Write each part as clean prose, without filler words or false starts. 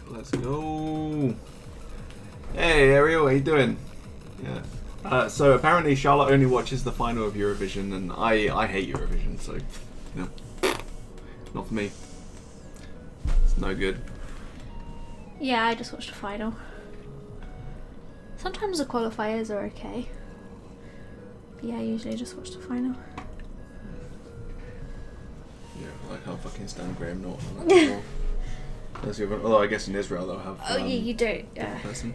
Let's go. Hey Ariel, how you doing? Yeah. So apparently Charlotte only watches the final of Eurovision, and I hate Eurovision, so not for me. It's no good. Yeah, I just watched the final. Sometimes the qualifiers are okay. But yeah, I usually just watch the final. Yeah, I can't fucking stand Graham Norton. Although I guess in Israel they'll have. Oh, yeah, you don't.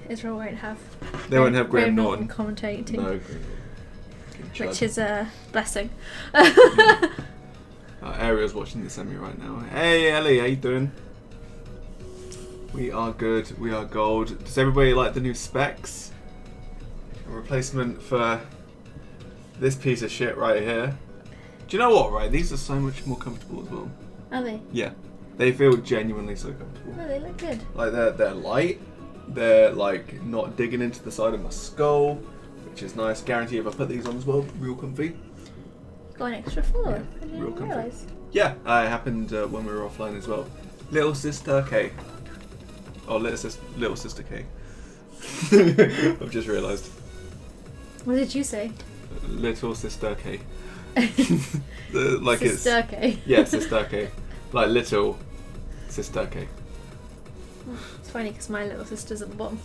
Israel won't have. They won't have Graham Norton commentating. No, which is a blessing. Ariel's watching the semi right now. Hey Ellie, how you doing? We are good. We are gold. Does everybody like the new specs? A replacement for this piece of shit right here. Do you know what? Right, these are so much more comfortable as well. Are they? Yeah. They feel genuinely so comfortable. No, they look good. Like they're light. They're like not digging into the side of my skull, which is nice. Guarantee if I put these on as well, real comfy. Got an extra four. Yeah, I didn't real comfy. realise. Yeah, it happened when we were offline as well. Little sister K. Oh, little sister K. I've just realised. What did you say? Little sister K. Sister K. Yeah, sister K. Like little sister K. It's funny because my little sister's at the bottom.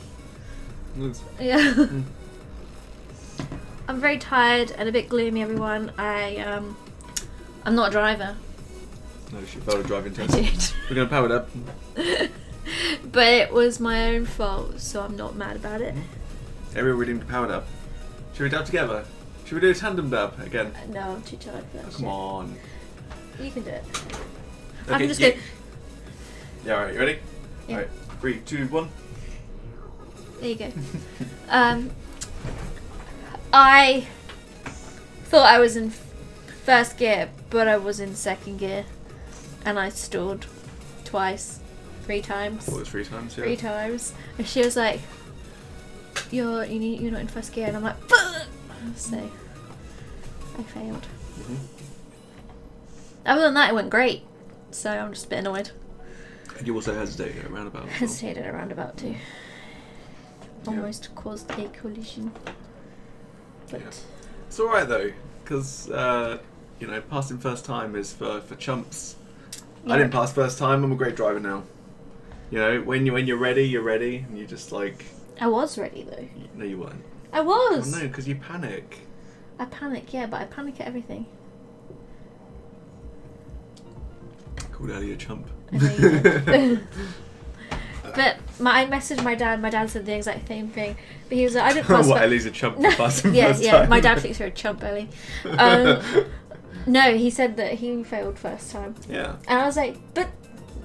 Nice. Yeah. Mm. I'm very tired and a bit gloomy, everyone. I'm not a driver. No, she failed a driving test. I did. We're gonna power it up. But it was my own fault, so I'm not mad about it. Everyone reading to power it up. Should we dub together? Should we do a tandem dub again? No, I'm too tired for that shit. Come on. You can do it. Okay, I'm just going. Yeah, alright, you ready? Yeah. Alright, 3, 2, 1. There you go. I thought I was in first gear, but I was in second gear, and I stalled twice, 3 times. What was 3 times? Yeah. 3 times, and she was like, "You're not in first gear," and I'm like, "Fuck!" So I failed. Mm-hmm. Other than that, it went great. So I'm just a bit annoyed. And you also hesitated at a roundabout. Hesitated at a roundabout too. Almost caused a collision. But yeah. It's alright though, because passing first time is for chumps. Yeah. I didn't pass first time. I'm a great driver now. You know, when you're ready, and you just like. I was ready though. No, you weren't. I was. Well, no, because you panic. I panic, yeah, but I panic at everything. Called Ellie a chump. I know you did. But I messaged my dad. My dad said the exact same thing. But he was like, I didn't pass. What, Ellie's a chump for passing yeah, first yeah. time? My dad thinks you're a chump, Ellie. No, he said that he failed first time. Yeah. And I was like, but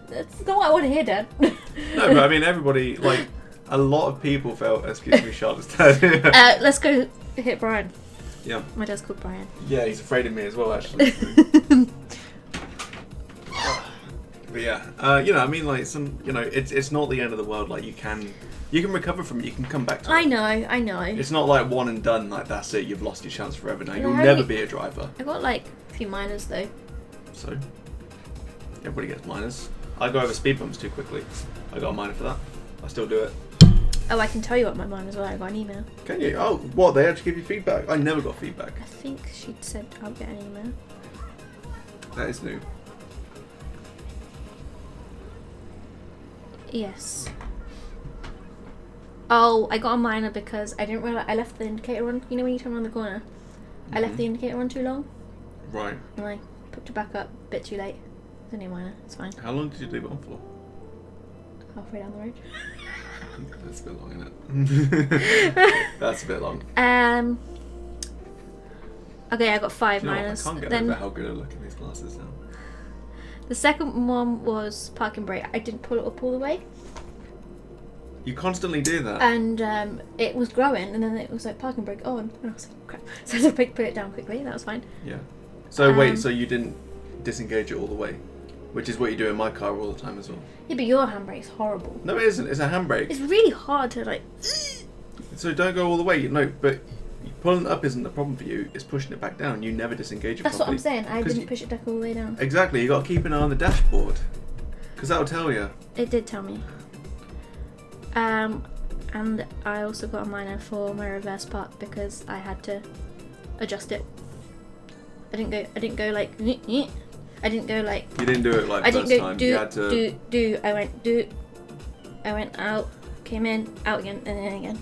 that's not what I want to hear, Dad. No, but I mean, everybody, like, a lot of people failed. Excuse me, Charlotte's dad. Let's go hit Brian. Yeah. My dad's called Brian. Yeah, he's afraid of me as well, actually. But yeah, I mean, like, it's not the end of the world. Like, you can recover from it. You can come back to it. I know. It's not like one and done. Like, that's it. You've lost your chance forever now. You'll never be a driver. I got like a few minors though. So, everybody gets minors. I go over speed bumps too quickly. I got a minor for that. I still do it. Oh, I can tell you what my minors were. I got an email. Can you? Oh, what? They actually give you feedback? I never got feedback. I think she said I'll get an email. That is new. Yes. Oh, I got a minor because I didn't realize I left the indicator on. You know when you turn around the corner, I left the indicator on too long, Right. and I picked it back up a bit too late. It's only a minor. It's fine. How long did you leave it on for? Halfway down the road. That's a bit long, isn't it? That's a bit long. Okay, I got 5 Do you know what? minors. I can't get Then over how good I look in these glasses now. the second one was parking brake. I didn't pull it up all the way, You constantly do that. and it was growing, and then it was like parking brake on, and I was like, crap. So I just put it down quickly. That was fine. Yeah. So wait, so you didn't disengage it all the way? Which is what you do in my car all the time as well. Yeah, but your handbrake's horrible. No, it isn't. It's a handbrake. It's really hard to like. So don't go all the way. No, but pulling it up isn't the problem for you. It's pushing it back down. You never disengage it That's what properly. I'm saying. I 'Cause didn't you- push it back all the way down. Exactly. You got to keep an eye on the dashboard. Because that'll tell you. It did tell me. And I also got a minor for my reverse park because I had to adjust it. I didn't go like. I didn't go like. You didn't do it like I first didn't go time. do You had to. do. I went do. I went out, came in, out again, and then again.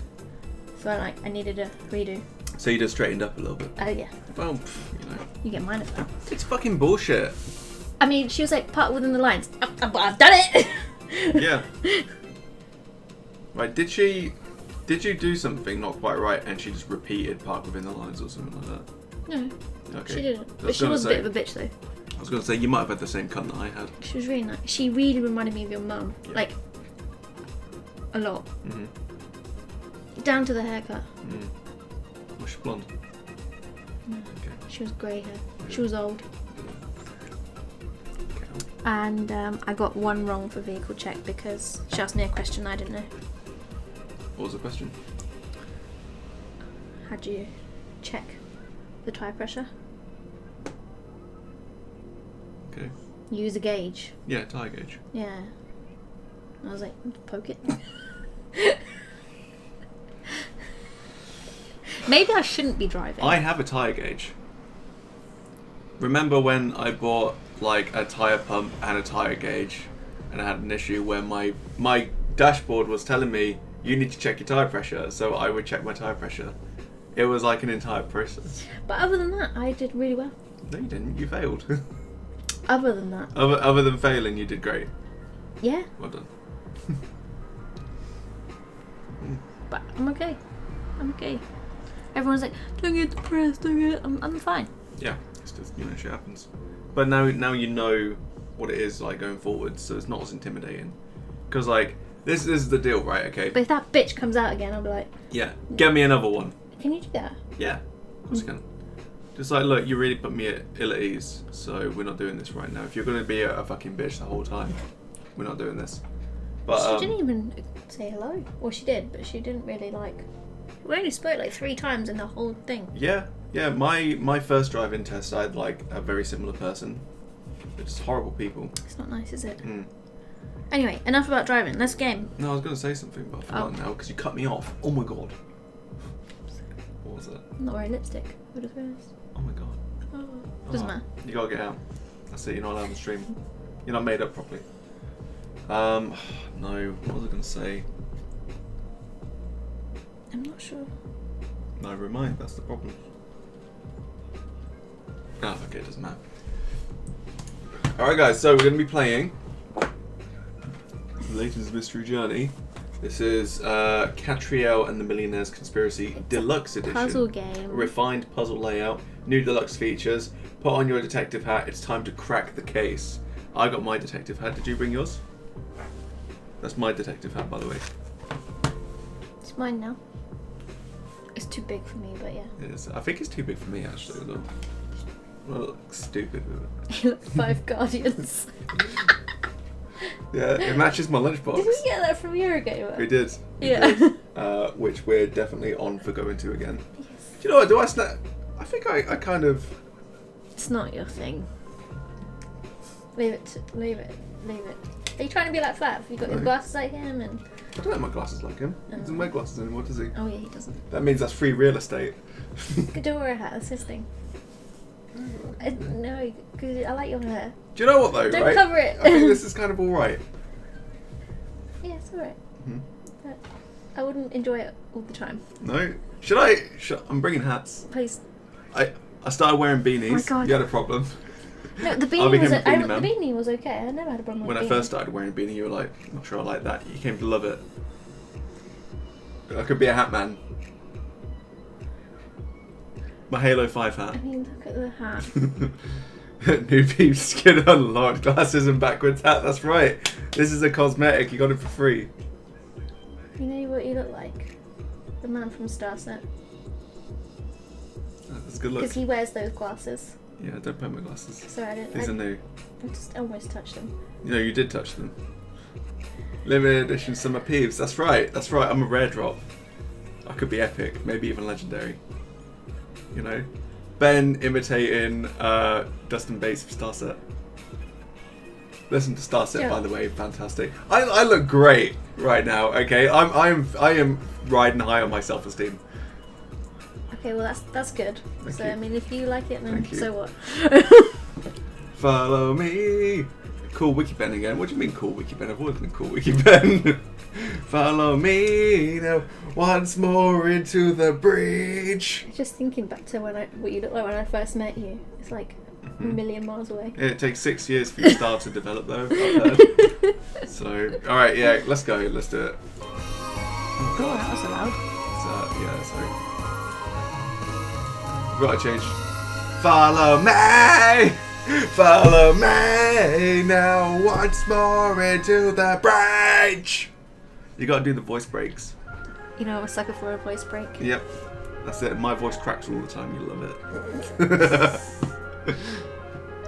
So I needed a redo. So you just straightened up a little bit. Oh yeah, Well, you know. you get minus now. It's fucking bullshit. I mean, she was like part within the lines. I've done it. Yeah. Right, did you do something not quite right and she just repeated park within the lines or something like that? No, Okay. she didn't. I But was she gonna was a say- bit of a bitch though. I was going to say, you might have had the same cunt that I had. She was really nice. She really reminded me of your mum. Yeah. Like, a lot. Mm-hmm. Down to the haircut. Was she blonde? No. Okay. She was grey hair. Yeah. She was old. Okay. And I got 1 wrong for vehicle check because she asked me a question I didn't know. What was the question? How do you check the tyre pressure? Okay. Use a gauge. Yeah, tyre gauge. Yeah. I was like, poke it. Maybe I shouldn't be driving. I have a tyre gauge. Remember when I bought like a tyre pump and a tyre gauge and I had an issue where my dashboard was telling me you need to check your tyre pressure, so I would check my tyre pressure. It was like an entire process. But other than that, I did really well. No, you didn't. You failed. Other than that, Other than failing, you did great. yeah. Well done. But I'm okay. I'm okay. Everyone's like, don't get depressed, don't get. I'm fine. Yeah, it's just, you know, shit happens. But now you know what it is like going forward, so it's not as intimidating. Because like this is the deal, right? Okay. But if that bitch comes out again, I'll be like, Yeah. Get me another one. can you do that? Yeah. Of course you can. Just like, look, you really put me at ill at ease, so we're not doing this right now. If you're gonna be a fucking bitch the whole time, we're not doing this. But She didn't even say hello. Well, she did, but she didn't really like. We only spoke like 3 times in the whole thing. yeah. My first driving test, I had like a very similar person. They're just horrible people. It's not nice, is it? Mm. Anyway, enough about driving. Let's game. No, I was gonna say something, but I forgot now because you cut me off. Oh my god. What was it? I'm not wearing lipstick. What is this? Oh my god. Oh. Doesn't Oh, matter. You gotta get out. That's it. You're not allowed on the stream. You're not made up properly. No. What was I gonna say? I'm not sure. Neither am I. That's the problem. Ah, fuck it. Doesn't matter. All right, guys. So we're gonna be playing Layton's Mystery Journey. This is Catriel and the Millionaire's Conspiracy Deluxe Edition. Puzzle game. Refined puzzle layout, new deluxe features. Put on your detective hat. It's time to crack the case. I got my detective hat. Did you bring yours? That's my detective hat, by the way. It's mine now. It's too big for me, but yeah. It is. I think it's too big for me, actually. Look. I look stupid with it. You look 5 Guardians. Yeah, it matches my lunchbox. Did we get that from a year ago? We did. We Yeah. did. Which we're definitely on for going to again. Do you know what? Do I snap? I think I kind of. It's not your thing. Leave it. Leave it. Are you trying to be like Flav? You got your No. glasses like him and... I don't have my glasses like him. He doesn't wear glasses anymore, does he? Oh yeah, he doesn't. That means that's free real estate. Don't wear a hat, that's his thing. No, because I like your hair. Do you know what though? Don't right? cover it. I think this is kind of all right. Yeah, it's alright. Mhm. But I wouldn't enjoy it all the time. No. I'm bringing hats. Please. I started wearing beanies. Oh my God. You had a problem. No, the I beanie became was. a beanie The man. beanie was okay. I never had a problem with When I beanie. first started wearing a beanie, you were like, not sure I like that. You came to love it. I could be a hat man. My Halo 5 I hat. mean, look at the hat. New peeps, skin unlocked, glasses and backwards hat. That's right. This is a cosmetic. You got it for free. You know what you look like? The man from Starset. That's a good look. Because he wears those glasses. Yeah, don't put my glasses. Sorry, I didn't. These are new. I just almost touched them. No, you did touch them. Limited edition summer peeps. That's right. That's right. I'm a rare drop. I could be epic, maybe even legendary. You know, Ben imitating Dustin Bates of Starset. Listen to Starset, Yeah. by the way, fantastic. I look great right now. Okay, I am riding high on my self-esteem. Okay, well that's good. Thank So you. I mean, if you like it, then Thank you. so what? Follow me. Cool Wiki Ben again. What do you mean cool Wiki Ben? I've always been cool Wiki Ben. Follow me now once more into the breach. Just thinking back to what you looked like when I first met you. It's like a million miles away. Yeah, it takes 6 years for your style to develop though, I've heard. So, alright, yeah, let's go. Let's do it. Oh, that was allowed. So, yeah, sorry. Right, change. Follow me! Follow me now once more into the breach! You gotta do the voice breaks. You know, I'm a sucker for a voice break. Yep, that's it. My voice cracks all the time. You love it.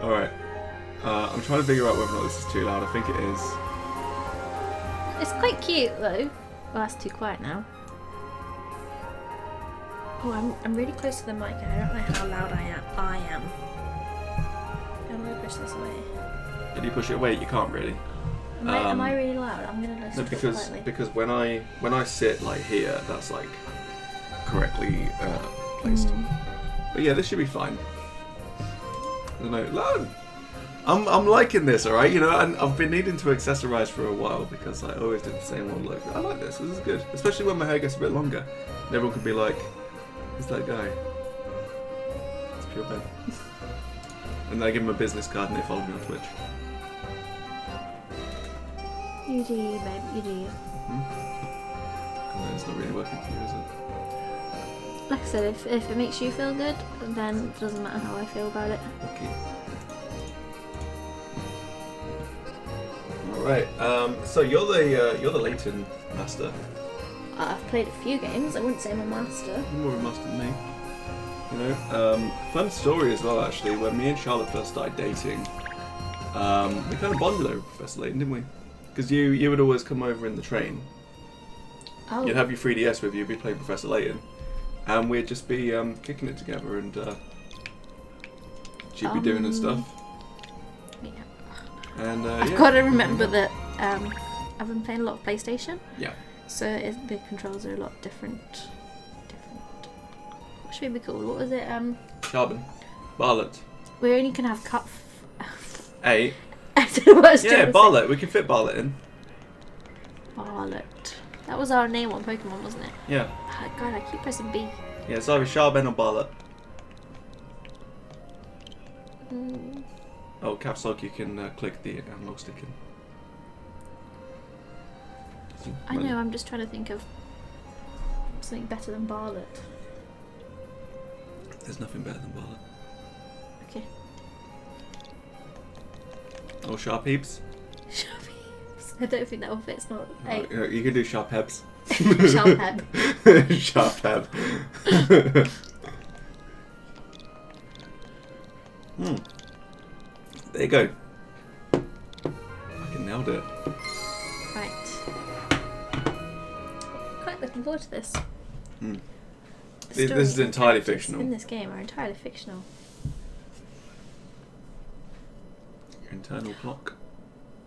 Alright. I'm trying to figure out whether or not this is too loud. I think it is. It's quite cute though. Well, that's too quiet now. Oh, I'm really close to the mic and I don't know how loud I am. How do I push this away? Did you push it away? You can't really. Am I really loud? I'm gonna listen No, to it quietly. because when I sit like here, that's like correctly placed. But yeah, this should be fine. I don't know. Loud. I'm liking this, alright? You know, and I've been needing to accessorize for a while because I always did the same one look. I like this. This is good, especially when my hair gets a bit longer. And everyone can be like, "Who's that guy?" It's Pure Ben. And I give them a business card and they follow me on Twitch. You do you, babe. You do you. And then it's not really working for you, is it? Like I said, if it makes you feel good, then it doesn't matter how I feel about it. Okay. All right. So you're the Layton master. I've played a few games. I wouldn't say I'm a master. You're more of a master than me. You know. Fun story as well, actually. When me and Charlotte first started dating, we kind of bonded over Professor Layton, didn't we? Because you would always come over in the train. Oh. You'd have your 3DS with you. We'd play Professor Layton, and we'd just be kicking it together, and she'd be doing her stuff. Yeah. And I've yeah. got to remember that I've been playing a lot of PlayStation. Yeah. So the controls are a lot different. What should we be called? What was it? Carbon. Barlet. We only can have cup. 8. I don't know what I was trying Yeah, to Barlet. We can fit Barlet in. say. Barlet. That was our name on Pokemon, wasn't it? Yeah. Oh, God, I keep pressing B. Yeah, it's either Charbon or Barlet. Oh, caps lock, you can click the analog stick in. I know, I'm just trying to think of something better than Barlet. There's nothing better than Barlet. Okay. Oh, Sharp Heaps. Sharpies. I don't think that will fit. It's not Oh, 8. you can do Sharp Hebs. Sharp Heb. Sharp Heb. There you go. Fucking nailed it. Right. Quite looking forward to this. Hmm. The This stories is and entirely characters fictional. in this game are entirely fictional. Your internal clock.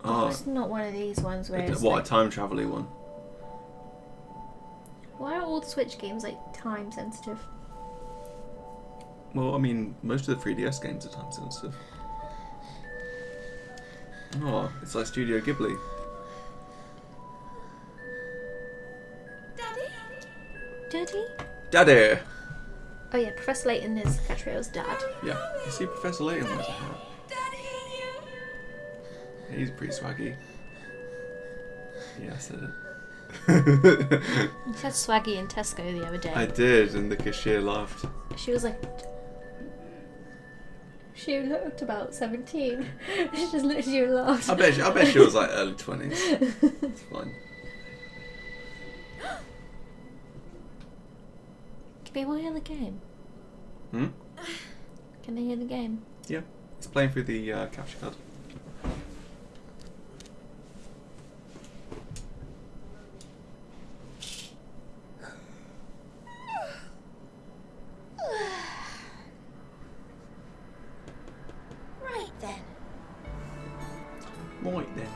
Oh, it's not one of these ones where it's What, like, a time travel-y one? why are all the Switch games like time sensitive? Well, I mean, most of the 3DS games are time sensitive. Oh, it's like Studio Ghibli. Daddy? Daddy! Oh yeah, Professor Layton is Catrio's dad. Yeah. You see Professor Layton wears a hat. He's pretty swaggy. Yeah, I said it. You said swaggy in Tesco the other day. I did, and the cashier laughed. She was like... She looked about 17. She just looked at you and laughed. I bet she was like early 20s. It's fine. Can people hear the game? Hmm? Can they hear the game? Yeah. It's playing through the capture card. Right then. Right then.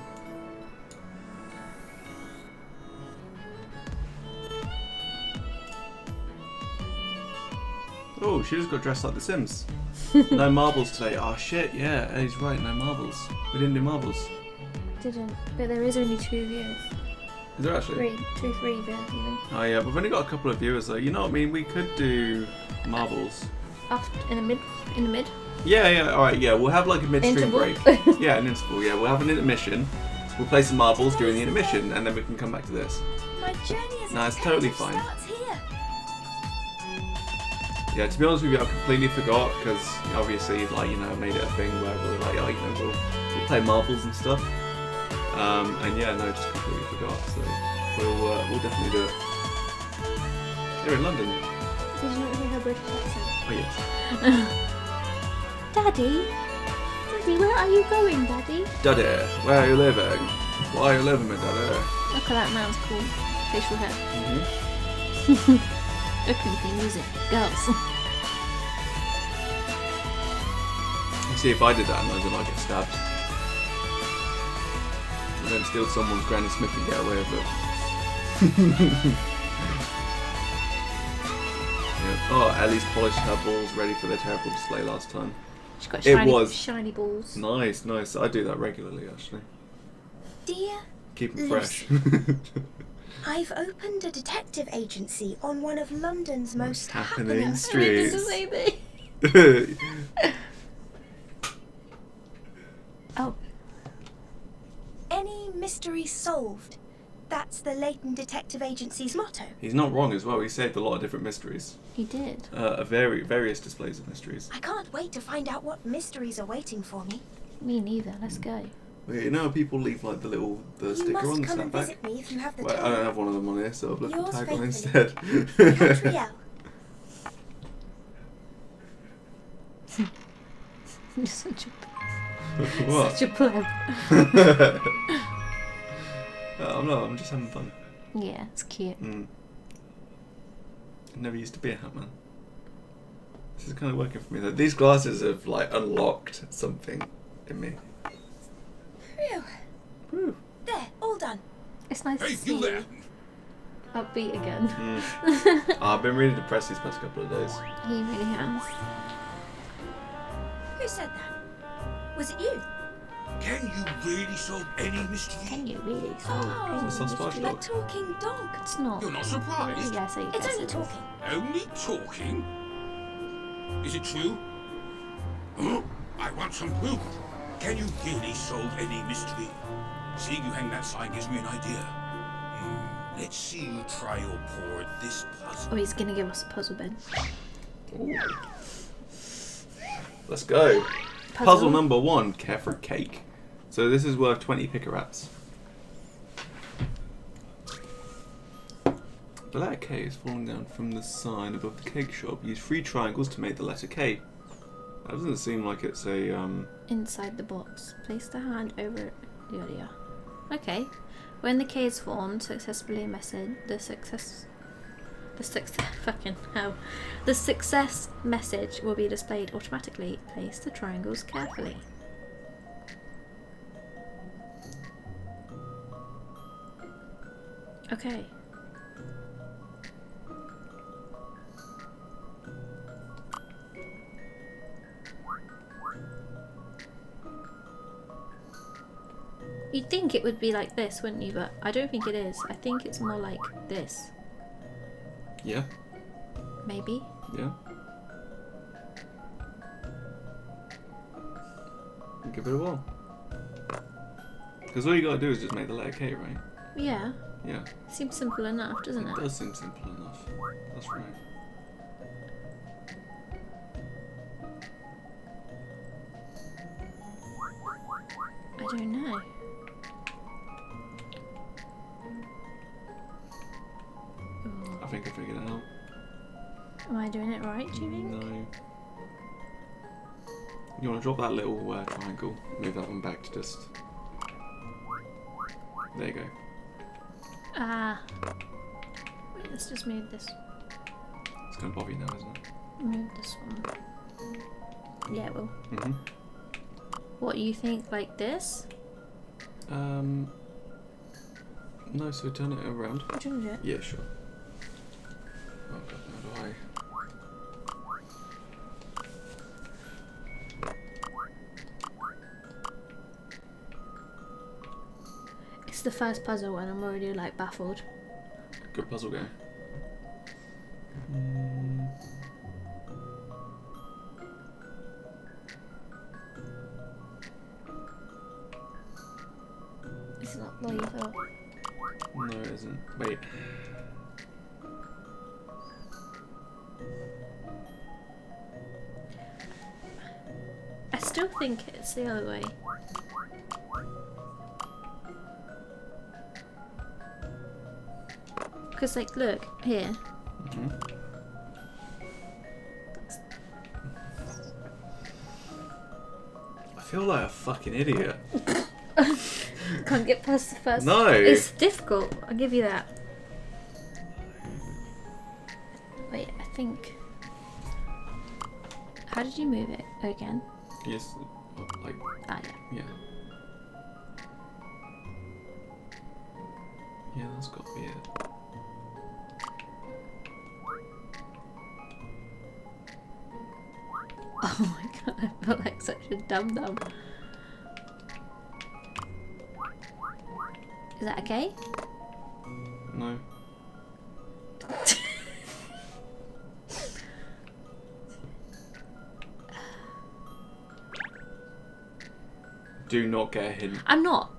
Oh, she just got dressed like The Sims. No marbles today. Oh shit, yeah, Ellie's right, no marbles. We didn't do marbles. Didn't. But there is only 2 viewers. Is there actually? 3 viewers even. Oh yeah, we've only got a couple of viewers though. You know what I mean? We could do marbles. After, in the mid. Yeah, alright, yeah, we'll have like a midstream Interval. break. Yeah, an interval, yeah. We'll have an intermission. We'll play some marbles during the intermission and then we can come back to this. My journey as No, a it's totally detective fine. starts here. Yeah, to be honest with you, I completely forgot because obviously, like, you know, I made it a thing where we were like, oh, you know, we'll play marbles and stuff. And yeah, no, just completely forgot. So we'll definitely do it. They're in London. Did you not hear her British accent? Oh yes. Daddy? Daddy, where are you going, Daddy? Daddy, where are you living? Why are you living with Daddy? Look at that man's cool facial hair. Mm-hmm. Looking for music. Girls. You see, if I did that in London, I'd get stabbed. You don't steal someone's Granny Smith and get away with it. Yeah. Oh, Ellie's polished her balls ready for their terrible display last time. She's got It shiny balls. Nice. I do that regularly, actually. Dear, Keep them fresh. I've opened a detective agency on one of London's most happening happening streets. I mean, this is amazing. Oh. Any mystery solved. That's the Layton Detective Agency's motto. He's not wrong as well. He saved a lot of different mysteries. He did. Various displays of mysteries. I can't wait to find out what mysteries are waiting for me. Me neither. Let's go. Well, you know how people leave like the You sticker must on the come and snapback? visit me if you have the Well, I time. don't have one of them on here, so I've left Yours the tag on faithfully, instead. Catriel. You're such a What? such a pleb. I'm just having fun. Yeah, it's cute. I never used to be a hat man. This is kind of working for me though. These glasses have like unlocked something in me. Phew. Whew. There, all done. It's nice to see you upbeat again. I've been really depressed these past couple of days. He really has. Who said that? Was it you? Can you really solve any mystery? Can you really solve Oh, any It's not mystery? Sparsh A talking dog. It's not. You're not surprised? Yes, I It's guess only it is. talking. Only talking? Is it true? Oh, I want some proof. Can you really solve any mystery? Seeing you hang that sign gives me an idea. Let's see you try your paw at this puzzle. Oh, he's gonna give us a puzzle, Ben. Ooh. Let's go. Puzzle number 1, care for cake. So this is worth 20 picarats. The letter K is falling down from the sign above the cake shop. Use 3 triangles to make the letter K. That doesn't seem like it's a Inside the box. Place the hand over it. Yada. Okay. When the K is formed, successfully message the success message will be displayed automatically. Place the triangles carefully. Okay. You'd think it would be like this, wouldn't you? But I don't think it is. I think it's more like this. yeah. Maybe. Yeah. give it a whirl. Because all you gotta do is just make the letter K, right? Yeah. Yeah. Seems simple enough, doesn't it? It does seem simple enough. That's right. I don't know. Ooh. I think I figured it out. Am I doing it right, do you think? No. You want to drop that little triangle, move that one back to just... There you go. Ah. Wait, let's just move this. It's going to bother you now, isn't it? Move this one. Yeah, it will. Mm-hmm. What, you think like this? No, so turn it around. Change it. Yeah, sure. Oh god, how do I... It's the first puzzle and I'm already like baffled. Good puzzle game. It's not what you thought. No, it isn't. Wait. I still think it's the other way. Because like, look, here. Mm-hmm. I feel like a fucking idiot. Can't get past the first. No! It's difficult, I'll give you that. Wait, I think... How did you move it again? Yes, like, Ah, yeah. yeah. Yeah, that's got to be it. Oh my god, I felt like such a dum-dum. Is that okay? No. Do not get a hint. I'm not.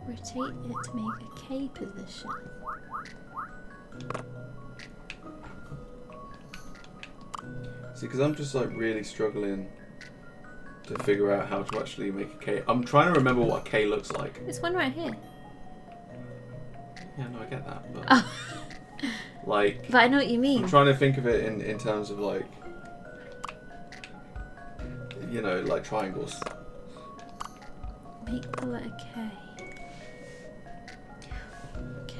Rotate it to make a K position. See, because I'm just like really struggling to figure out how to actually make a K. I'm trying to remember what a K looks like. There's one right here. Yeah, no, I get that, but Oh. like, But I know what you mean. I'm trying to think of it in terms of like, you know, like triangles. Make the letter K. K.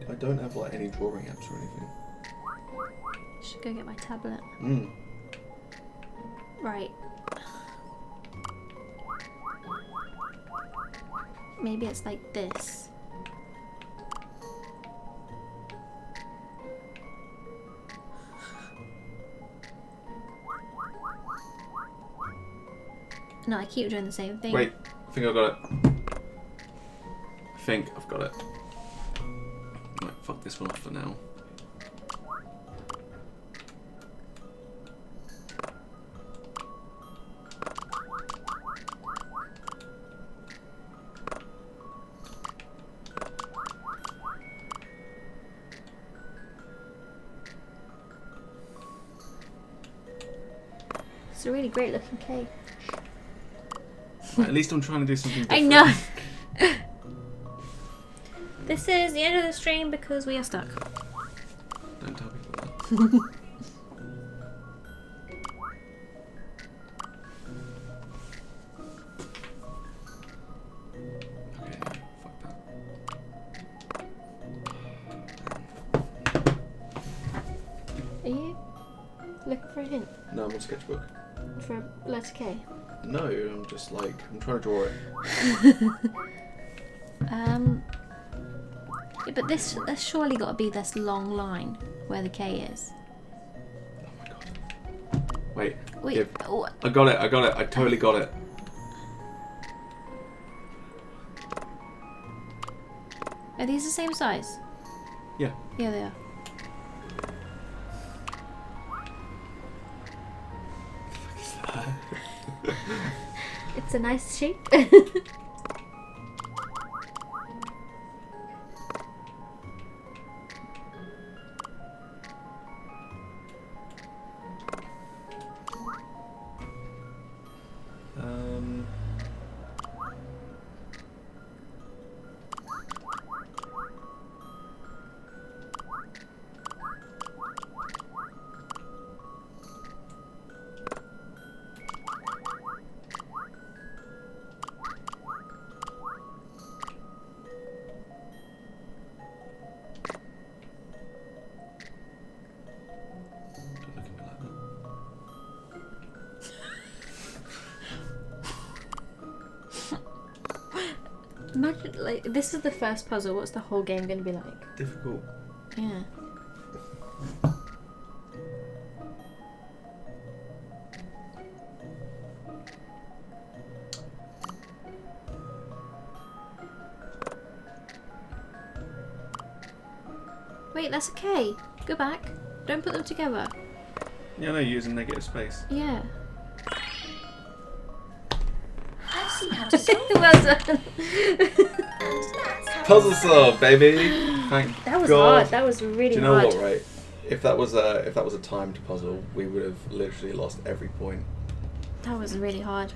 I don't have like any drawing apps or anything. Should go get my tablet. Right. Maybe it's like this. No, I keep doing the same thing. Wait, I think I've got it. I think I've got it. Right, fuck this one off for now. It's a really great looking cake. Right, at least I'm trying to do something I different. know. This is the end of the stream because we are stuck. Don't tell people that. Okay, no, fuck that. Are you looking for a hint? No, I'm on sketchbook. For a letter K? No, I'm just like, I'm trying to draw it. Yeah, but there's surely got to be this long line where the K is. Oh my god. Wait. Wait. Give. Oh, I got it. I totally got it. are these the same size? Yeah. Yeah, they are. It's a nice shape. Don't look at me like that. Imagine, like, this is the first puzzle. What's the whole game going to be like? Difficult. Yeah. Wait, that's a K. Go back. Don't put them together. Yeah, no, using negative space. Yeah. I've seen how to solve Well done. that's how Puzzle solved, baby. Thank That was God. hard. That was really Do you know hard. what? Right. If that was a timed puzzle, we would have literally lost every point. That was really hard.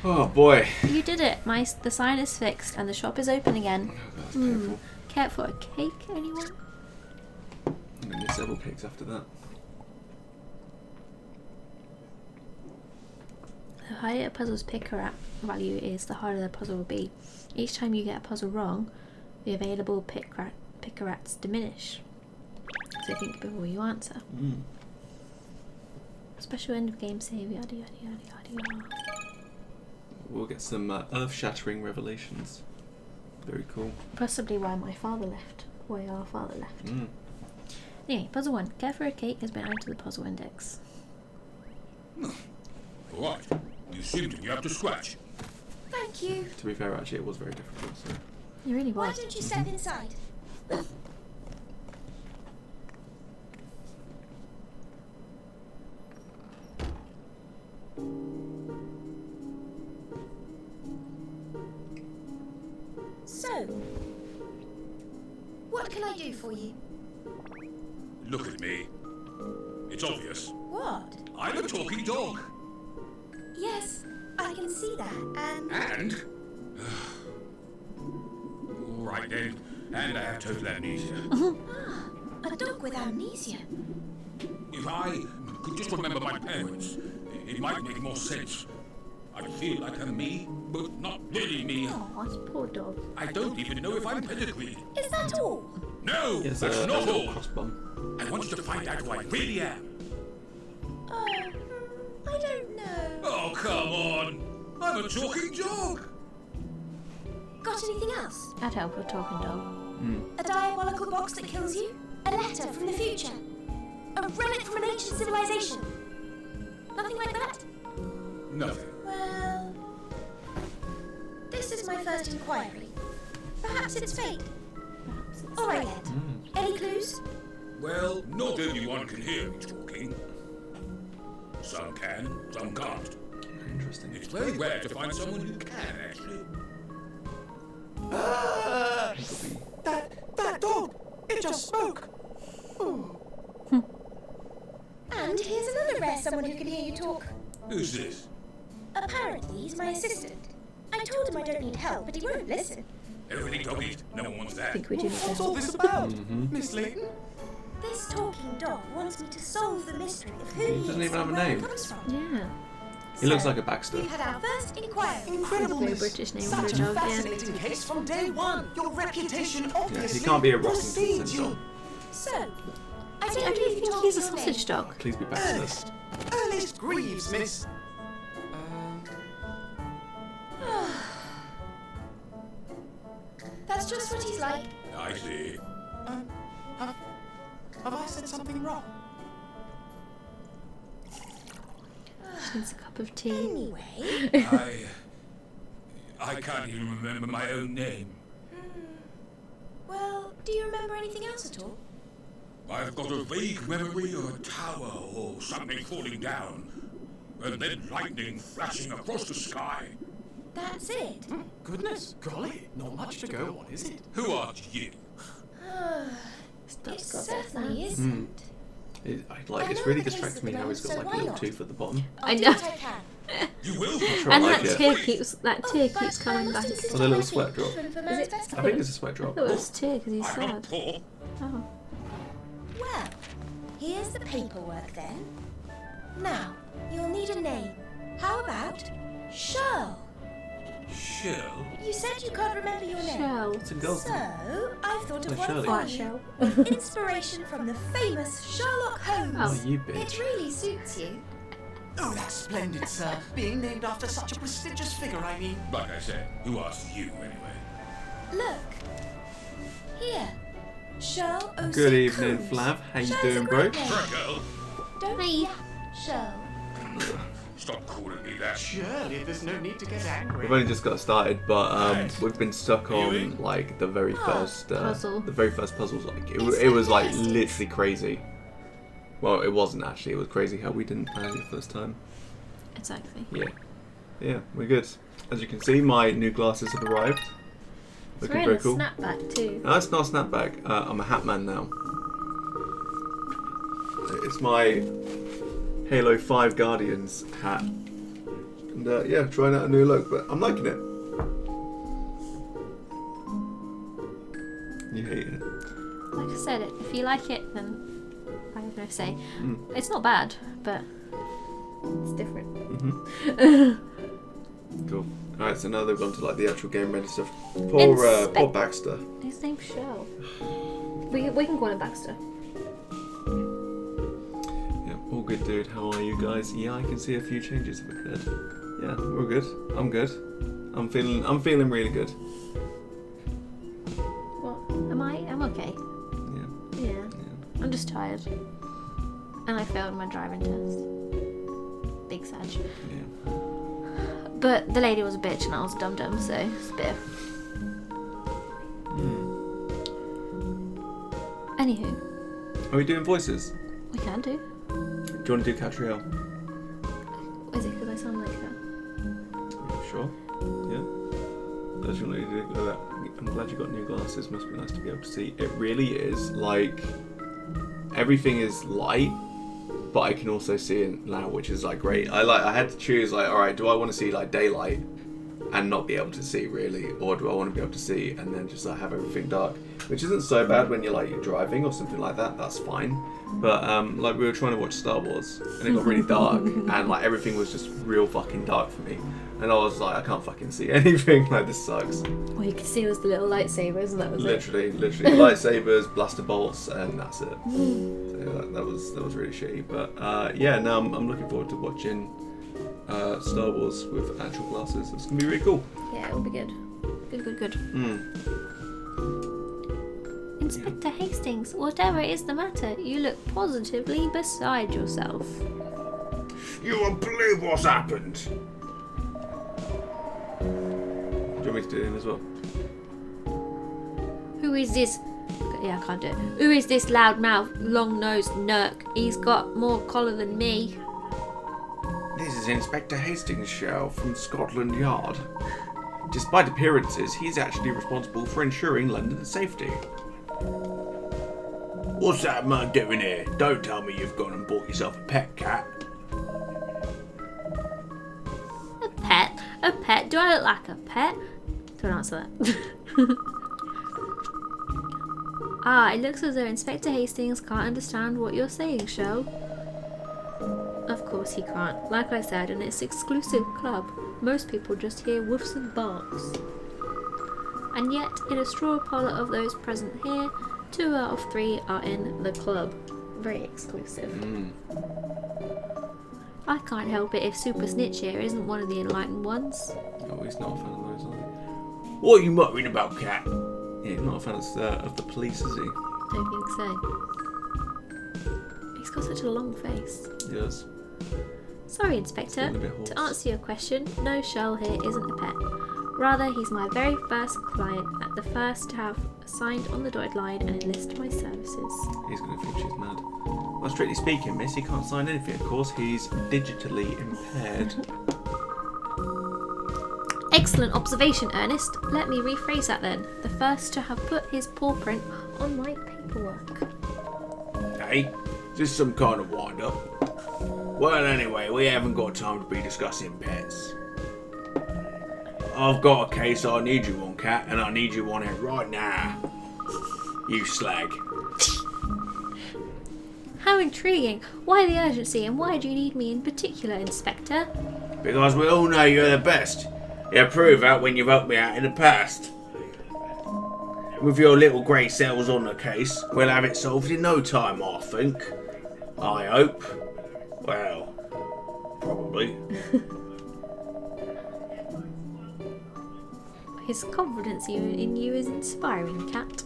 Oh boy. You did it. The sign is fixed and the shop is open again. That's painful. Care for a cake, anyone? I'm gonna need several cakes after that. The higher a puzzle's picker value is, the harder the puzzle will be. Each time you get a puzzle wrong, the available picker-rats diminish. So think before you answer. Special end of game save, yada yada yada yada yada. We'll get some earth-shattering revelations. Very cool. Possibly why my father left. Why our father left. Mm. Anyway, puzzle 1. Care for a cake has been added to the puzzle index. What? You seem to be up to scratch. Thank you. To be fair, actually, it was very difficult. So. It really Why was. don't you step inside? So, what can I do for you? Look at me. It's obvious. What? I'm a talking dog. Yes, I can see that. And And? All right then. And I have total amnesia. a dog with amnesia. If I could just remember my parents, it might make more sense. I feel like I'm me, but not really me. Oh, this poor dog. I don't even know if I'm pedigreed. Is that all? No, Yes, that's a not little all. crossbum. I want you to find out who I really am. Oh, I don't know. Oh, come on. I'm a talking dog. Got anything else? I'd help a talking dog. A diabolical box that kills you? A letter from the future? A relic from an ancient civilization? Nothing like that? Nothing. Well, this is my first inquiry. Perhaps it's fate. All right then. Any clues? Well, not everyone can hear me talking. Some can, some can't. Interesting. It's very rare to find someone who can, actually. That dog! It just spoke! And here's another rare someone who can hear you talk. Who's this? Apparently, he's my assistant. I told him I don't need help, but he won't listen. Everything copied. No one wants I that. think we do need What's to. all this about, Miss Layton? This talking dog wants me to solve the mystery of who He he doesn't is even have and a where name. he comes from. Yeah. He looks So, like a Baxter. We've had our first inquiry. Incredible, Very Miss. British name Such for a a dog, yeah. fascinating case from day one. Your reputation obviously he can't be a precedes Rockington you. dog. So, I I don't don't know if you think told he's a me your sausage name. dog. Please be Baxter. Ernest. Ernest Greaves, Miss. That's just what he's like. I see. Have I said something wrong? She needs a cup of tea. Anyway, I can't even remember my own name. well, do you remember anything else at all? I've got a vague memory of a tower or something falling down, and then lightning flashing across the sky. That's it. Goodness, golly, not much to go on, is it? Who are you? It certainly isn't. It's really distracting me how he's got like a little tooth at the bottom. I I'll do know. what I can. You will. Sure, And I that like it. tear keeps coming back. Oh, the little sweat drop. For Is Man's it- Festival. I think it's a sweat drop. Oh, it's tear because he's I'm not sad. poor. Oh. Well, here's the paperwork then. Now, you'll need a name. How about Shirl? Shell? You said you can't remember your name. Shell. It's a girl's So, name. I've thought of Oh, one Shirley. for White you. shell. With inspiration from the famous Sherlock Holmes. Oh, you It bitch. really suits you. Oh, that's splendid, sir. Being named after such a prestigious figure, I mean. Like I said, who asked you anyway? Look. Here. Shirl O'C. Good evening, Combs. Flav. How you Shirl's doing, a bro? great name. Freckle! Don't Hey. Shirl. Stop calling me that. Surely there's no need to get angry. We've only just got started, but we've been stuck on Really? like the very first puzzle. The very first puzzles. Like It's it was like fantastic. literally crazy. Well, it wasn't actually. It was crazy how we didn't play it the first time. Exactly. Yeah, we're good. As you can see, my new glasses have arrived. It's Looking wearing very a cool. snapback too. No, it's not a snapback. I'm a hat man now. It's my Halo 5 Guardians hat. And yeah, trying out a new look, but I'm liking it. You hate it. Like I said, if you like it, then I have no say. Mm. It's not bad, but it's different. Cool. Alright, so now they've gone to like the actual game ready stuff. Poor Baxter. His name's Shell. We can call him Baxter. Yeah, all good, dude. How are you guys? Yeah, I can see a few changes have occurred. Yeah, we're good. I'm good. I'm feeling really good. What? Am I? I'm okay. Yeah. Yeah. I'm just tired. And I failed my driving test. Big sag. Yeah. But the lady was a bitch and I was dum dum, so it's a bit of... Anywho, Are we doing voices? we can do. Do you want to do Catriel? Is it because I sound like her? Sure. Yeah. I'm glad you got new glasses. Must be nice to be able to see. It really is like everything is light, but I can also see it now, which is like great. I had to choose like, all right, do I want to see like daylight and not be able to see really, or do I want to be able to see and then just like have everything dark, which isn't so bad when you're driving or something like that. That's fine. But like we were trying to watch Star Wars and it got really dark and like everything was just real fucking dark for me. And I was like, I can't fucking see anything. Like, this sucks. All you could see was the little lightsabers and that was Literally lightsabers, blaster bolts, and that's it. So that was really shitty. But yeah, now I'm looking forward to watching Star Wars with actual glasses. It's gonna be really cool. it. Yeah, it will be good. Good. Inspector Hastings, whatever is the matter, you look positively beside yourself. You won't believe what's happened. Do you want me to do him as well? Who is this? Yeah, I can't do it. Who is this loudmouth, long-nosed Nurk? He's got more collar than me. This is Inspector Hastings' show from Scotland Yard. Despite appearances, he's actually responsible for ensuring London's safety. What's that man doing here? Don't tell me you've gone and bought yourself a pet cat. A pet? Do I look like a pet? Don't answer that. It looks as though Inspector Hastings can't understand what you're saying, Shell. Of course he can't. Like I said, in its exclusive club, most people just hear woofs and barks. And yet, in a straw poll of those present here, 2 out of 3 are in the club. Very exclusive. I can't help it if Super Snitch here isn't one of the enlightened ones. Oh, he's not a fan of those, are they? What are you muttering about, cat? Yeah, he's not a fan of the police, is he? Don't think so. He's got such a long face. He does. Sorry, Inspector. Feeling a bit hoarse. To answer your question, no, Shell here isn't a pet. Rather, he's my very first client, and the first to have signed on the dotted line and enlist my services. He's going to think she's mad. Well, strictly speaking, miss, he can't sign anything. Of course, he's digitally impaired. Excellent observation, Ernest. Let me rephrase that then. The first to have put his paw print on my paperwork. Hey, is this some kind of wind-up? Well, anyway, we haven't got time to be discussing pets. I've got a case I need you on, Cat, and I need you on it right now. You slag. How intriguing. Why the urgency, and why do you need me in particular, Inspector? Because we all know you're the best. You prove that when you've helped me out in the past. With your little grey cells on the case, we'll have it solved in no time, I think. I hope. Well, probably. His confidence in you is inspiring, Cat.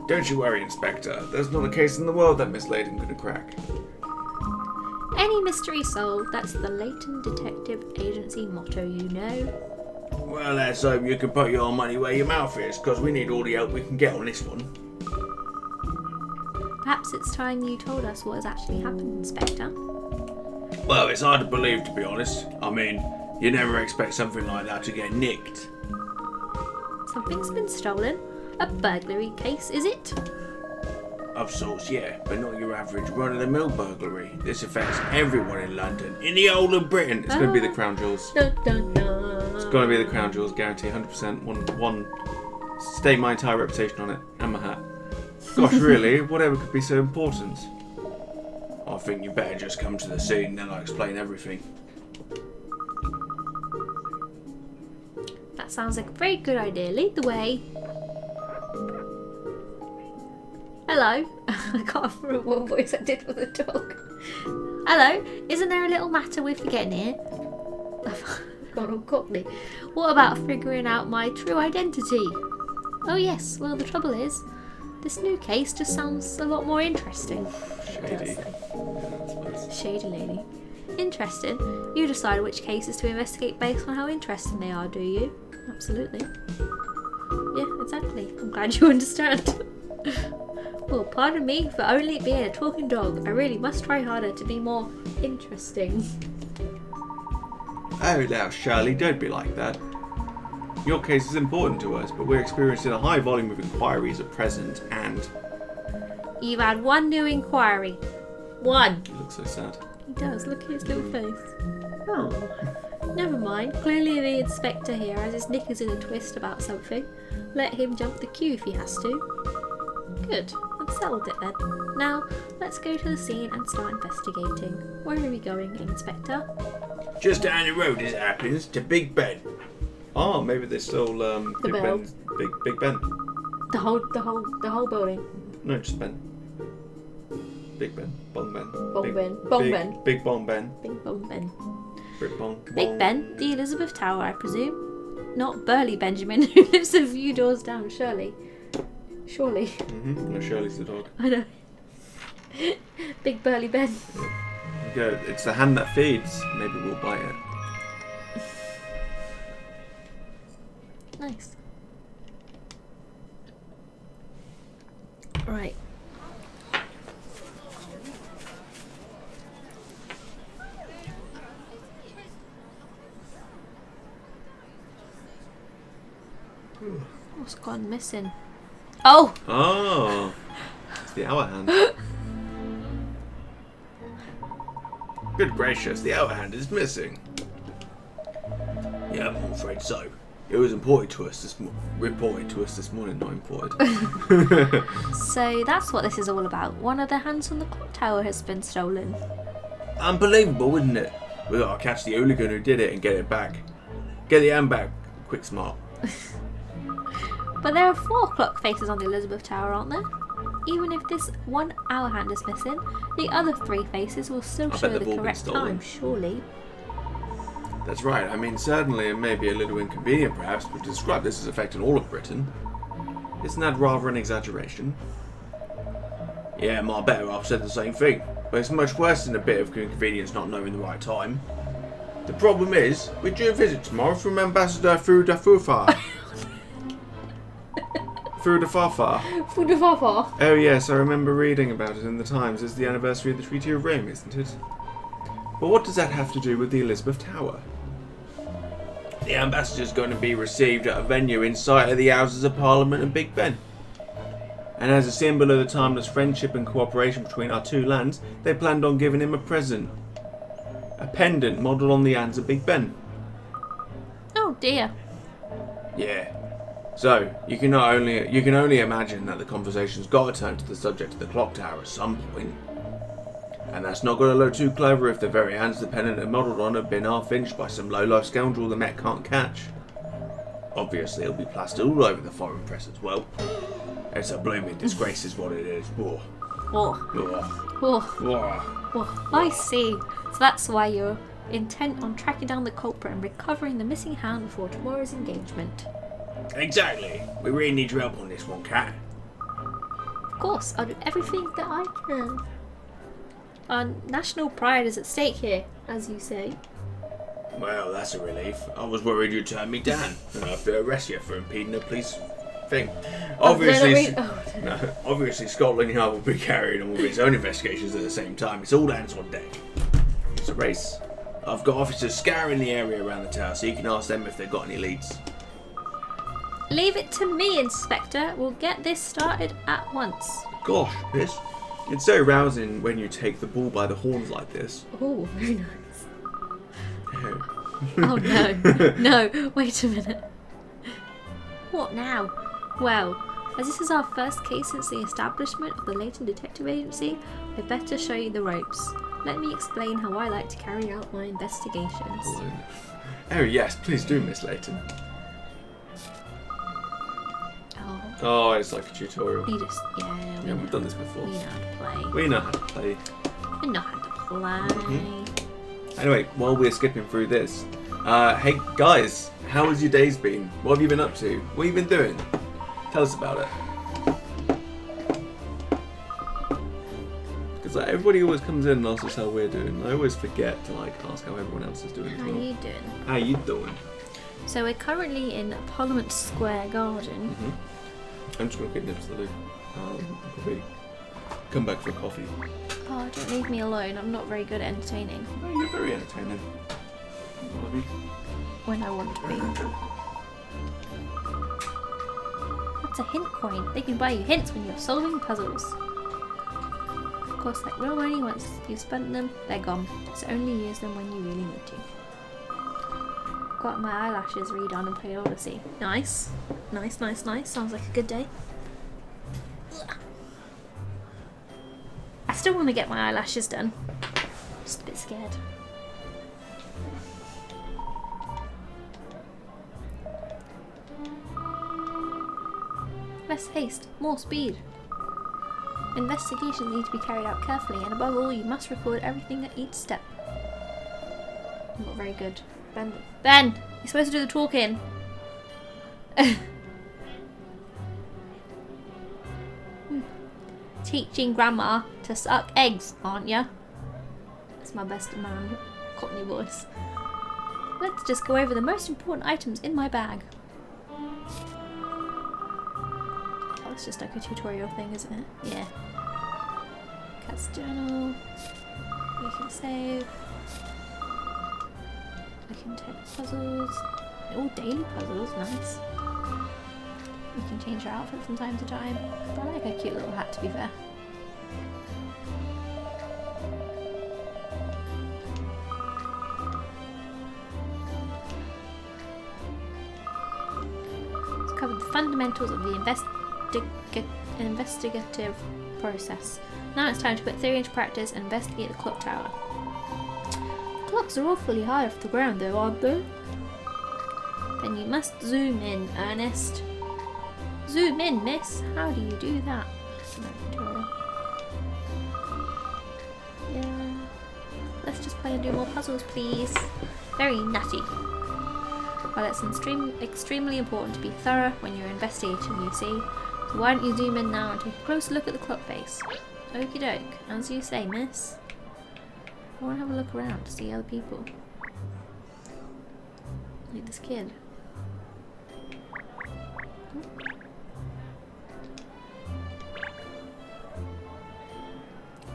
Don't you worry, Inspector. There's not a case in the world that Miss Layton couldn't crack. Any mystery solved, that's the Layton Detective Agency motto, you know. Well, let's hope you can put your money where your mouth is, because we need all the help we can get on this one. Perhaps it's time you told us what has actually happened, Inspector. Well, it's hard to believe, to be honest. I mean, you never expect something like that to get nicked. Something's been stolen. A burglary case, is it? Of sorts, yeah, but not your average run-of-the-mill burglary. This affects everyone in London, in the whole of Britain. It's going to be the Crown Jewels. Dun, dun, dun. It's going to be the Crown Jewels, guarantee 100%. One. Stake my entire reputation on it, and my hat. Gosh, really? Whatever could be so important? I think you better just come to the scene, then I'll explain everything. That sounds like a very good idea. Lead the way. Hello. I can't remember what voice I did for the dog. Hello. Isn't there a little matter with you getting here? I've gone all cockney. What about figuring out my true identity? Oh yes. Well, the trouble is, this new case just sounds a lot more interesting. Shady. Shady lady. Interesting. You decide which cases to investigate based on how interesting they are, do you? Absolutely. Yeah, exactly. I'm glad you understand. Well, pardon me for only being a talking dog. I really must try harder to be more interesting. Oh, now, Shirley, don't be like that. Your case is important to us, but we're experiencing a high volume of inquiries at present, and... You've had one new inquiry. One. He looks so sad. He does. Look at his little face. Oh. Never mind. Clearly the inspector here has his knickers in a twist about something. Let him jump the queue if he has to. Good. I've settled it then. Now, let's go to the scene and start investigating. Where are we going, Inspector? Just down the road as it happens, to Big Ben. Oh, maybe they stole Big bell. Ben's... Big Ben. The whole building. No, just Ben. Big Ben. Bong Ben. Bong Big, Ben. Bong big, Ben. Big Bong Ben. Big Bong Ben. Big Bong. Big Bong. Ben, the Elizabeth Tower, I presume. Not Burly Benjamin, who lives a few doors down, surely. Surely. No, Shirley's the dog. I know. Big Burly Ben. Go. It's the hand that feeds. Maybe we'll bite it. Nice. Right. What's gone missing? Oh! Oh! It's the hour hand. Good gracious, the hour hand is missing. Yeah, I'm afraid so. It was reported to us this morning, not imported. So that's what this is all about. One of the hands on the clock tower has been stolen. Unbelievable, isn't it? We gotta catch the hooligan who did it and get it back. Get the hand back, quick smart. But there are 4 clock faces on the Elizabeth Tower, aren't there? Even if this one hour hand is missing, the other 3 faces will still I show bet the they've all been correct stolen. time, surely. That's right. I mean, certainly it may be a little inconvenient, perhaps, but to describe this as affecting all of Britain, isn't that rather an exaggeration? Yeah, my better half said the same thing. But it's much worse than a bit of inconvenience not knowing the right time. The problem is, we're due a visit tomorrow from Ambassador Fudafafa. Fudafafa. Fudafafa. Oh yes, I remember reading about it in the Times. It's the anniversary of the Treaty of Rome, isn't it? But what does that have to do with the Elizabeth Tower? The ambassador's going to be received at a venue in sight of the Houses of Parliament and Big Ben. And as a symbol of the timeless friendship and cooperation between our two lands, they planned on giving him a present. A pendant modelled on the hands of Big Ben. Oh dear. Yeah. So, you can only imagine that the conversation's got to turn to the subject of the clock tower at some point. And that's not going to look too clever if the very hands the pendant are modelled on have been half-inched by some low-life scoundrel the Met can't catch. Obviously, it'll be plastered all over the foreign press as well. It's a blooming disgrace is what it is. Whoa. Oh. Whoa. Oh. Oh. I see. So that's why you're intent on tracking down the culprit and recovering the missing hand before tomorrow's engagement. Exactly. We really need your help on this one, Cat. Of course, I'll do everything that I can. Our national pride is at stake here, as you say. Well, that's a relief. I was worried you'd turn me down and I'd have to arrest you for impeding a police thing. Obviously, Scotland Yard will be carrying on with its own investigations at the same time. It's all hands on deck. It's a race. I've got officers scouring the area around the tower, so you can ask them if they've got any leads. Leave it to me, Inspector. We'll get this started at once. Gosh, Miss. It's so rousing when you take the bull by the horns like this. Oh, very nice. Oh. Oh no. No, wait a minute. What now? Well, as this is our first case since the establishment of the Layton Detective Agency, I better show you the ropes. Let me explain how I like to carry out my investigations. Oh yes, please do, Miss Layton. Oh, Oh, it's like a tutorial. you just, Yeah, we've done this before. We know how to play. We know how to play. We know how to play. Anyway, while we're skipping through this, hey guys, how has your days been? What have you been up to? What have you been doing? Tell us about it. Because like, everybody always comes in and asks us how we're doing. I always forget to like ask how everyone else is doing as How well. are you doing? How you doing? So we're currently in Parliament Square Garden. I'm just gonna get nips to the probably come back for a coffee. Oh, don't leave me alone. I'm not very good at entertaining Oh, you're very entertaining. Bobby. when I want to be. That's a hint coin. They can buy you hints when you're solving puzzles. Of course, like real money, once you've spent them, they're gone. So only use them when you really need to. Got my eyelashes redone and played Odyssey. Nice. Nice, nice, nice. Sounds like a good day. I still want to get my eyelashes done. Just a bit scared. Less haste, more speed. Investigations need to be carried out carefully, and above all, you must record everything at each step. I'm not very good. Ben! You're supposed to do the talking. Teaching Grandma to suck eggs, aren't ya? That's my best man Cockney voice. Let's just go over the most important items in my bag. Oh, it's just like a tutorial thing, isn't it? Yeah. Cat's journal. We can save. I can take puzzles. All daily puzzles, nice. We can change our outfit from time to time. But I like a cute little hat, to be fair. Let's cover the fundamentals of the investigative process. Now it's time to put theory into practice and investigate the clock tower. The clocks are awfully high off the ground though, aren't they? Then you must zoom in, Ernest. Zoom in, miss. How do you do that? No tutorial. Yeah. Let's just play and do more puzzles, please. Very nutty. Well, it's extremely important to be thorough when you're investigating, you see. So why don't you zoom in now and take a closer look at the clock face? Okie doke. As you say, miss. I want to have a look around to see other people. Like this kid.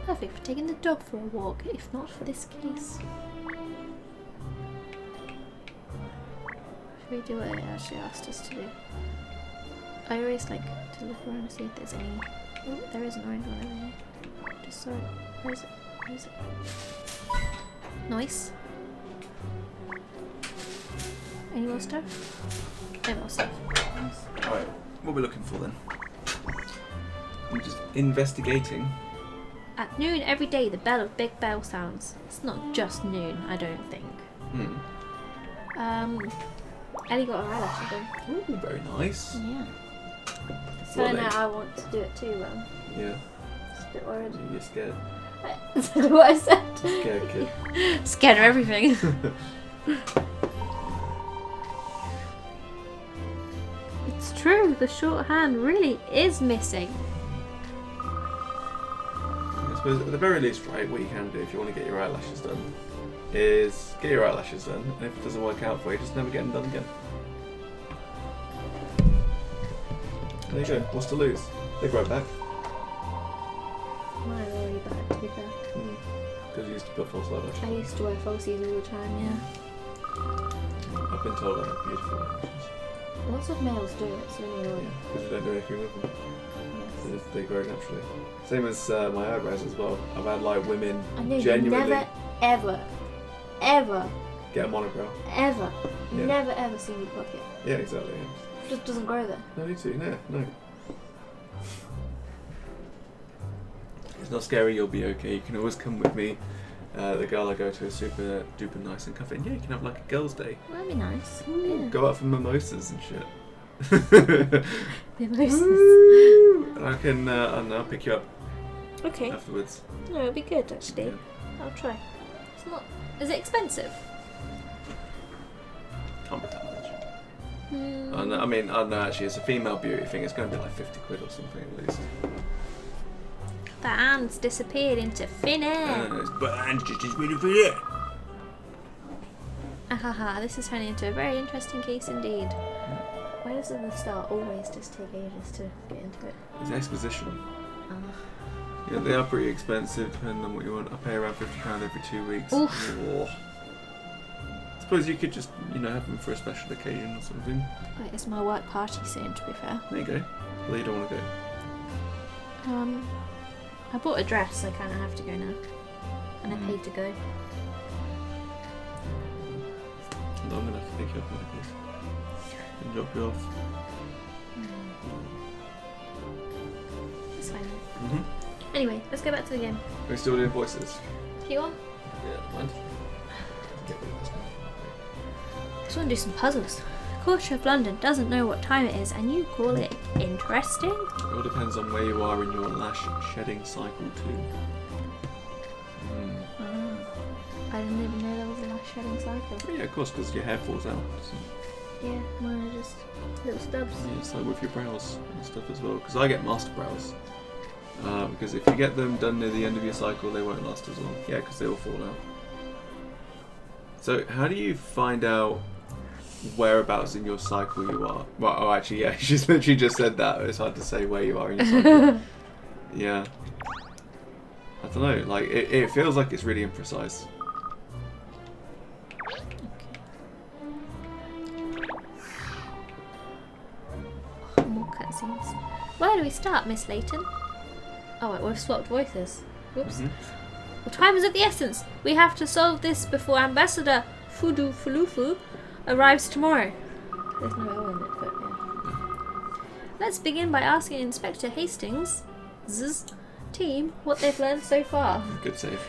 Perfect for taking the dog for a walk, if not for this case. Should we do what it actually asked us to do? I always like to look around and see if there's any... Oh, there is an orange one over here. Just saw it. Where is it? Where is it? Nice. Any more stuff? No more stuff. Nice. Alright, what are we looking for then? I'm just investigating. At noon every day, the bell of Big Bell sounds. It's not just noon, I don't think. Ellie got her eyelashes done. Ooh, very nice. Yeah. So now I want to do it too, Yeah. It's a bit worried. You're scared. Is that what I said? Scared kid. Scared of everything. It's true, the shorthand really is missing. I suppose at the very least, right, what you can do if you want to get your eyelashes done is get your eyelashes done, and if it doesn't work out for you, just never get them done again. There you go. What's to lose? They grow back. Mine are already back, to be fair. Because you used to put false eyelashes. I used to wear falsies all the time, yeah. I've been told I have beautiful eyelashes. Lots of males do, it's really annoying. Because you don't do anything with them. Yes. They grow naturally. Same as my eyebrows as well. I've had like women I know genuinely you never, ever, get a monobrow. ever, Yeah. never ever seen me pluck it. Yeah, exactly. Yeah. It just doesn't grow there. No need to. No. It's not scary. You'll be okay. You can always come with me. The girl I go to is super duper nice and comfy. And yeah, you can have like a girls' day. Well, that'd be nice. Yeah. Go out for mimosas and shit. Mimosas. And I can I'll pick you up Okay. afterwards. No, it'll be good actually. Yeah. I'll try. It's not. Is it expensive? Can't be that much. I mean, I don't know actually, it's a female beauty thing. It's going to be like 50 quid or something at least. The hand's disappeared into thin air. But Anne's just as ready for it. Ahaha, this is turning into a very interesting case indeed. Why does the start always just take ages to get into it? It's exposition. Yeah, they are pretty expensive depending on what you want. I pay around £50 every 2 weeks. Oof. Oh. I suppose you could just, have them for a special occasion or something. Wait, it's my work party soon, to be fair. There you go. Well, you don't want to go. I bought a dress, so I kind of have to go now. And I paid to go. I'm going to have to pick you up in a case. And drop you off. It's fine. Anyway, let's go back to the game. We're still doing voices. Do you want? Yeah, mind? Get rid of this now. Just want to do some puzzles. Quarter of London doesn't know what time it is, and you call it interesting? It all depends on where you are in your lash shedding cycle too. I didn't even know there was a lash shedding cycle. Oh, yeah, of course, because your hair falls out. So. Yeah, mine are just little stubs. Yeah, it's like with your brows and stuff as well. Because I get master brows. Because if you get them done near the end of your cycle, they won't last as long. Yeah, because they will fall out. So, how do you find out whereabouts in your cycle you are? Well, oh, actually, yeah, she's literally just said that. It's hard to say where you are in your cycle. Yeah. I don't know. Like, it feels like it's really imprecise. More cutscenes. Where do we start, Miss Layton? Oh wait, we've swapped voices. Whoops. Well, time is of the essence. We have to solve this before Ambassador Fudu Fulufu arrives tomorrow. There's no O in it, but yeah. Let's begin by asking Inspector Hastings' team what they've learned so far. Good save.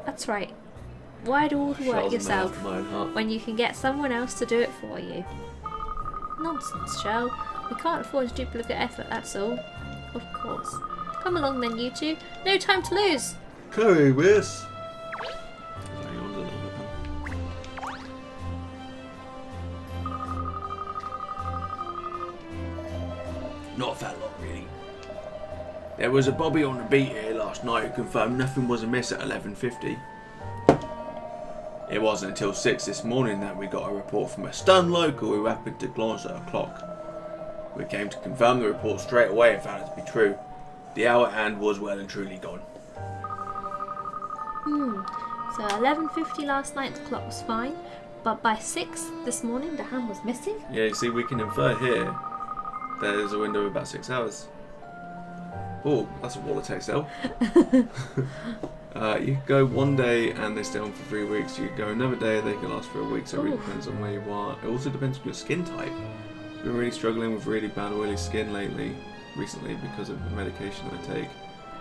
That's right. Why do all the work Shell's yourself a man after my own heart. when you can get someone else to do it for you? Nonsense, Shell. We can't afford to duplicate effort, that's all. Of course. Come along then, you two. No time to lose. Chloe, Wiss. Not that long, really. There was a bobby on the beat here last night who confirmed nothing was amiss at 11:50. It wasn't until 6 this morning that we got a report from a stunned local who happened to glance at a clock. We came to confirm the report straight away and found it to be true. The hour hand was well and truly gone. So 11:50 last night, the clock was fine, but by 6 this morning, the hand was missing. Yeah, you see, we can infer here there's a window of about 6 hours. Oh, that's a wall of textile. You could go one day and they stay on for 3 weeks. You could go another day, they can last for a week. So it really depends on where you are. It also depends on your skin type. I've been really struggling with really bad oily skin recently because of the medication that I take.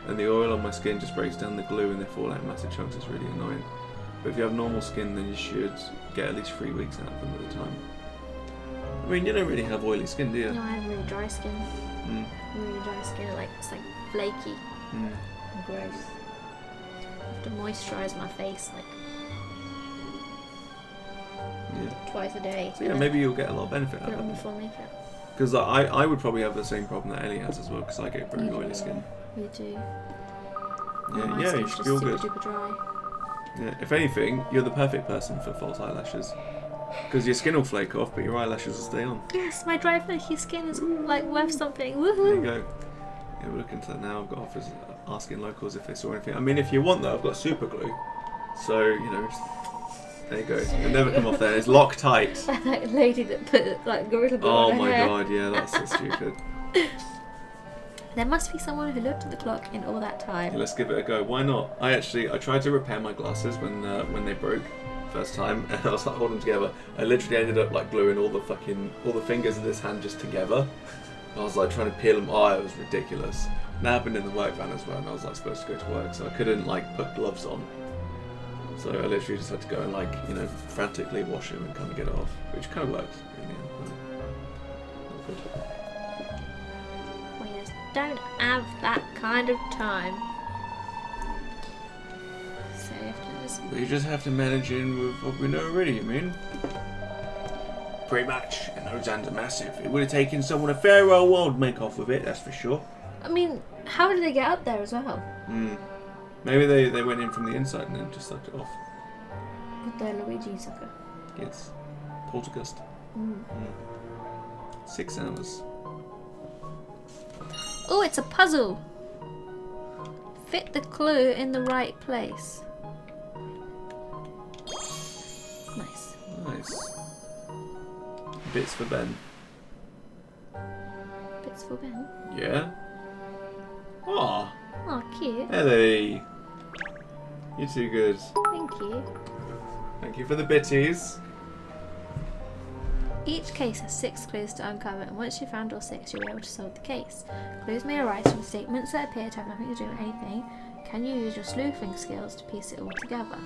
And the oil on my skin just breaks down the glue and they fall out in massive chunks. It's really annoying. But if you have normal skin, then you should get at least 3 weeks out of them at a time. I mean, you don't really have oily skin, do you? No, I have really dry skin. Really dry skin, it's like flaky and gross. I have to moisturise my face twice a day. So yeah, maybe you'll get a lot of benefit out Put it of on it. before makeup. Because I would probably have the same problem that Ellie has as well, because I get very oily skin. You do. Yeah, My you skin's should just feel super good. duper dry. Yeah, if anything, you're the perfect person for false eyelashes. Because your skin will flake off, but your eyelashes will stay on. Yes, my dry flaky skin is worth something. There you Woohoo! go. Yeah, we're looking into that now. I've got offers asking locals if they saw anything. I mean, if you want though, I've got super glue. So, there you go. It'll never come off there. It's locked tight. That lady that put gorilla glue Oh on her my hair. god, yeah, that's so stupid. There must be someone who looked at the clock in all that Yeah, time. let's give it a go. Why not? I tried to repair my glasses when they broke first time, and I was like holding them together. I literally ended up gluing all the fingers of this hand just together. I was trying to peel them. Oh, it was ridiculous. And that happened in the work van as well, and I was supposed to go to work, so I couldn't put gloves on. So I literally just had to go and frantically wash them and kind of get it off, which kind of worked in the end. Not good. We just don't have that kind of time. So you have to just... We just have to manage in with what we know already, you mean? Pretty much. And those hands are massive. It would have taken someone a fair old while to make off with it, that's for sure. I mean, how did they get up there as well? Maybe they went in from the inside and then just sucked it off. With their Luigi sucker. Yes. Poltergust. 6 hours. Oh, it's a puzzle! Fit the clue in the right place. Nice. Nice. Bits for Ben. Bits for Ben. Yeah? Aw, Oh, cute. Ellie. You're too good. Thank you. Thank you for the bitties. Each case has 6 clues to uncover, and once you've found all 6, you'll be able to solve the case. Clues may arise from statements that appear to have nothing to do with anything. Can you use your sleuthing skills to piece it all together?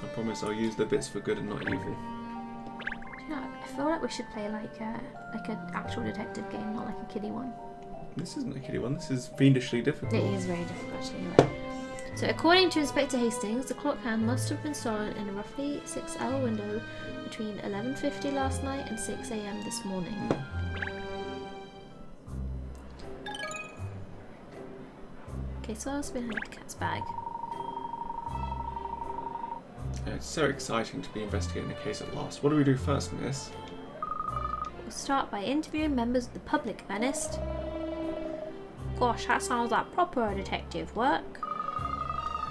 I promise I'll use the bits for good and not evil. Yeah, I feel like we should play like an actual detective game, not like a kiddie one. This isn't a kiddie one, this is fiendishly difficult. It is very difficult, actually. You're right. So, according to Inspector Hastings, the clock hand must have been stolen in a roughly 6-hour window between 11:50 last night and 6 a.m. this morning. Okay, so what's behind the cat's bag? It's so exciting to be investigating a case at last. What do we do first, miss? We'll start by interviewing members of the public, Ernest. Gosh, that sounds like proper detective work.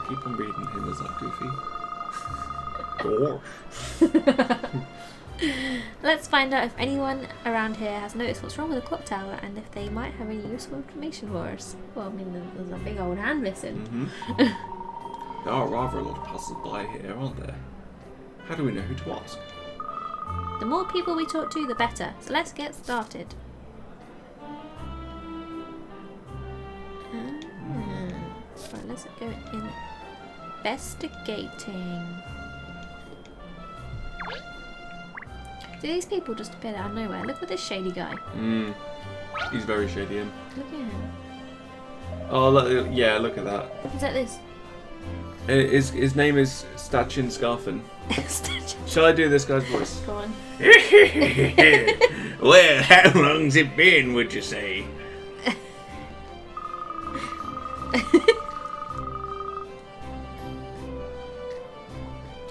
Keep on reading him as goofy. Let's find out if anyone around here has noticed what's wrong with the clock tower and if they might have any useful information for us. Well, I mean, there's a big old hand missing. There are rather a lot of passers-by here, aren't there? How do we know who to ask? The more people we talk to, the better. So let's get started. Right, let's go investigating. Do these people just appear out of nowhere? Look at this shady guy. He's very shady, him. Look at him. Oh, look, yeah, look at that. Is that this? His name is Stachin Scarfin. Shall I do this guy's voice? Go on. Well, how long's it been, would you say?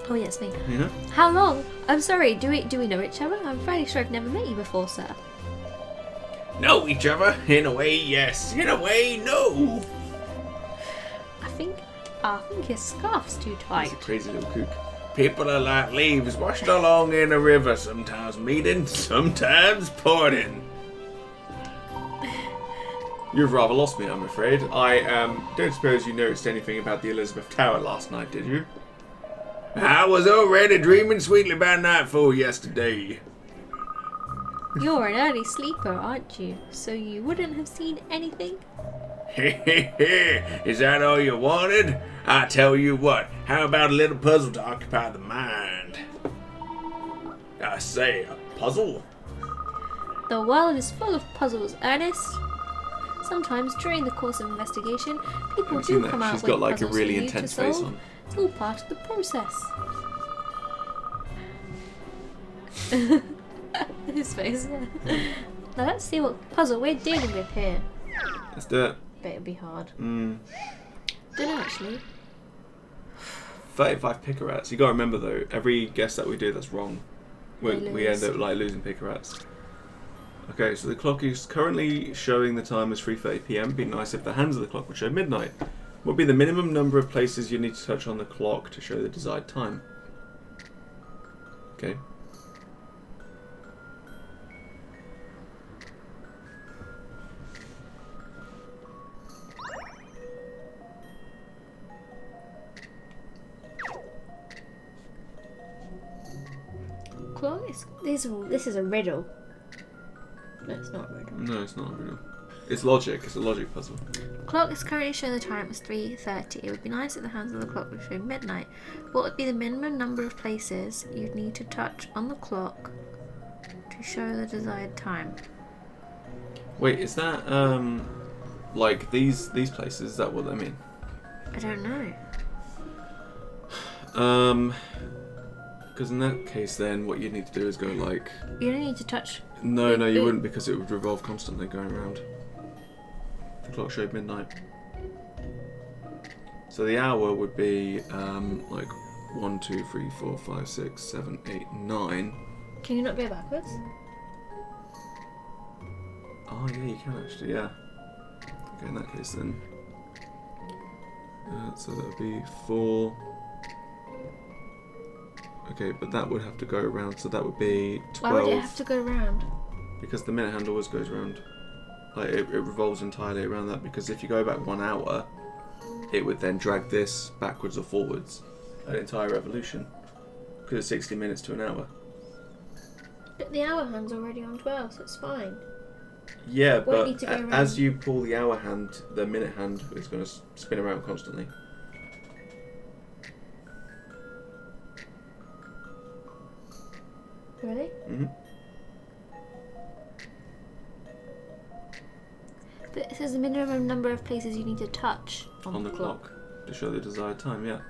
Oh yes, me. You know? How long? I'm sorry. Do we know each other? I'm fairly sure I've never met you before, sir. Know each other? In a way, yes. In a way, no. I think his scarf's too He's tight. a crazy little kook. People are like leaves washed along in a river, sometimes meeting, sometimes parting. You've rather lost me, I'm afraid. I don't suppose you noticed anything about the Elizabeth Tower last night, did you? I was already dreaming sweetly by nightfall yesterday. You're an early sleeper, aren't you? So you wouldn't have seen anything? Is that all you wanted? I tell you what, how about a little puzzle to occupy the mind? I say, a puzzle? The world is full of puzzles, Ernest. Sometimes during the course of investigation, people Have you do seen come that? out She's with got like a puzzles really for you intense to face solve. on. It's all part of the process. His face. Now let's see what puzzle we're dealing with here. Let's do it. Bet it'll be hard. Mm. Don't know actually. 35 picker rats. You gotta remember though, every guess that we do that's wrong, we end up like losing picker rats. Okay, so the clock is currently showing the time as 3:30 PM. It'd be nice if the hands of the clock would show midnight. What would be the minimum number of places you need to touch on the clock to show the desired time? Okay. Clock is this is a riddle. No, it's not a riddle. No, it's not a riddle. It's logic. It's a logic puzzle. Clock is currently showing the time as 3:30. It would be nice if the hands of the clock would show midnight. What would be the minimum number of places you'd need to touch on the clock to show the desired time? Wait, is that like these places? Is that what they mean? I don't know. Because in that case, then what you'd need to do is go like. You don't need to touch. No, you wouldn't, because it would revolve constantly going around. The clock showed midnight. So the hour would be like 1, 2, 3, 4, 5, 6, 7, 8, 9. Can you not go backwards? Oh yeah, you can actually, yeah. Okay, in that case then. So that would be 4. Okay, but that would have to go around, so that would be 12. Why would it have to go round? Because the minute hand always goes round. Like it revolves entirely around that, because if you go back 1 hour, it would then drag this backwards or forwards an entire revolution. Because it's 60 minutes to an hour. But the hour hand's already on 12, so it's fine. Yeah, Won't need to but go round. as you pull the hour hand, the minute hand is going to spin around constantly. Really? Mm-hmm. But it says the minimum number of places you need to touch On the clock to show the desired time, yeah.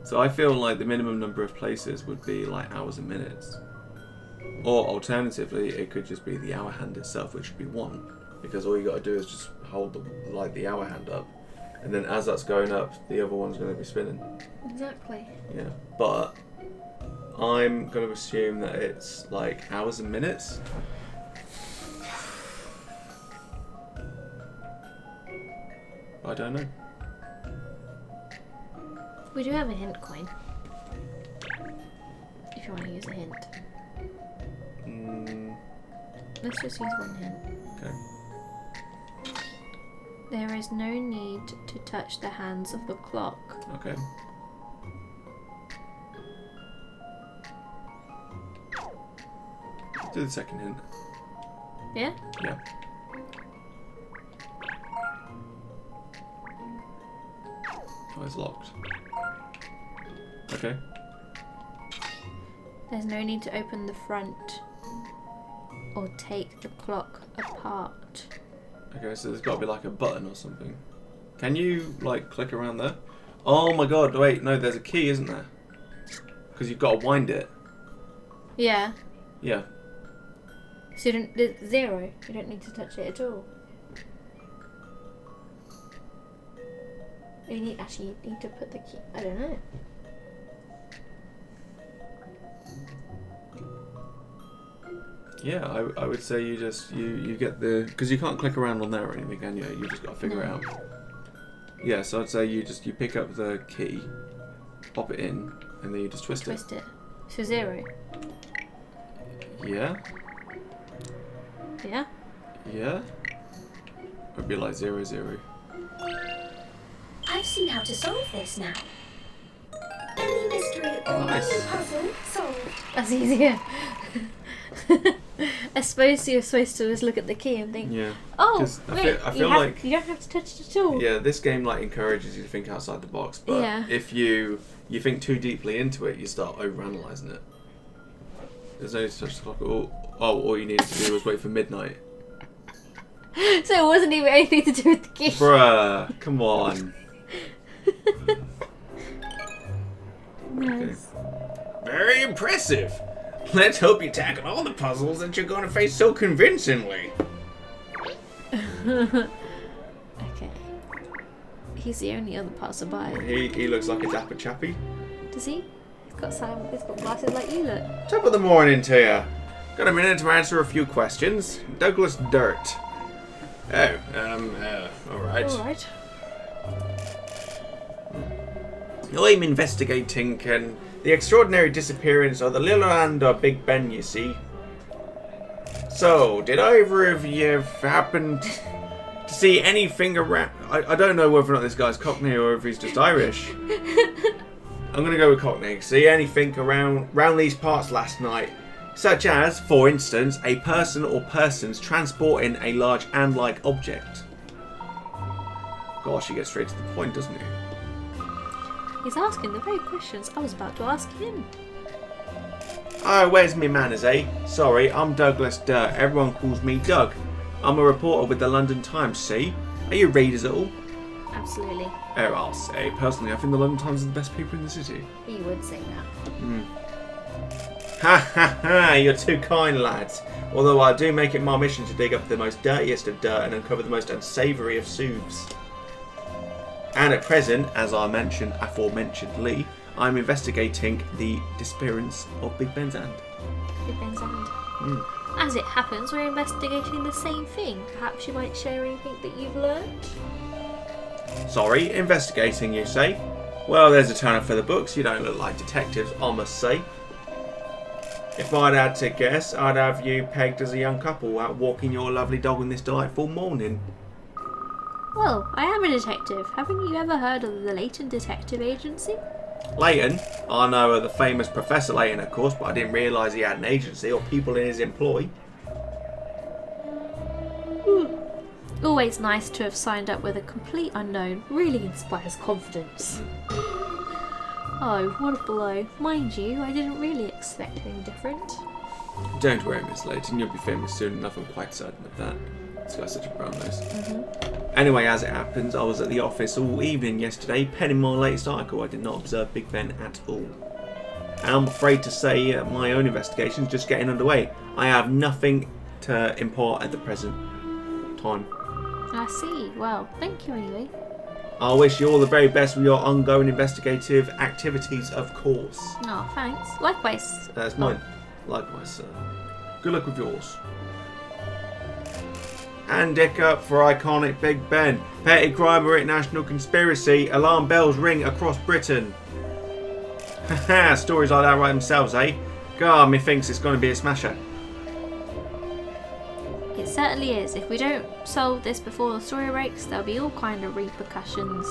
So I feel like the minimum number of places would be like hours and minutes. Or alternatively, it could just be the hour hand itself, which would be 1. Because all you got to do is just hold the hour hand up. And then as that's going up, the other one's going to be spinning. Exactly. Yeah. But I'm going to assume that it's like hours and minutes. I don't know. We do have a hint coin. If you want to use a hint. Let's just use one hint. Okay. There is no need to touch the hands of the clock. Okay. Do the second hint. Yeah? Yeah. Oh, it's locked. Okay. There's no need to open the front or take the clock apart. Okay, so there's got to be like a button or something. Can you like click around there? Oh my god, wait, no, there's a key, isn't there? Because you've got to wind it. Yeah. Yeah. So you don't, there's 0. You don't need to touch it at all. You need to put the key. I don't know. Yeah, I would say you just you get the, because you can't click around on there or anything, can you? You just got to figure it out. Yeah, so I'd say you pick up the key, pop it in, and then you just twist it. So 0. Yeah. Yeah. Yeah. It'd be like 0, 0. I've seen how to solve this now. Any mystery or Nice. any puzzle solved. That's easier. I suppose you're supposed to just look at the key and think, Yeah. oh, 'Cause wait, I feel you like don't have to touch it at all. yeah, this game like encourages you to think outside the box, but Yeah. if you think too deeply into it, you start overanalyzing it. There's no need to touch the clock. All you needed to do was wait for midnight. So it wasn't even anything to do with the key. Bruh, come on. Nice. Very impressive. Let's hope you tackle all the puzzles that you're going to face so convincingly. Okay. He's the only other passerby. He looks like a dapper chappy. Does he? He's got glasses like you look. Top of the morning to you. Got a minute to answer a few questions. Douglas Dirt. Alright. Alright. I'm investigating the extraordinary disappearance of the little land of Big Ben, you see. So, did either of you happen to see anything around... I don't know whether or not this guy's Cockney or if he's just Irish. I'm going to go with Cockney. See anything around these parts last night? Such as, for instance, a person or persons transporting a large ant-like object. Gosh, he gets straight to the point, doesn't he? He's asking the very questions I was about to ask him. Oh, where's me manners, eh? Sorry, I'm Douglas Dirt. Everyone calls me Doug. I'm a reporter with the London Times, see? Are you readers at all? Absolutely. Oh, I'll say, personally, I think the London Times are the best people in the city. You would say that. Ha ha ha, you're too kind, lads. Although I do make it my mission to dig up the most dirtiest of dirt and uncover the most unsavoury of sooths. And at present, as I mentioned aforementionedly, I'm investigating the disappearance of Big Benzand. Big Benzand. As it happens, we're investigating the same thing. Perhaps you might share anything that you've learned? Sorry, investigating, you say? Well, there's a turn for the books. You don't look like detectives, I must say. If I'd had to guess, I'd have you pegged as a young couple out walking your lovely dog on this delightful morning. Well, I am a detective. Haven't you ever heard of the Layton Detective Agency? Layton? I know of the famous Professor Layton, of course, but I didn't realise he had an agency or people in his employ. Always nice to have signed up with a complete unknown. Really inspires confidence. Oh, what a blow. Mind you, I didn't really expect anything different. Don't worry, Miss Layton, you'll be famous soon enough, I'm quite certain of that. This guy's such a brown nose. Anyway, as it happens, I was at the office all evening yesterday, penning my latest article. I did not observe Big Ben at all. And I'm afraid to say my own investigation is just getting underway. I have nothing to impart at the present time. I see. Well, thank you anyway. I wish you all the very best with your ongoing investigative activities, of course. Oh, thanks. Likewise. That's mine. Likewise, sir. Good luck with yours. And dick up for iconic Big Ben. Petty crime or international conspiracy. Alarm bells ring across Britain. Haha, stories like that write themselves, eh? God, me thinks it's going to be a smasher. It certainly is. If we don't solve this before the story breaks, there'll be all kind of repercussions.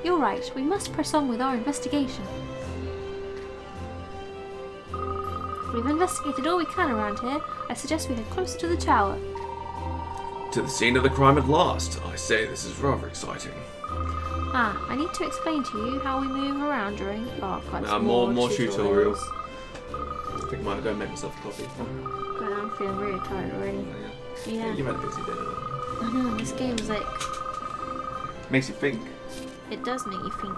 You're right. We must press on with our investigation. We've investigated all we can around here. I suggest we head closer to the tower. To the scene of the crime at last. I say, this is rather exciting. I need to explain to you how we move around during our quite more tutorials. I think I might go make myself a coffee. God, I'm feeling really tired already. Yeah. You've had a busy day, haven't you? I know, this game is like... Makes you think. It does make you think.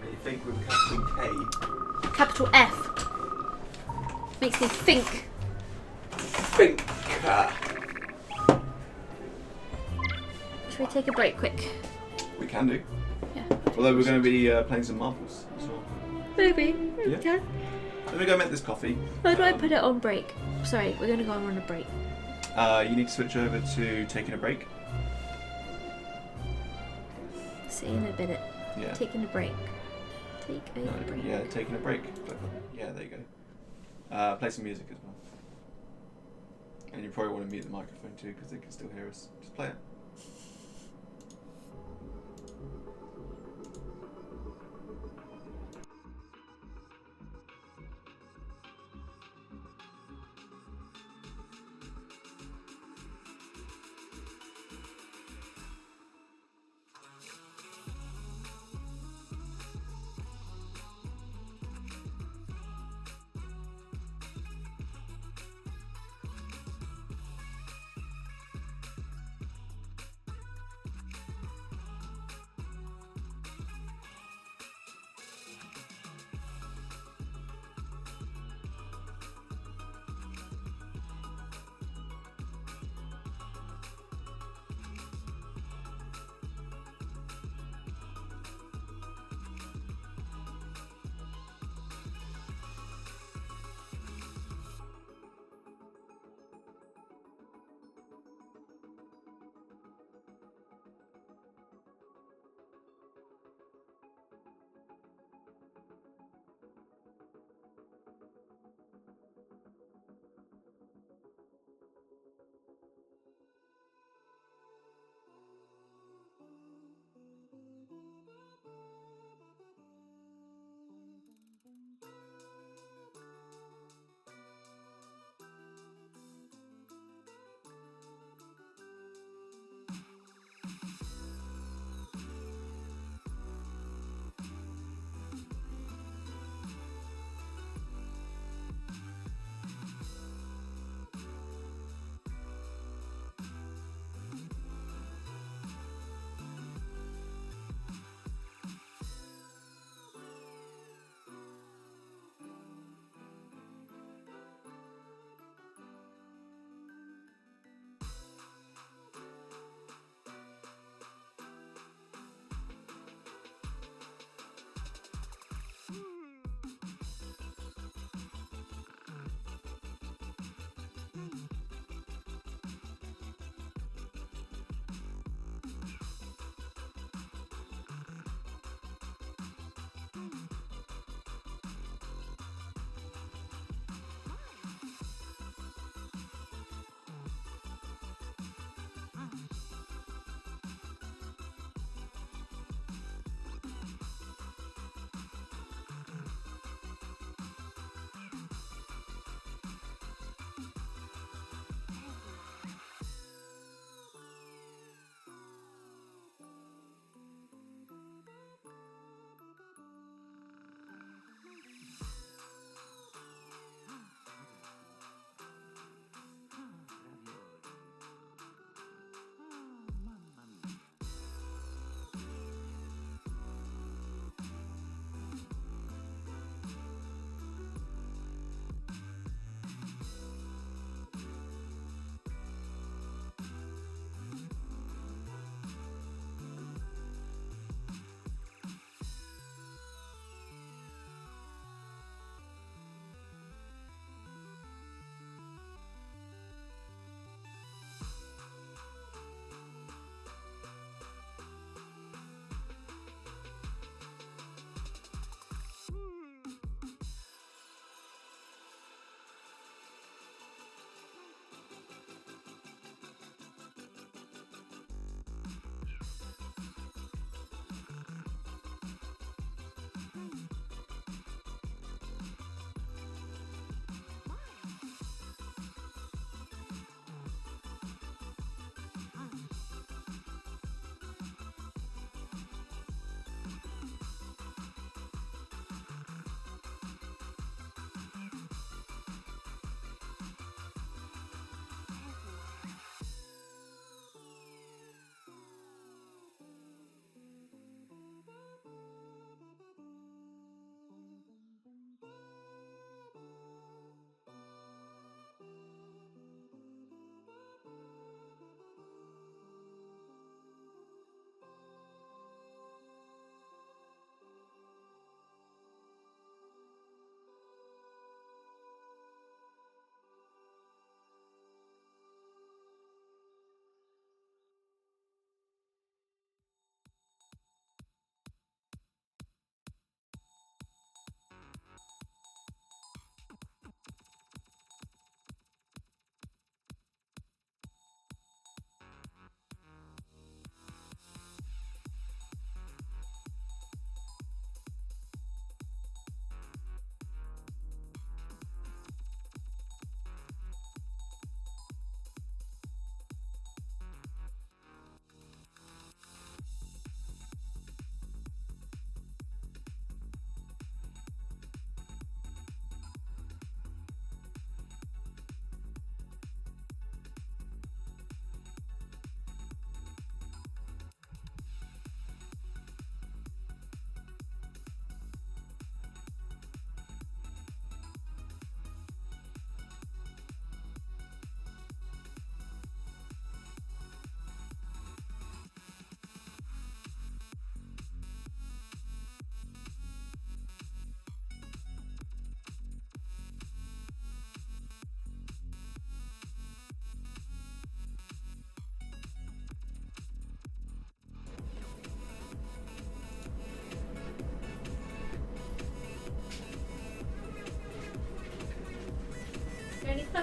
Make you think with capital K. Capital F. Makes me think. Thinker. Should we take a break quick? We can do. Yeah. Although we're going to be playing some marbles as well. Maybe. Yeah. Okay. Let me go make this coffee. How do I put it on break? Sorry, we're going to go on a break. You need to switch over to taking a break. See you in a minute. Yeah. Taking a break. Take a No, break. yeah, taking a break. Yeah, there you go. Play some music as well. And you probably want to mute the microphone too because they can still hear us. Just play it.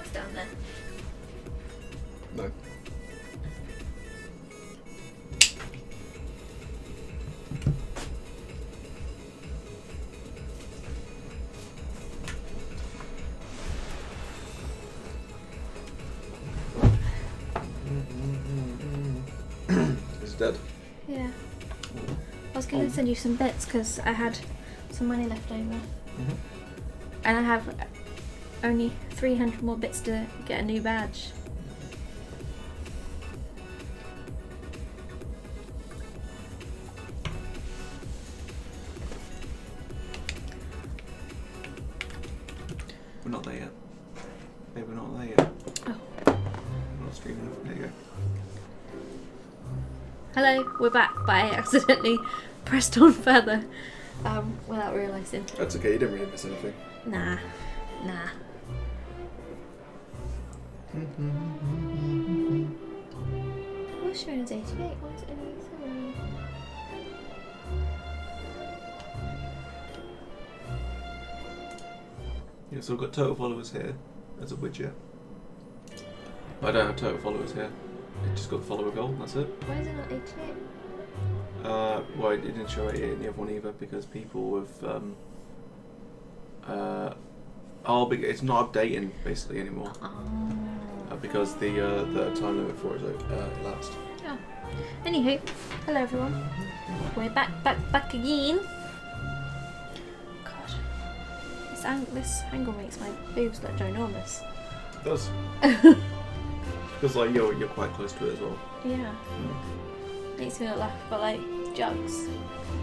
bugs down there? No. It's dead. Yeah. I was going to send you some bits because I had some money left over. Mm-hmm. And I have only 300 more bits to get a new badge. We're not there yet. Hey, we're not there yet. Oh. We're not streaming. There you go. Hello, we're back, but I accidentally pressed on further without realising. That's okay, you didn't really miss anything. Nah. What's showing as 88? Why is it only 87? Yeah, so we've got total followers here as a widget. I don't have total followers here. It just got the follower goal, that's it. Why is it not 88? Well, it didn't show 88 in the other one either because people have it's not updating basically anymore because the time limit for it is elapsed. Oh. Anywho, hello everyone. We're back again. God, this angle makes my boobs look ginormous. It does. Because like you're quite close to it as well. Yeah. Makes me look like I've got like jugs,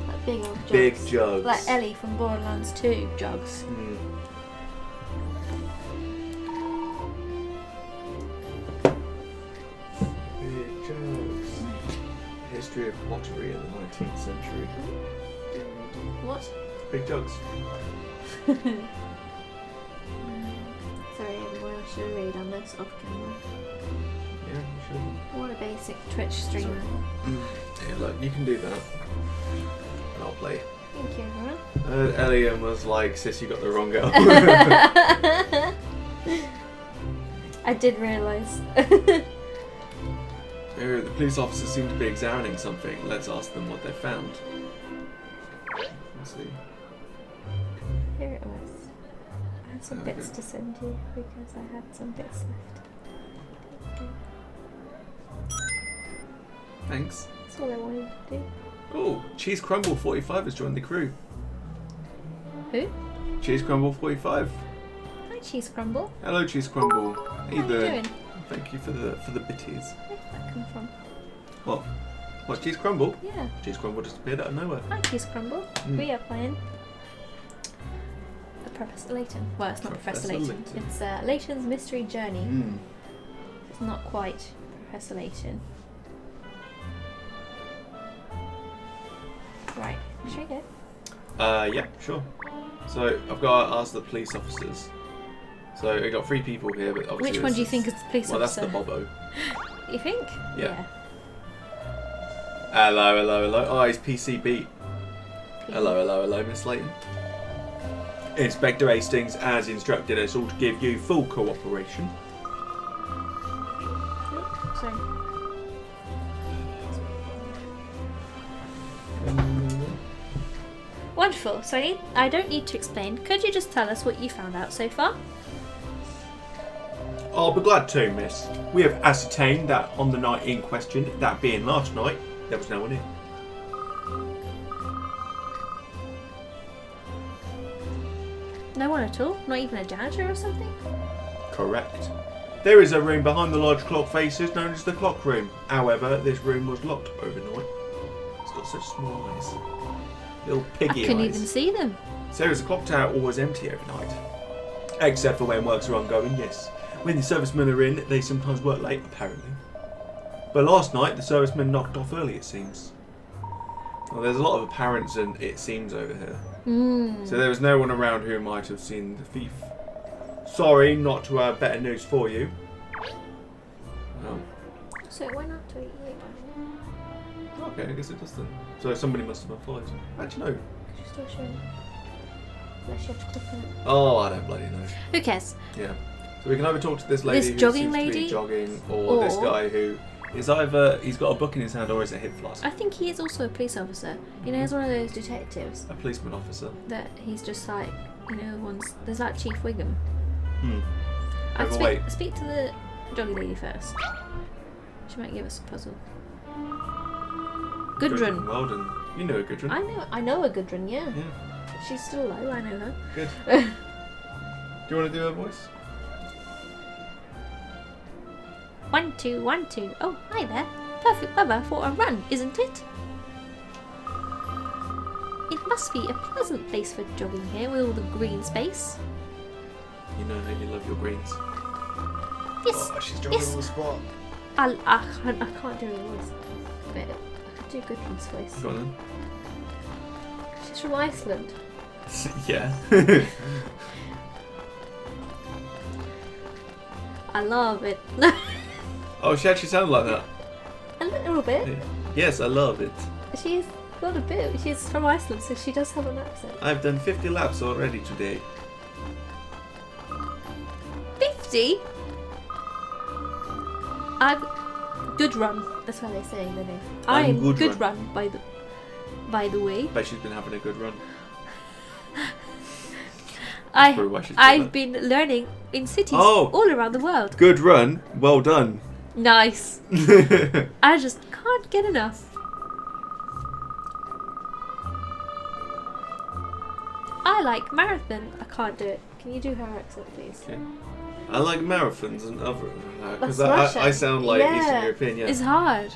like big old jugs. Big jugs. Like Ellie from Borderlands 2 jugs. Mm. Big jugs. History of pottery in the 19th century. What? Big jugs. Sorry everyone, I should have really done this off camera. Yeah, you should. What a basic Twitch streamer. Yeah, look, you can do that. And I'll play. Thank you everyone. Elliot was like, sis, you got the wrong girl. I did realise. The police officers seem to be examining something. Let's ask them what they found. Let's see. Here it was. I had some bits to send you because I had some bits left. Thanks. That's all I wanted to do. Oh, Cheese Crumble 45 has joined the crew. Who? Cheese Crumble 45. Hi Cheese Crumble. Hello, Cheese Crumble. How you doing? Thank you for the bitties. Where did that come from? What? What, Cheese Crumble? Yeah. Cheese Crumble just appeared out of nowhere. Hi Cheese Crumble. We are playing Professor Layton. Well, it's not Professor Layton. It's Layton's Mystery Journey. It's not quite Professor Layton. Right, should we go? Yeah, sure. So I've got to ask the police officers. So I got 3 people here, but obviously which one do you think is the police officer? Well, that's the Bobbo. You think? Yeah. Hello. Oh, it's PC Beat. Hello, Miss Layton. Inspector Hastings has instructed us all to give you full cooperation. Oh, sorry. Wonderful. So I don't need to explain. Could you just tell us what you found out so far? I'll be glad to, miss. We have ascertained that on the night in question, that being last night, there was no one in. No one at all? Not even a janitor or something? Correct. There is a room behind the large clock faces known as the clock room. However, this room was locked overnight. It's got such small eyes. Little piggy eyes. I couldn't even see them. So is the clock tower always empty overnight? Except for when works are ongoing, yes. When the servicemen are in, they sometimes work late, apparently. But last night, the servicemen knocked off early, it seems. Well, there's a lot of apparents and it seems over here. So there was no one around who might have seen the thief. Sorry not to have better news for you. Oh. So it went up to 88. Okay, I guess it does then. So somebody must have applied. Actually, no. Could you still show it? Unless you have to click on it. Oh, I don't bloody know. Who cares? Yeah. So we can either talk to this lady This who jogging seems to lady? be jogging, or this guy who is either he's got a book in his hand or is a hip flask. I think he is also a police officer. You know, he's one of those detectives A policeman officer. that he's just like, you know, ones. There's like Chief Wiggum. I'd Overweight. speak to the jogging lady first. She might give us a puzzle. Gudrun. Well done. You know a Gudrun. I know a Gudrun, yeah. Yeah. She's still alive, I know her. Good. Do you want to do her voice? 1, 2, 1, 2. Oh, hi there. Perfect weather for a run, isn't it? It must be a pleasant place for jogging here with all the green space. You know how you love your greens. Yes, Oh, she's jogging yes. on the spot. I can't do her voice. But I could do Gudrun's voice. Go on then. She's from Iceland. Yeah. I love it. Oh, she actually sounded like that. A little bit. Yes, I love it. She's got a bit. She's from Iceland, so she does have an accent. I've done 50 laps already today. 50? I'm good run. That's what they say in the name. I'm I'm good good run, by the way. Bet she's been having a good run. Probably why she's doing I've that. been learning in cities Oh. all around the world. Good run. Well done. Nice. I just can't get enough. I like marathon. I can't do it. Can you do her accent, please? Okay. I like marathons and other... Because That's I Russian. sound like Yeah, Eastern European, yeah. It's hard.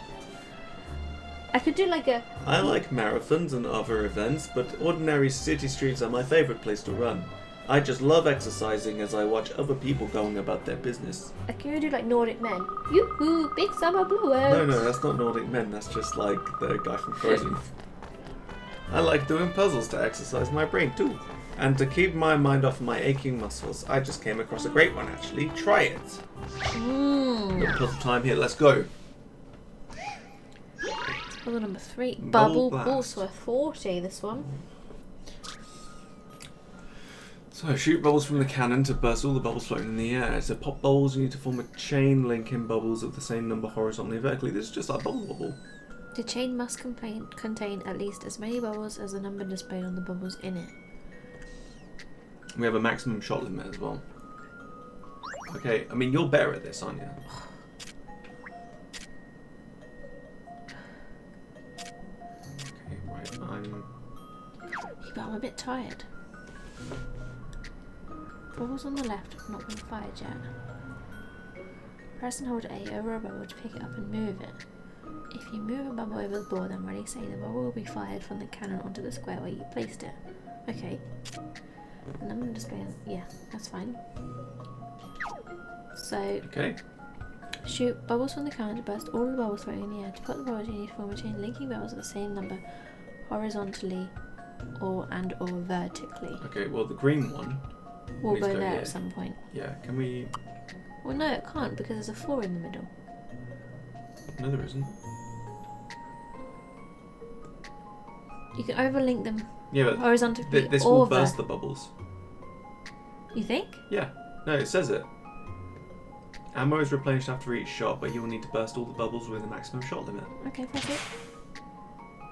I could do like a... I like marathons and other events, but ordinary city streets are my favourite place to run. I just love exercising as I watch other people going about their business. Can you do like Nordic men? Yoo-hoo, big summer blowout. No, that's not Nordic men, that's just like the guy from Frozen. I like doing puzzles to exercise my brain too. And to keep my mind off my aching muscles, I just came across a great one actually. Try it. Little puzzle time here, let's go. Puzzle number 3. Bubble Bubble blast. also a 40, this one. So shoot bubbles from the cannon to burst all the bubbles floating in the air. So pop bubbles, you need to form a chain linking bubbles of the same number horizontally and vertically. This is just like bubble bubble. The chain must contain at least as many bubbles as the number displayed on the bubbles in it. We have a maximum shot limit as well. Okay, I mean you're better at this, aren't you? Okay, right, But I'm a bit tired. Bubbles on the left have not been fired yet. Press and hold A over a bubble to pick it up and move it. If you move a bubble over the board and release A, the bubble will be fired from the cannon onto the square where you placed it. Okay. And I'm going to display. Yeah, that's fine. So, Okay. shoot bubbles from the cannon to burst all the bubbles floating in the air. To put the bubbles, you need to form a chain linking bubbles of the same number horizontally or vertically. Okay, well the green one. We'll needs to go there here. at some point. Yeah, can we... Well, no, it can't because there's a 4 in the middle. No, there isn't. You can overlink them Yeah, but horizontally this or will burst the bubbles. You think? Yeah. No, it says it. Ammo is replenished after each shot, but you will need to burst all the bubbles with a maximum shot limit. Okay, that's it.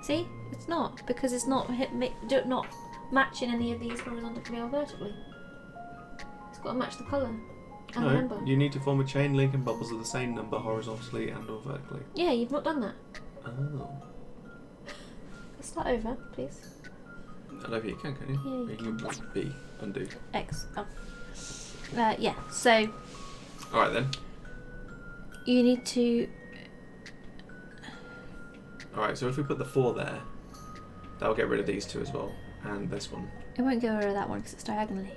See? It's not because it's not not matching any of these horizontally or vertically. It's got to match the colour and the number. No, you need to form a chain linking bubbles of the same number horizontally and or vertically. Yeah, you've not done that. Oh. Let's start over, please. I don't think you can you? Yeah, you can press B, undo. X. Oh. Yeah, so Alright then. you need to... Alright, so if we put the 4 there, that'll get rid of these 2 as well. And this one. It won't go rid of that one because it's diagonally.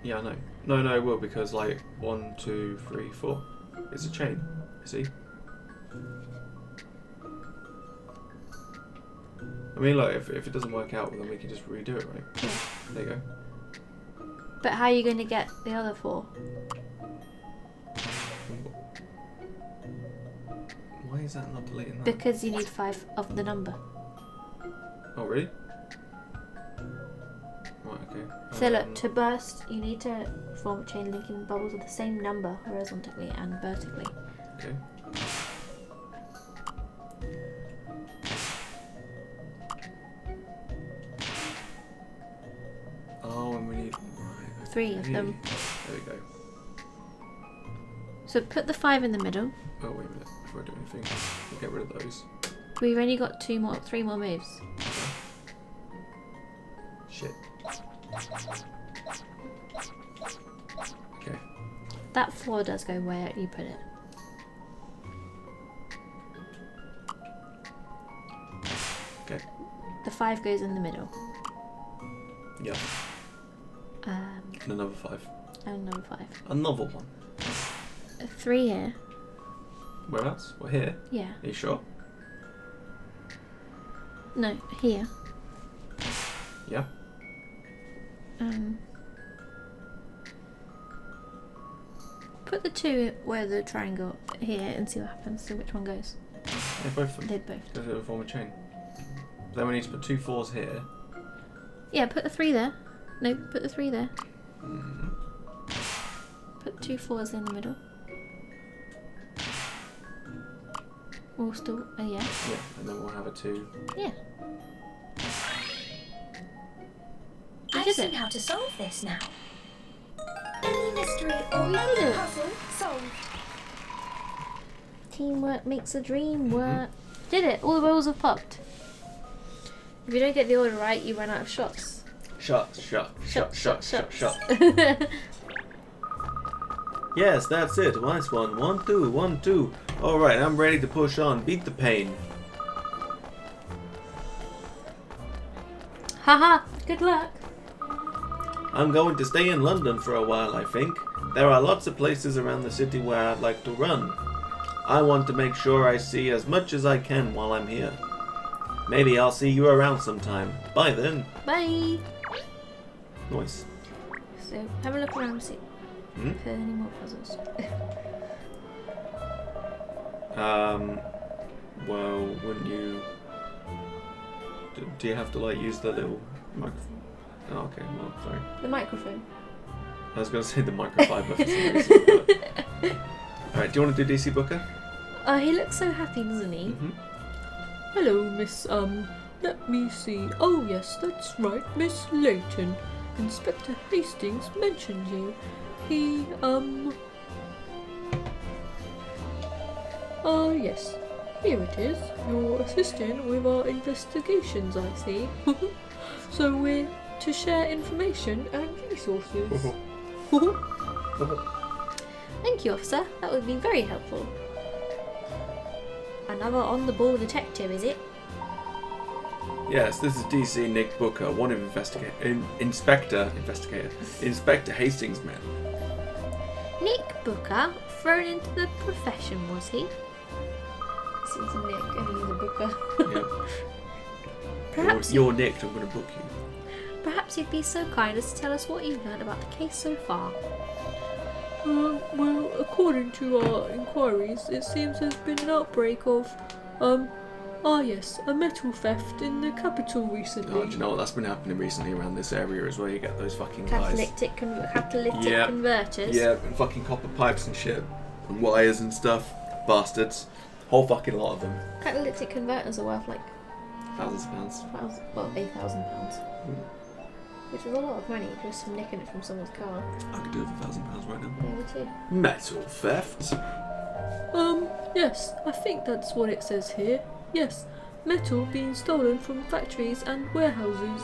Yeah, I know. No, it will because like 1, 2, 3, 4. It's a chain. You see? I mean, look, if it doesn't work out, then we can just redo it, right? Yeah. There you go. But how are you going to get the other 4? Why is that not deleting that? Because you need 5 of the number. Oh, really? Right, okay. So look, to burst, you need to form a chain linking bubbles of the same number horizontally and vertically. Okay. Oh, and we need 3 of them. There we go. So put the 5 in the middle. Oh wait a minute, before I do anything, we'll get rid of those. We've only got 3 more moves. Shit. Okay. That 4 does go where you put it. Okay. The 5 goes in the middle. Yeah. And another 5. And another 5. Another one. 3 here. Where else? Well, here. Yeah. Are you sure? No, here. Yeah. Put the 2 where the triangle here and see what happens. See which one goes. Yeah, both of them. They both. Because it'll form a chain. Then we need to put 2 4s here. Yeah, put the 3 there. No, put the 3 there. Mm-hmm. Put 2 4s in the middle. We'll still, yeah. Yeah, and then we'll have a 2. Yeah. I've did seen it. how to solve this now. Any mystery or did any it. puzzle solved. Teamwork makes the dream work. Did it. All the bubbles have popped. If you don't get the order right, you run out of shots. Shot. Shots. Yes, that's it. Nice one. 1 2 1 2. All right, I'm ready to push on. Beat the pain. Haha. Good luck. I'm going to stay in London for a while, I think. There are lots of places around the city where I'd like to run. I want to make sure I see as much as I can while I'm here. Maybe I'll see you around sometime. Bye then. Bye. Nice. So have a look around and see Hmm? if there are any more puzzles. Well, wouldn't you... Do you have to, like, use the little microphone? Oh, okay, well, sorry. The microphone. I was going to say the microfiber for some reason, but... Alright, do you want to do DC Booker? Oh, he looks so happy, doesn't he? Mm-hmm. Hello, Miss, let me see. Oh, yes, that's right, Miss Layton. Inspector Hastings mentioned you. He, yes. Here it is. Your assistant with our investigations, I see. So we're to share information and resources. Thank you, officer. That would be very helpful. Another on-the-ball detective, is it? Yes, this is DC Nick Booker, one of Inspector Hastings' men. Nick Booker, thrown into the profession, was he? This is Nick, and he's a booker. Yeah. Perhaps You're nicked, I'm going to book you. Perhaps you'd be so kind as to tell us what you've learned about the case so far. Well, according to our inquiries, it seems there's been an outbreak of, yes, a metal theft in the capital recently. Oh, do you know what? That's been happening recently around this area as well. You get those fucking guys. Catalytic Yeah. converters. Yeah, and fucking copper pipes and shit. And wires and stuff. Bastards. Whole fucking lot of them. Catalytic converters are worth like Thousands of pounds. £8,000. Which is a lot of money just from nicking it from someone's car. I could do it for £1,000 right now. Yeah, me too. Metal theft. Yes, I think that's what it says here. Yes, metal being stolen from factories and warehouses.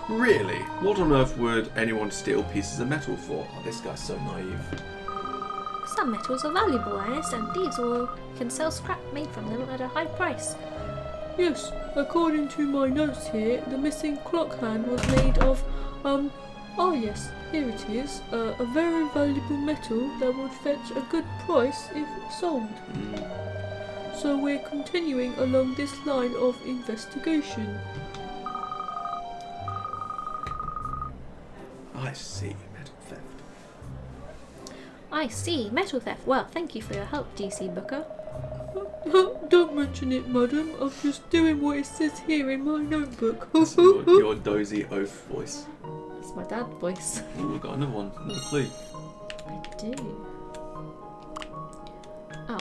Really? What on earth would anyone steal pieces of metal for? Oh, this guy's so naive. Some metals are valuable, Ernest, and thieves can sell scrap made from them at a high price. Yes, according to my notes here, the missing clock hand was made of, yes, here it is, a very valuable metal that would fetch a good price if sold. So we're continuing along this line of investigation. I see. Metal theft. I see. Metal theft. Well, thank you for your help, DC Booker. Don't mention it, madam. I'm just doing what it says here in my notebook. That's your dozy oaf voice. That's my dad's voice. Ooh, we've got another one. Another clue. I do. Oh.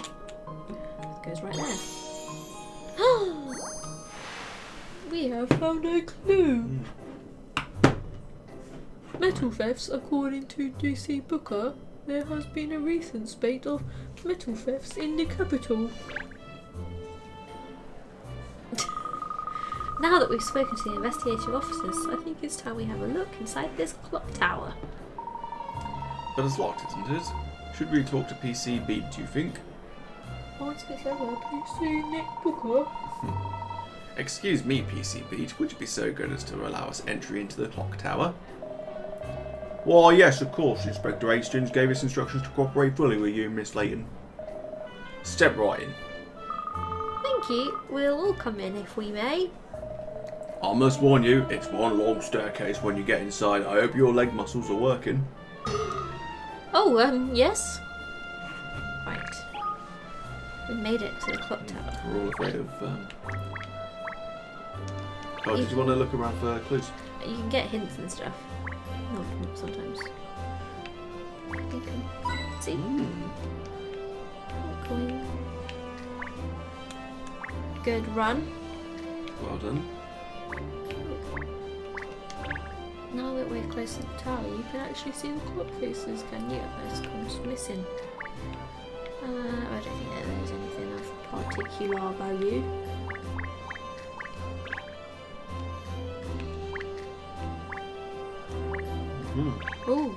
It goes right there. We have found a clue. Metal thefts, according to DC Booker, there has been a recent spate of metal thefts in the capital. Now that we've spoken to the investigative officers, I think it's time we have a look inside this clock tower. But it's locked, isn't it? Should we talk to PC Beat, do you think? I want to speak over PC Nick Booker. Excuse me, PC Beat, would you be so good as to allow us entry into the clock tower? Why, yes, of course. Inspector Hastings gave us instructions to cooperate fully with you, Miss Layton. Step right in. Thank you. We'll all come in if we may. I must warn you, it's one long staircase when you get inside. I hope your leg muscles are working. Oh, yes. Right. We made it to the clock tower. We're all afraid of... Oh, did you want to look around for clues? You can get hints and stuff. Not sometimes. You can see. Coin. Good run. Well done. Now that we're close to the tower, you can actually see the clock faces, can you? Those comes missing. I don't think that there's anything of particular value. Ooh,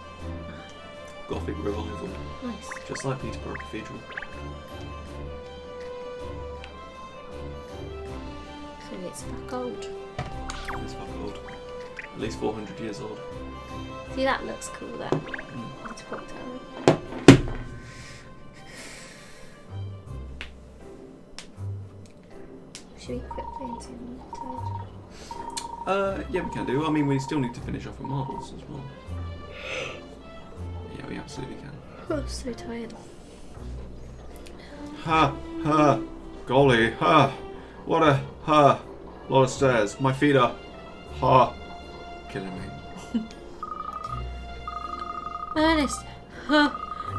Gothic revival. nice. Just like Peterborough Cathedral. So it's back old. It's fucking old. At least 400 years old. See, that looks cool there. It's clock tower. Should we quit playing soon? I'm tired. Yeah, we can do. I mean, we still need to finish off with marbles as well. Yeah, we absolutely can. I'm so tired. Ha! Golly! What a lot of stairs. My feet are killing me. Ernest,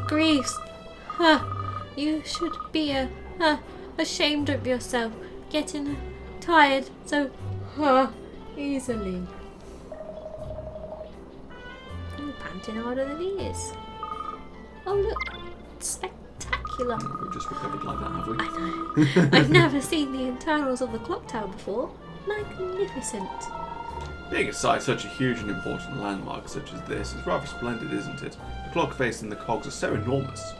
Greaves, you should be ashamed of yourself, getting tired so easily. You're panting harder than he is. Oh look, spectacular. We've just recovered like that, have we? I know. I've never seen the internals of the clock tower before. Magnificent. Being inside such a huge and important landmark such as this is rather splendid, isn't it? The clock face and the cogs are so enormous.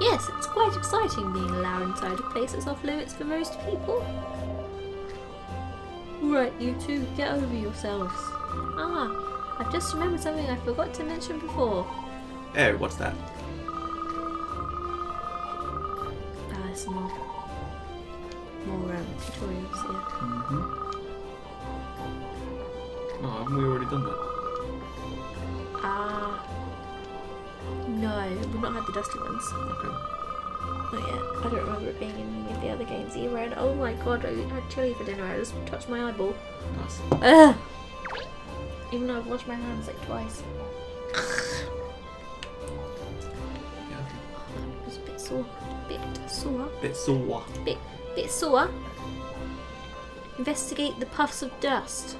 Yes, it's quite exciting being allowed inside a place that's off limits for most people. Right, you two, get over yourselves. I've just remembered something I forgot to mention before. Hey, what's that? There's more tutorials here. Oh, haven't we already done that? No, we've not had the dusty ones. Okay. Not yet. I don't remember it being in any of the other games either. And oh my god, I had chili for dinner. I just touched my eyeball. Nice. Ugh. Even though I've washed my hands like twice. Yeah. That was a bit sore. Bit sore. Investigate the puffs of dust.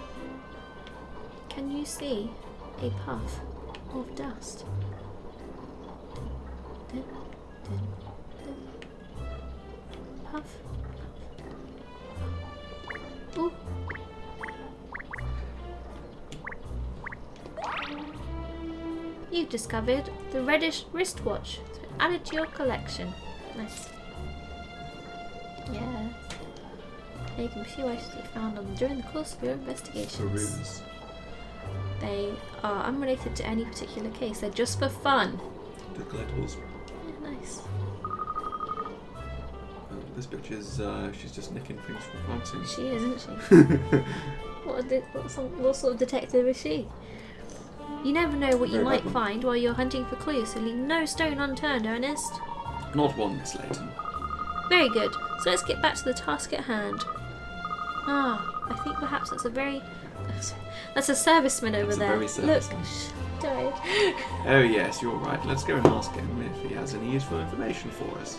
Can you see a puff of dust? Puff. Ooh. You've discovered the reddish wristwatch. It's been added to your collection. Nice. Yeah. You can see items you found on during the course of your investigations. Peruse. They are unrelated to any particular case. They're just for fun. The collectibles. Yeah, nice. This bitch is, she's just nicking things from crime scenes. She is, isn't she? What sort of detective is she? You never know what you Very might bad one. find while you're hunting for clues, so leave no stone unturned, Ernest. Not one, Miss Layton. Very good. So let's get back to the task at hand. Ah, I think perhaps that's a serviceman over That's a there. very serviceman. Look, died. Oh yes, you're right. Let's go and ask him if he has any useful information for us.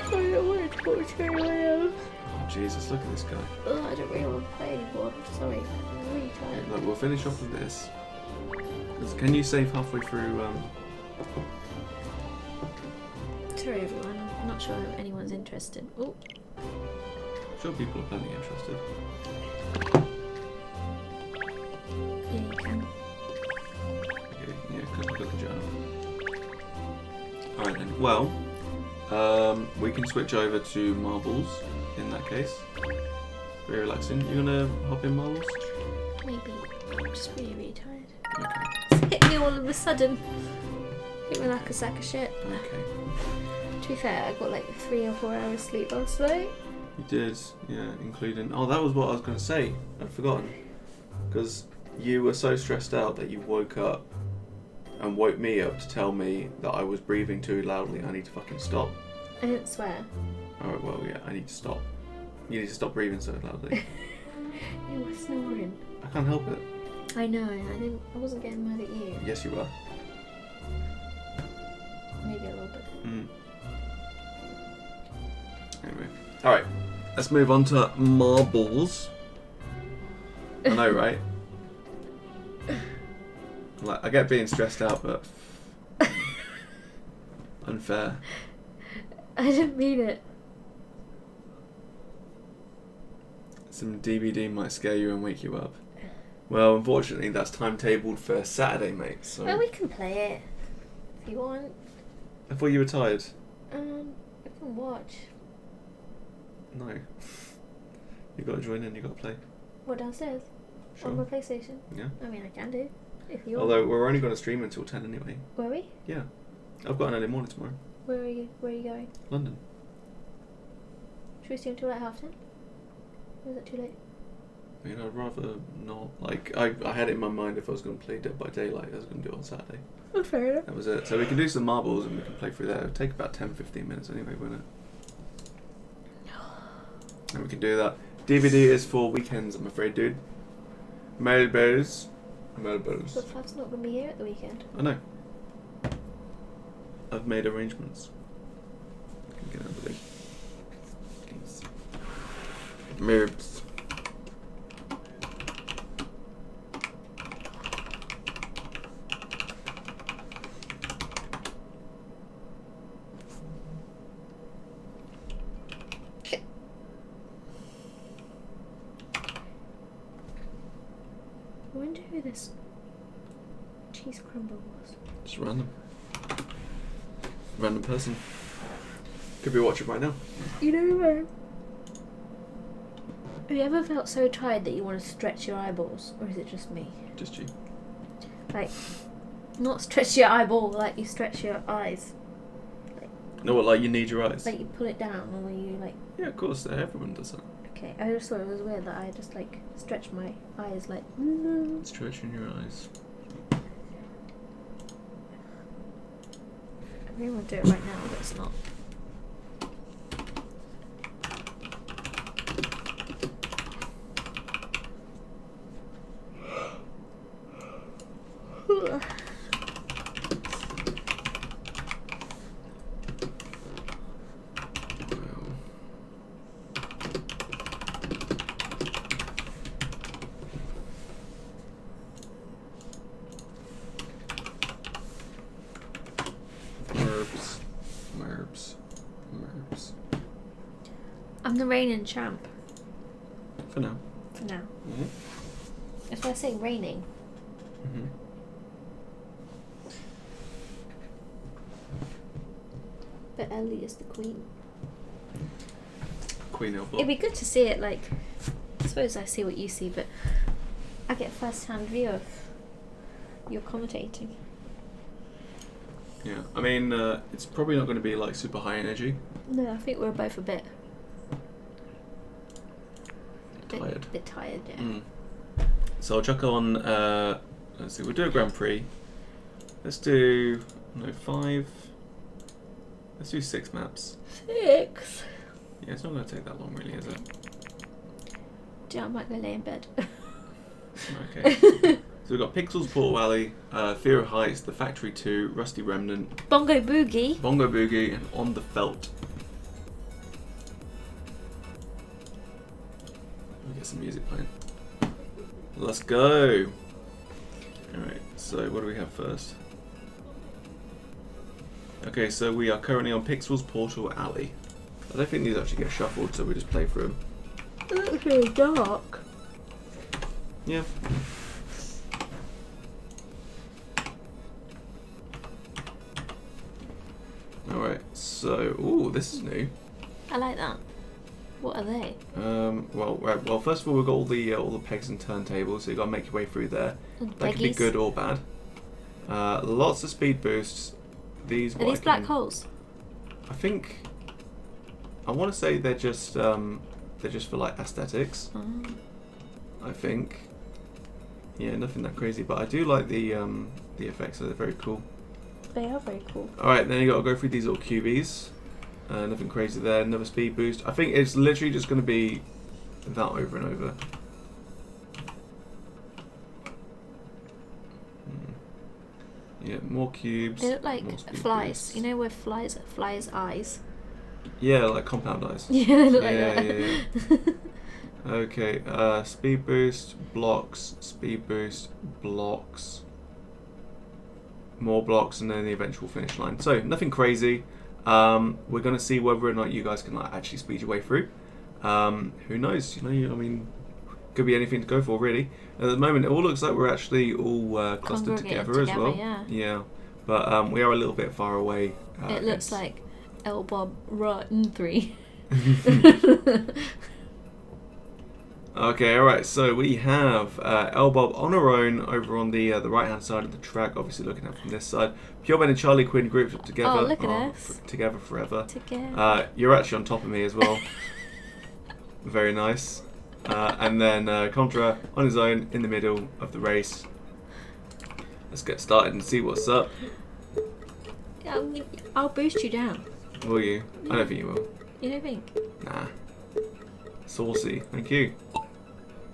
Sorry, I wanted to go to else. Oh Jesus, look at this guy. Oh, I don't really want to play anymore. Sorry, I'm really tired. Look, we'll finish off with this. Can you save halfway through? Sorry everyone, I'm not sure if anyone's interested. Oh, Sure, people are plenty interested. yeah, you can. Okay, yeah, because we've got the journal. Alright then. Well, we can switch over to marbles in that case. Very relaxing. You gonna hop in marbles? Maybe. I'm just really, really tired. Okay. It's hit me all of a sudden. Hit me like a sack of shit. Okay. To be fair, I got like 3 or 4 hours sleep last night. You did, yeah, including... Oh, that was what I was going to say. I'd forgotten. Because you were so stressed out that you woke up and woke me up to tell me that I was breathing too loudly. I need to fucking stop. I didn't swear. Alright, well, yeah, I need to stop. You need to stop breathing so loudly. You were snoring. I can't help it. I know, I wasn't getting mad at you. Yes, you were. Maybe a little bit. Anyway. Alright, let's move on to marbles. I know, right? Like, I get being stressed out, but... unfair. I didn't mean it. Some DVD might scare you and wake you up. Well, unfortunately, that's timetabled for Saturday, mate, so... Well, we can play it. If you want. I thought you were tired. I can watch. No. You gotta join in, you gotta play. What, downstairs? Sure. On my PlayStation? Yeah. I mean, I can do. If you want. Although, we're only gonna stream until 10 anyway. Were we? Yeah. I've got an early morning tomorrow. Where are you going? London. Should we stream till like 10:30? Or is it too late? I mean, I'd rather not. Like, I had it in my mind if I was going to play Dead by Daylight, I was going to do it on Saturday. Oh, fair enough. That was it. So we can do some marbles and we can play through there. It'll take about 10-15 minutes anyway, won't it? And we can do that. DVD is for weekends, I'm afraid, dude. Marbles. Marbles. But Flav's not going to be here at the weekend. I know. I've made arrangements. I can get over there. Please. Merbs. I wonder who this cheese crumble was. Just random. Random person. Could be watching right now. You know, have you ever felt so tired that you want to stretch your eyeballs? Or is it just me? Just you. Like, not stretch your eyeball, like you stretch your eyes. No, what, like you need your eyes? Like you pull it down, or you like... Yeah, of course, everyone does that. Okay, I just thought it was weird that I just like stretch my eyes like... Stretching your eyes. I really want to do it right now, but it's not. Merbs. I'm the reigning champ. For now. For now. Mm-hmm. That's why I say reigning. Mm-hmm. But Ellie is the queen. Queen Elbow. It'd be good to see it, like... I suppose I see what you see, but I get a first-hand view of your commentating. Yeah, I mean, it's probably not going to be like super high energy. No, I think we're both a bit Tired. Bit tired, yeah. Mm. So I'll chuck on, let's see, we'll do a Grand Prix. Let's do, no, 5. Let's do 6 maps. 6? Yeah, it's not going to take that long, really, is it? Do you know, I might go lay in bed. Okay. So we've got Pixels, Portal Alley, Fear of Heights, The Factory 2, Rusty Remnant, Bongo Boogie. Bongo Boogie, and On the Felt. Let me get some music playing. Let's go! Alright, so what do we have first? Okay, so we are currently on Pixels, Portal Alley. I don't think these actually get shuffled, so we just play through them. It looks really dark. Yeah. Alright, so ooh, this is new. I like that. What are they? Well, first of all, we've got all the pegs and turntables, so you've got to make your way through there. And That could be peggies. good or bad. Lots of speed boosts. These Are these black holes? I think. I want to say they're just for like aesthetics. Oh. I think. Yeah, nothing that crazy, but I do like the effects. So they're very cool. They are very cool. All right, then you got to go through these little cubies. Nothing crazy there. Another speed boost. I think it's literally just going to be that over and over. Yeah, more cubes. They look like more speed flies. boosts. You know where flies' eyes? Yeah, like compound eyes. Yeah, they look like Yeah, that. yeah. Okay, speed boost, blocks, speed boost, blocks, more blocks, and then the eventual finish line. So nothing crazy. We're gonna see whether or not you guys can like actually speed your way through. Who knows? You know, I mean, could be anything to go for really. At the moment, it all looks like we're actually all clustered Congregated together as well. yeah. Yeah, but we are a little bit far away. It looks like L Bob Rotten 3. Okay, alright, so we have Elbob on her own over on the right hand side of the track, obviously looking at from this side. Pure Ben and Charlie Quinn grouped up together. Oh, look at us. Together forever. Together. You're actually on top of me as well. Very nice. And then Contra on his own in the middle of the race. Let's get started and see what's up. I'll boost you down. Will you? I don't think you will. You don't think? Nah. Saucy. Thank you.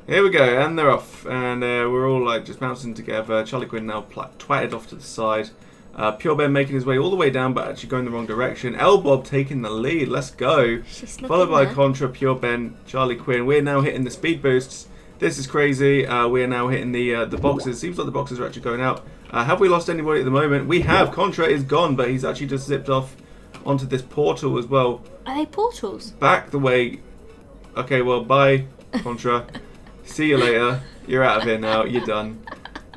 Here we go, and they're off, and we're all like just bouncing together. Charlie Quinn now twatted off to the side. Pure Ben making his way all the way down, but actually going the wrong direction. Elbob taking the lead. Let's go. Followed by Contra, Pure Ben, Charlie Quinn. We're now hitting the speed boosts. This is crazy. We are now hitting the boxes. Seems like the boxes are actually going out. Have we lost anybody at the moment? We have. Contra is gone, but he's actually just zipped off onto this portal as well. Are they portals? Back the way. Okay, well, bye, Contra. See you later. You're out of here now. You're done.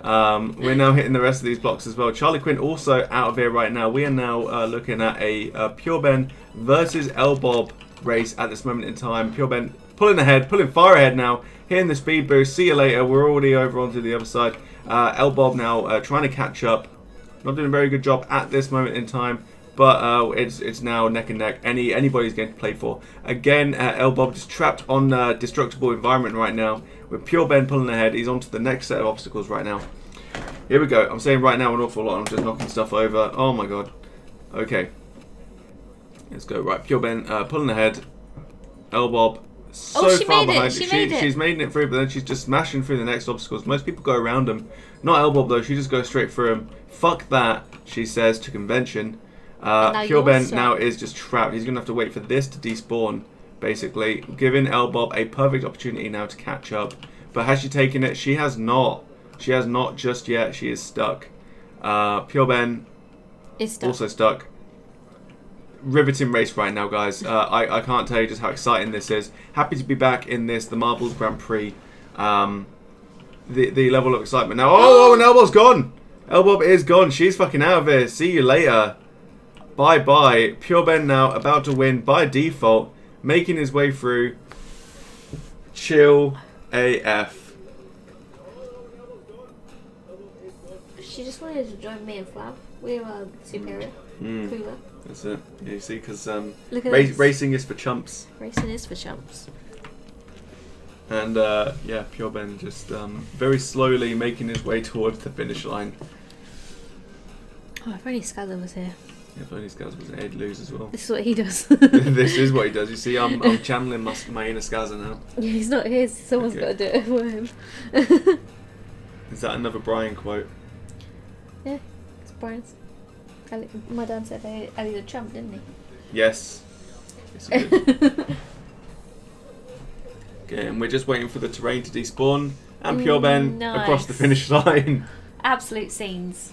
We're now hitting the rest of these blocks as well. Charlie Quinn also out of here right now. We are now looking at a Pure Ben versus Elbob race at this moment in time. Pure Ben pulling ahead, pulling far ahead now. Hitting the speed boost. See you later. We're already over onto the other side. Elbob now trying to catch up. Not doing a very good job at this moment in time. But it's now neck and neck. Anybody's going to play for. Again, Elbob just trapped on destructible environment right now. With Pure Ben pulling ahead. He's on to the next set of obstacles right now. Here we go. I'm saying right now an awful lot. I'm just knocking stuff over. Oh my god. Okay. Let's go. Right, Pure Ben pulling ahead. Elbob so far behind. She's made it through, but then she's just smashing through the next obstacles. Most people go around them. Not Elbob though. She just goes straight through them. Fuck that, she says to convention. Pure Ben now is just trapped. He's going to have to wait for this to despawn, basically. Giving Elbob a perfect opportunity now to catch up. But has she taken it? She has not. She has not just yet. She is stuck. Pure Ben Is stuck. also stuck. Riveting race right now, guys. I can't tell you just how exciting this is. Happy to be back in this, the Marbles Grand Prix. The level of excitement now. Oh, and Elbob's gone. Elbob is gone. She's fucking out of here. See you later. Bye-bye. Pure Ben now about to win by default. Making his way through. Chill AF. She just wanted to join me and Flav. We're superior. Cooler. That's it. Yeah, you see, because Look at this. racing is for chumps. Racing is for chumps. And yeah, Pure Ben just very slowly making his way towards the finish line. Oh, if only Scuzzer was here. If only Skaz was here, he'd lose as well. This is what he does. This is what he does. You see, I'm channeling my inner Skazza now. He's not his. Someone's Okay. got to do it for him. Is that another Brian quote? Yeah, it's Brian's. My dad said Ellie's a chump, didn't he? Yes. Yes, he did. Okay, and we're just waiting for the terrain to despawn and Pure Ben across the Nice. finish line. Absolute scenes.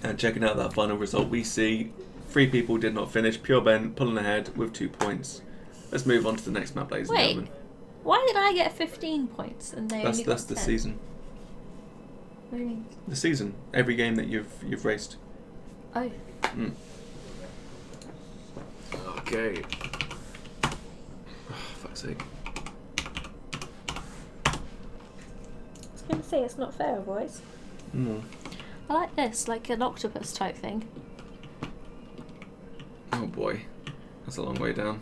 And checking out that final result, we see 3 people did not finish. Pure Ben pulling ahead with 2 points. Let's move on to the next map, ladies and Wait, gentlemen. why did I get 15 points and they only got That's the 10? season. What do you mean? The season. Every game that you've raced. Oh. Okay. Oh, fuck's sake. I was going to say it's not fair, boys. I like this, like an octopus type thing. Oh boy, that's a long way down.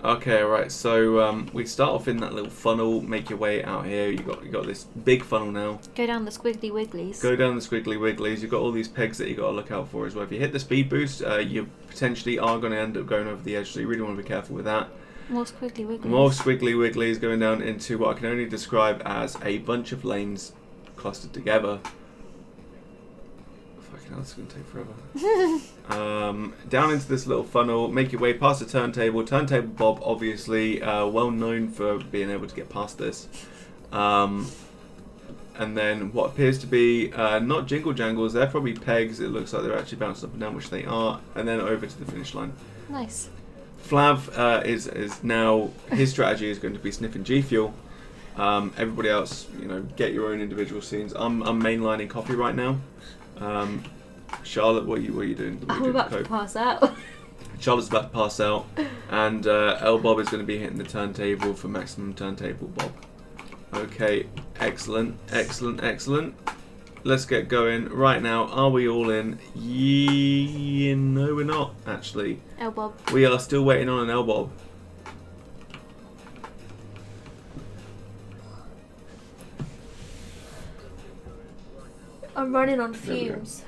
Okay, right. So we start off in that little funnel. Make your way out here. You got this big funnel now. Go down the squiggly wigglies. Go down the squiggly wigglies. You've got all these pegs that you got to look out for as well. If you hit the speed boost, you potentially are going to end up going over the edge. So you really want to be careful with that. More squiggly wigglies. More squiggly wigglies going down into what I can only describe as a bunch of lanes clustered together. Fucking hell, this is going to take forever. Down into this little funnel, make your way past the turntable. Turntable Bob, obviously, well known for being able to get past this. And then what appears to be not jingle jangles, they're probably pegs. It looks like they're actually bouncing up and down, which they are. And then over to the finish line. Nice. Flav is now, his strategy is going to be sniffing G Fuel. Everybody else, get your own individual scenes. I'm mainlining coffee right now. Charlotte, what are you doing? I'm about to pass out. Charlotte's about to pass out, and L Bob is going to be hitting the turntable for maximum turntable Bob. Okay, excellent. Let's get going right now. Are we all in? No, we're not actually. L Bob. We are still waiting on an L Bob. I'm running on There we go. fumes.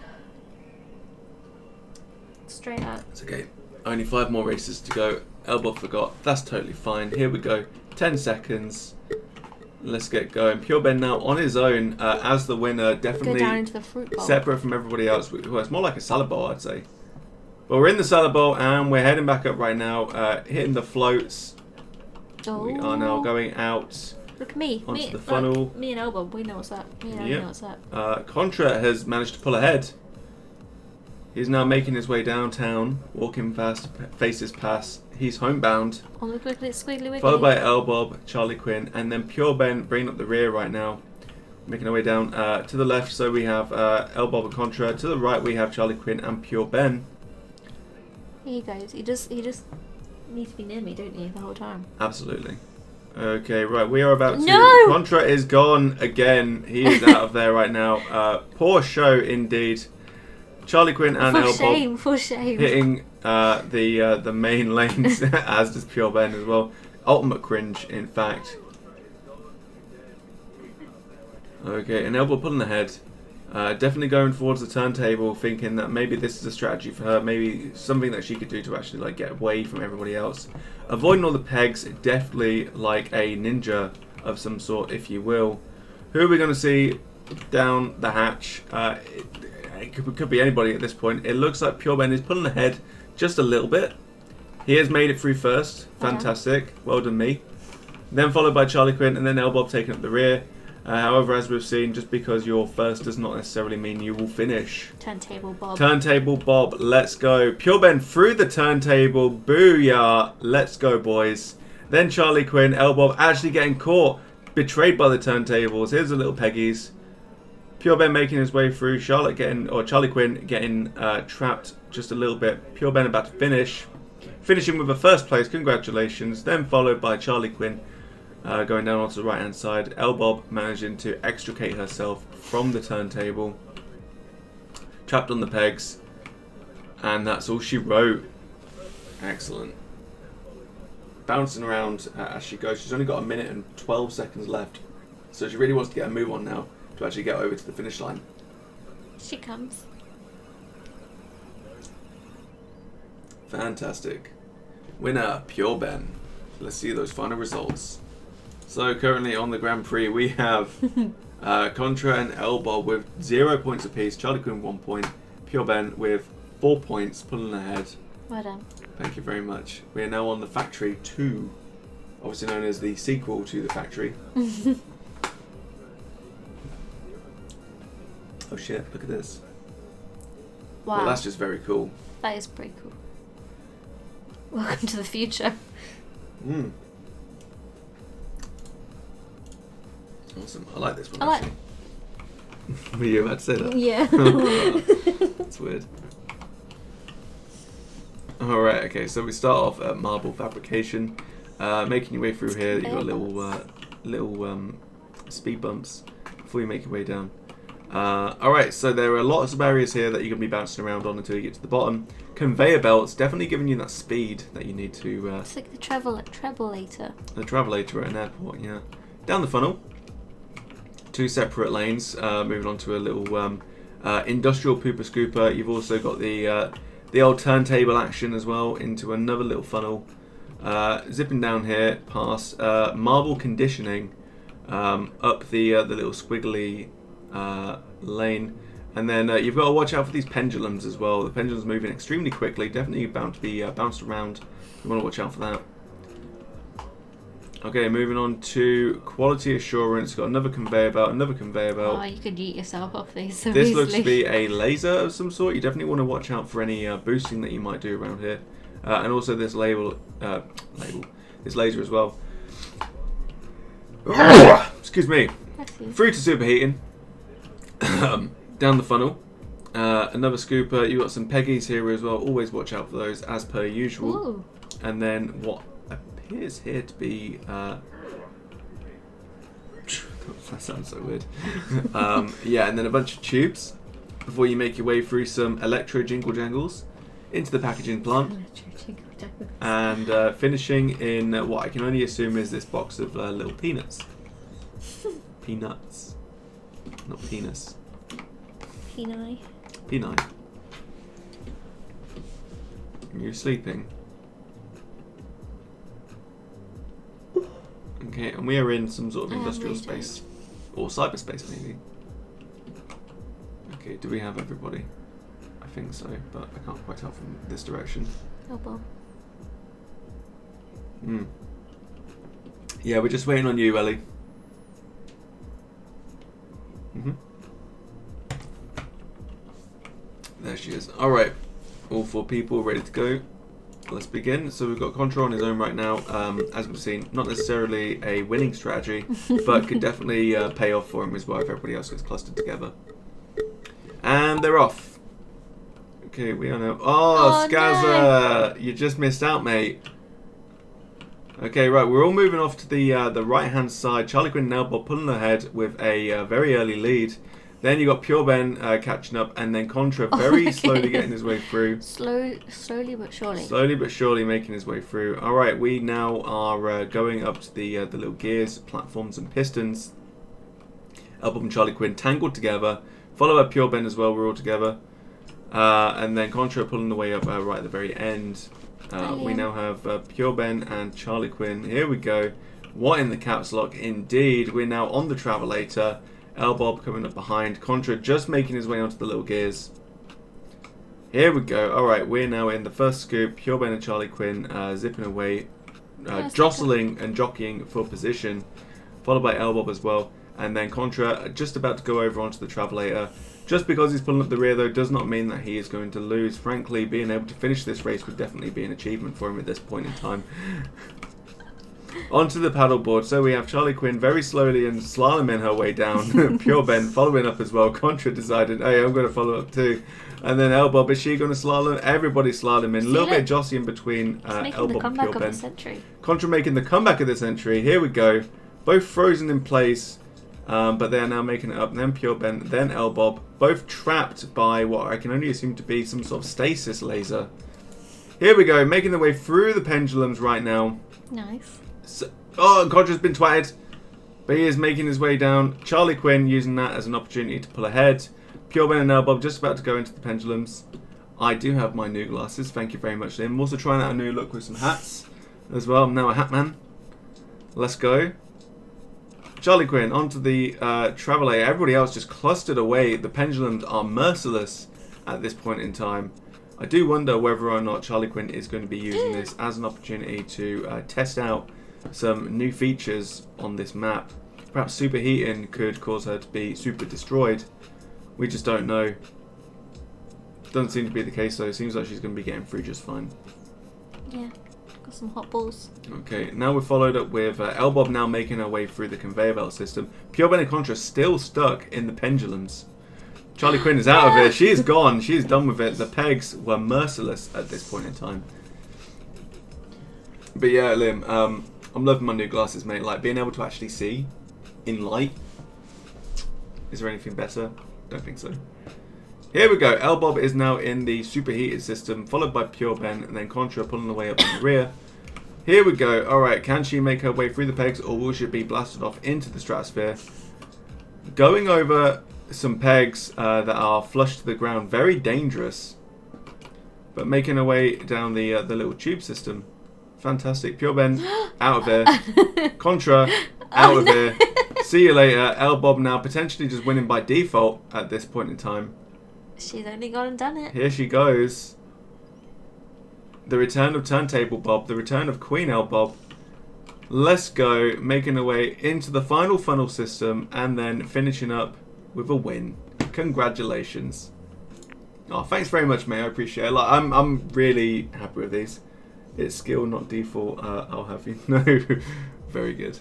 Straight up. It's okay. Only 5 more races to go. L Bob forgot. That's totally fine. Here we go. 10 seconds. Let's get going. Pure Ben now on his own as the winner. Go Definitely down into the fruit bowl. separate from everybody else. Well, it's more like a salad bowl, I'd say. But we're in the salad bowl and we're heading back up right now. Hitting the floats. Oh. We are now going out Look at me. onto Me, the funnel. me and L Bob, we know what's up. Me and L Yep. know what's up. Contra has managed to pull ahead. He's now making his way downtown, walking fast, faces past. He's homebound. On the squiggly wiggly. Followed by L Bob, Charlie Quinn, and then Pure Ben bringing up the rear right now. Making our way down to the left, so we have L Bob and Contra. To the right, we have Charlie Quinn and Pure Ben. Here you guys. You just need to be near me, don't you, the whole time? Absolutely. Okay, right, we are about to... No! Contra is gone again. He is out of there right now. Poor show indeed. Charlie Quinn and L Bob For shame. hitting the main lanes, as does Pure Ben as well. Ultimate cringe, in fact. Okay, and L Bob pulling ahead. Definitely going towards the turntable, thinking that maybe this is a strategy for her, maybe something that she could do to actually get away from everybody else. Avoiding all the pegs, definitely like a ninja of some sort, if you will. Who are we going to see down the hatch? It could be anybody at this point. It looks like Pure Ben is pulling ahead just a little bit. He has made it through first. Fantastic. Well done, me. Then followed by Charlie Quinn and then L Bob taking up the rear. However, as we've seen, just because you're first does not necessarily mean you will finish. Turntable Bob. Turntable Bob, let's go. Pure Ben through the turntable. Booyah. Let's go, boys. Then Charlie Quinn, L Bob actually getting caught. Betrayed by the turntables. Here's the little peggies. Pure Ben making his way through. Charlie Quinn getting trapped just a little bit. Pure Ben about to finish. Finishing with a first place. Congratulations. Then followed by Charlie Quinn. Going down onto the right hand side, L Bob managing to extricate herself from the turntable, trapped on the pegs, and that's all she wrote. Excellent. Bouncing around as she goes. She's only got 1 minute and 12 seconds left, so she really wants to get a move on now to actually get over to the finish line. She comes. Fantastic. Winner, Pure Ben. Let's see those final results. So currently on the Grand Prix we have Contra and Elbob with 0 points apiece. Charlie Quinn 1 point. Pure Ben with 4 points, pulling ahead. Well done. Thank you very much. We are now on the Factory 2, obviously known as the sequel to the Factory. Oh shit! Look at this. Wow. Well, that's just very cool. That is pretty cool. Welcome to the future. Mm. Awesome. I like this one. I like. Actually. Were you about to say that? Yeah. That's weird. Alright, okay, so we start off at marble fabrication. Making your way through here, you've got little speed bumps before you make your way down. Alright, so there are lots of areas here that you're going to be bouncing around on until you get to the bottom. Conveyor belts, definitely giving you that speed that you need to... It's like the travelator. The travelator at an airport, yeah. Down the funnel. 2 separate lanes, moving on to a little industrial pooper scooper. You've also got the old turntable action as well into another little funnel. Zipping down here past marble conditioning up the little squiggly lane. And then you've got to watch out for these pendulums as well. The pendulum's moving extremely quickly, definitely bound to be bounced around. You want to watch out for that. Okay, moving on to quality assurance. Got another conveyor belt, Oh, you could eat yourself off these so This easily. looks to be a laser of some sort. You definitely want to watch out for any boosting that you might do around here. And also this this laser as well. Excuse me. Through to superheating. Down the funnel. Another scooper. You've got some Peggies here as well. Always watch out for those as per usual. Ooh. And then what appears here to be... that sounds so weird. Yeah, and then a bunch of tubes before you make your way through some electro jingle jangles into the packaging plant. And finishing in what I can only assume is this box of little peanuts. Peanuts. Not penis. Peni. P9. You're sleeping. Okay, and we are in some sort of industrial space. Or cyberspace, maybe. Okay, do we have everybody? I think so, but I can't quite tell from this direction. Oh, well. Hmm. Yeah, we're just waiting on you, Ellie. There she is. Alright. All 4 people ready to go. Let's begin. So we've got Contra on his own right now. As we've seen, not necessarily a winning strategy, but could definitely pay off for him as well if everybody else gets clustered together. And they're off. Okay, we are now... Oh, Skazza! No. You just missed out, mate. Okay, right, we're all moving off to the right-hand side. Charlie Quinn and Elbow pulling ahead with a very early lead. Then you got Pure Ben catching up, and then Contra very slowly getting his way through. Slowly but surely. Slowly but surely making his way through. All right, we now are going up to the little gears, platforms, and pistons. Elbow and Charlie Quinn tangled together, followed by Pure Ben as well. We're all together, and then Contra pulling the way up right at the very end. We now have Pure Ben and Charlie Quinn. Here we go. What in the caps lock? Indeed, we're now on the travelator. Elbob coming up behind. Contra just making his way onto the little gears. Here we go. Alright, we're now in the first scoop. Pure Ben and Charlie Quinn zipping away, jostling and jockeying for position. Followed by Elbob as well. And then Contra just about to go over onto the travelator. Just because he's pulling up the rear though does not mean that he is going to lose. Frankly, being able to finish this race would definitely be an achievement for him at this point in time. Onto the paddleboard, so we have Charlie Quinn very slowly and slaloming her way down. Pure Ben following up as well. Contra decided, hey, I'm going to follow up too. And then Elbob, is she going to slalom? Everybody's slaloming. A little bit of jostling between Elbob and Pure Ben. Contra making the comeback of the century. Here we go. Both frozen in place, but they are now making it up. Then Pure Ben, then Elbob. Both trapped by what I can only assume to be some sort of stasis laser. Here we go, making their way through the pendulums right now. Nice. So, oh, Contra's been twatted, but he is making his way down. Charlie Quinn using that as an opportunity to pull ahead. Pure Ben and Elbob just about to go into the pendulums. I do have my new glasses. Thank you very much, Liam. I'm also trying out a new look with some hats as well. I'm now a hat man. Let's go. Charlie Quinn, onto the Travelator. Everybody else just clustered away. The pendulums are merciless at this point in time. I do wonder whether or not Charlie Quinn is going to be using this as an opportunity to test out some new features on this map. Perhaps superheating could cause her to be super destroyed. We just don't know. Doesn't seem to be the case though. Seems like she's going to be getting through just fine. Yeah, got some hot balls. Okay, now we're followed up with Elbob now making her way through the conveyor belt system. Pure Ben and Contra still stuck in the pendulums. Charlie Quinn is out of here. She is gone. She is done with it. The pegs were merciless at this point in time. But yeah, Liam, I'm loving my new glasses, mate. Like, being able to actually see in light. Is there anything better? Don't think so. Here we go. Elbob is now in the superheated system, followed by Pure Ben, and then Contra pulling the way up in the rear. Here we go. Alright, can she make her way through the pegs, or will she be blasted off into the stratosphere? Going over some pegs that are flush to the ground. Very dangerous. But making her way down the little tube system. Fantastic. Pure Ben, out of there. Contra, out of here. See you later. Elbob now potentially just winning by default at this point in time. She's only gone and done it. Here she goes. The return of Turntable Bob. The return of Queen Elbob. Let's go. Making her way into the final funnel system and then finishing up with a win. Congratulations. Oh, thanks very much, mate. I appreciate it. Like, I'm really happy with these. It's skill, not default. I'll have you know. Very good.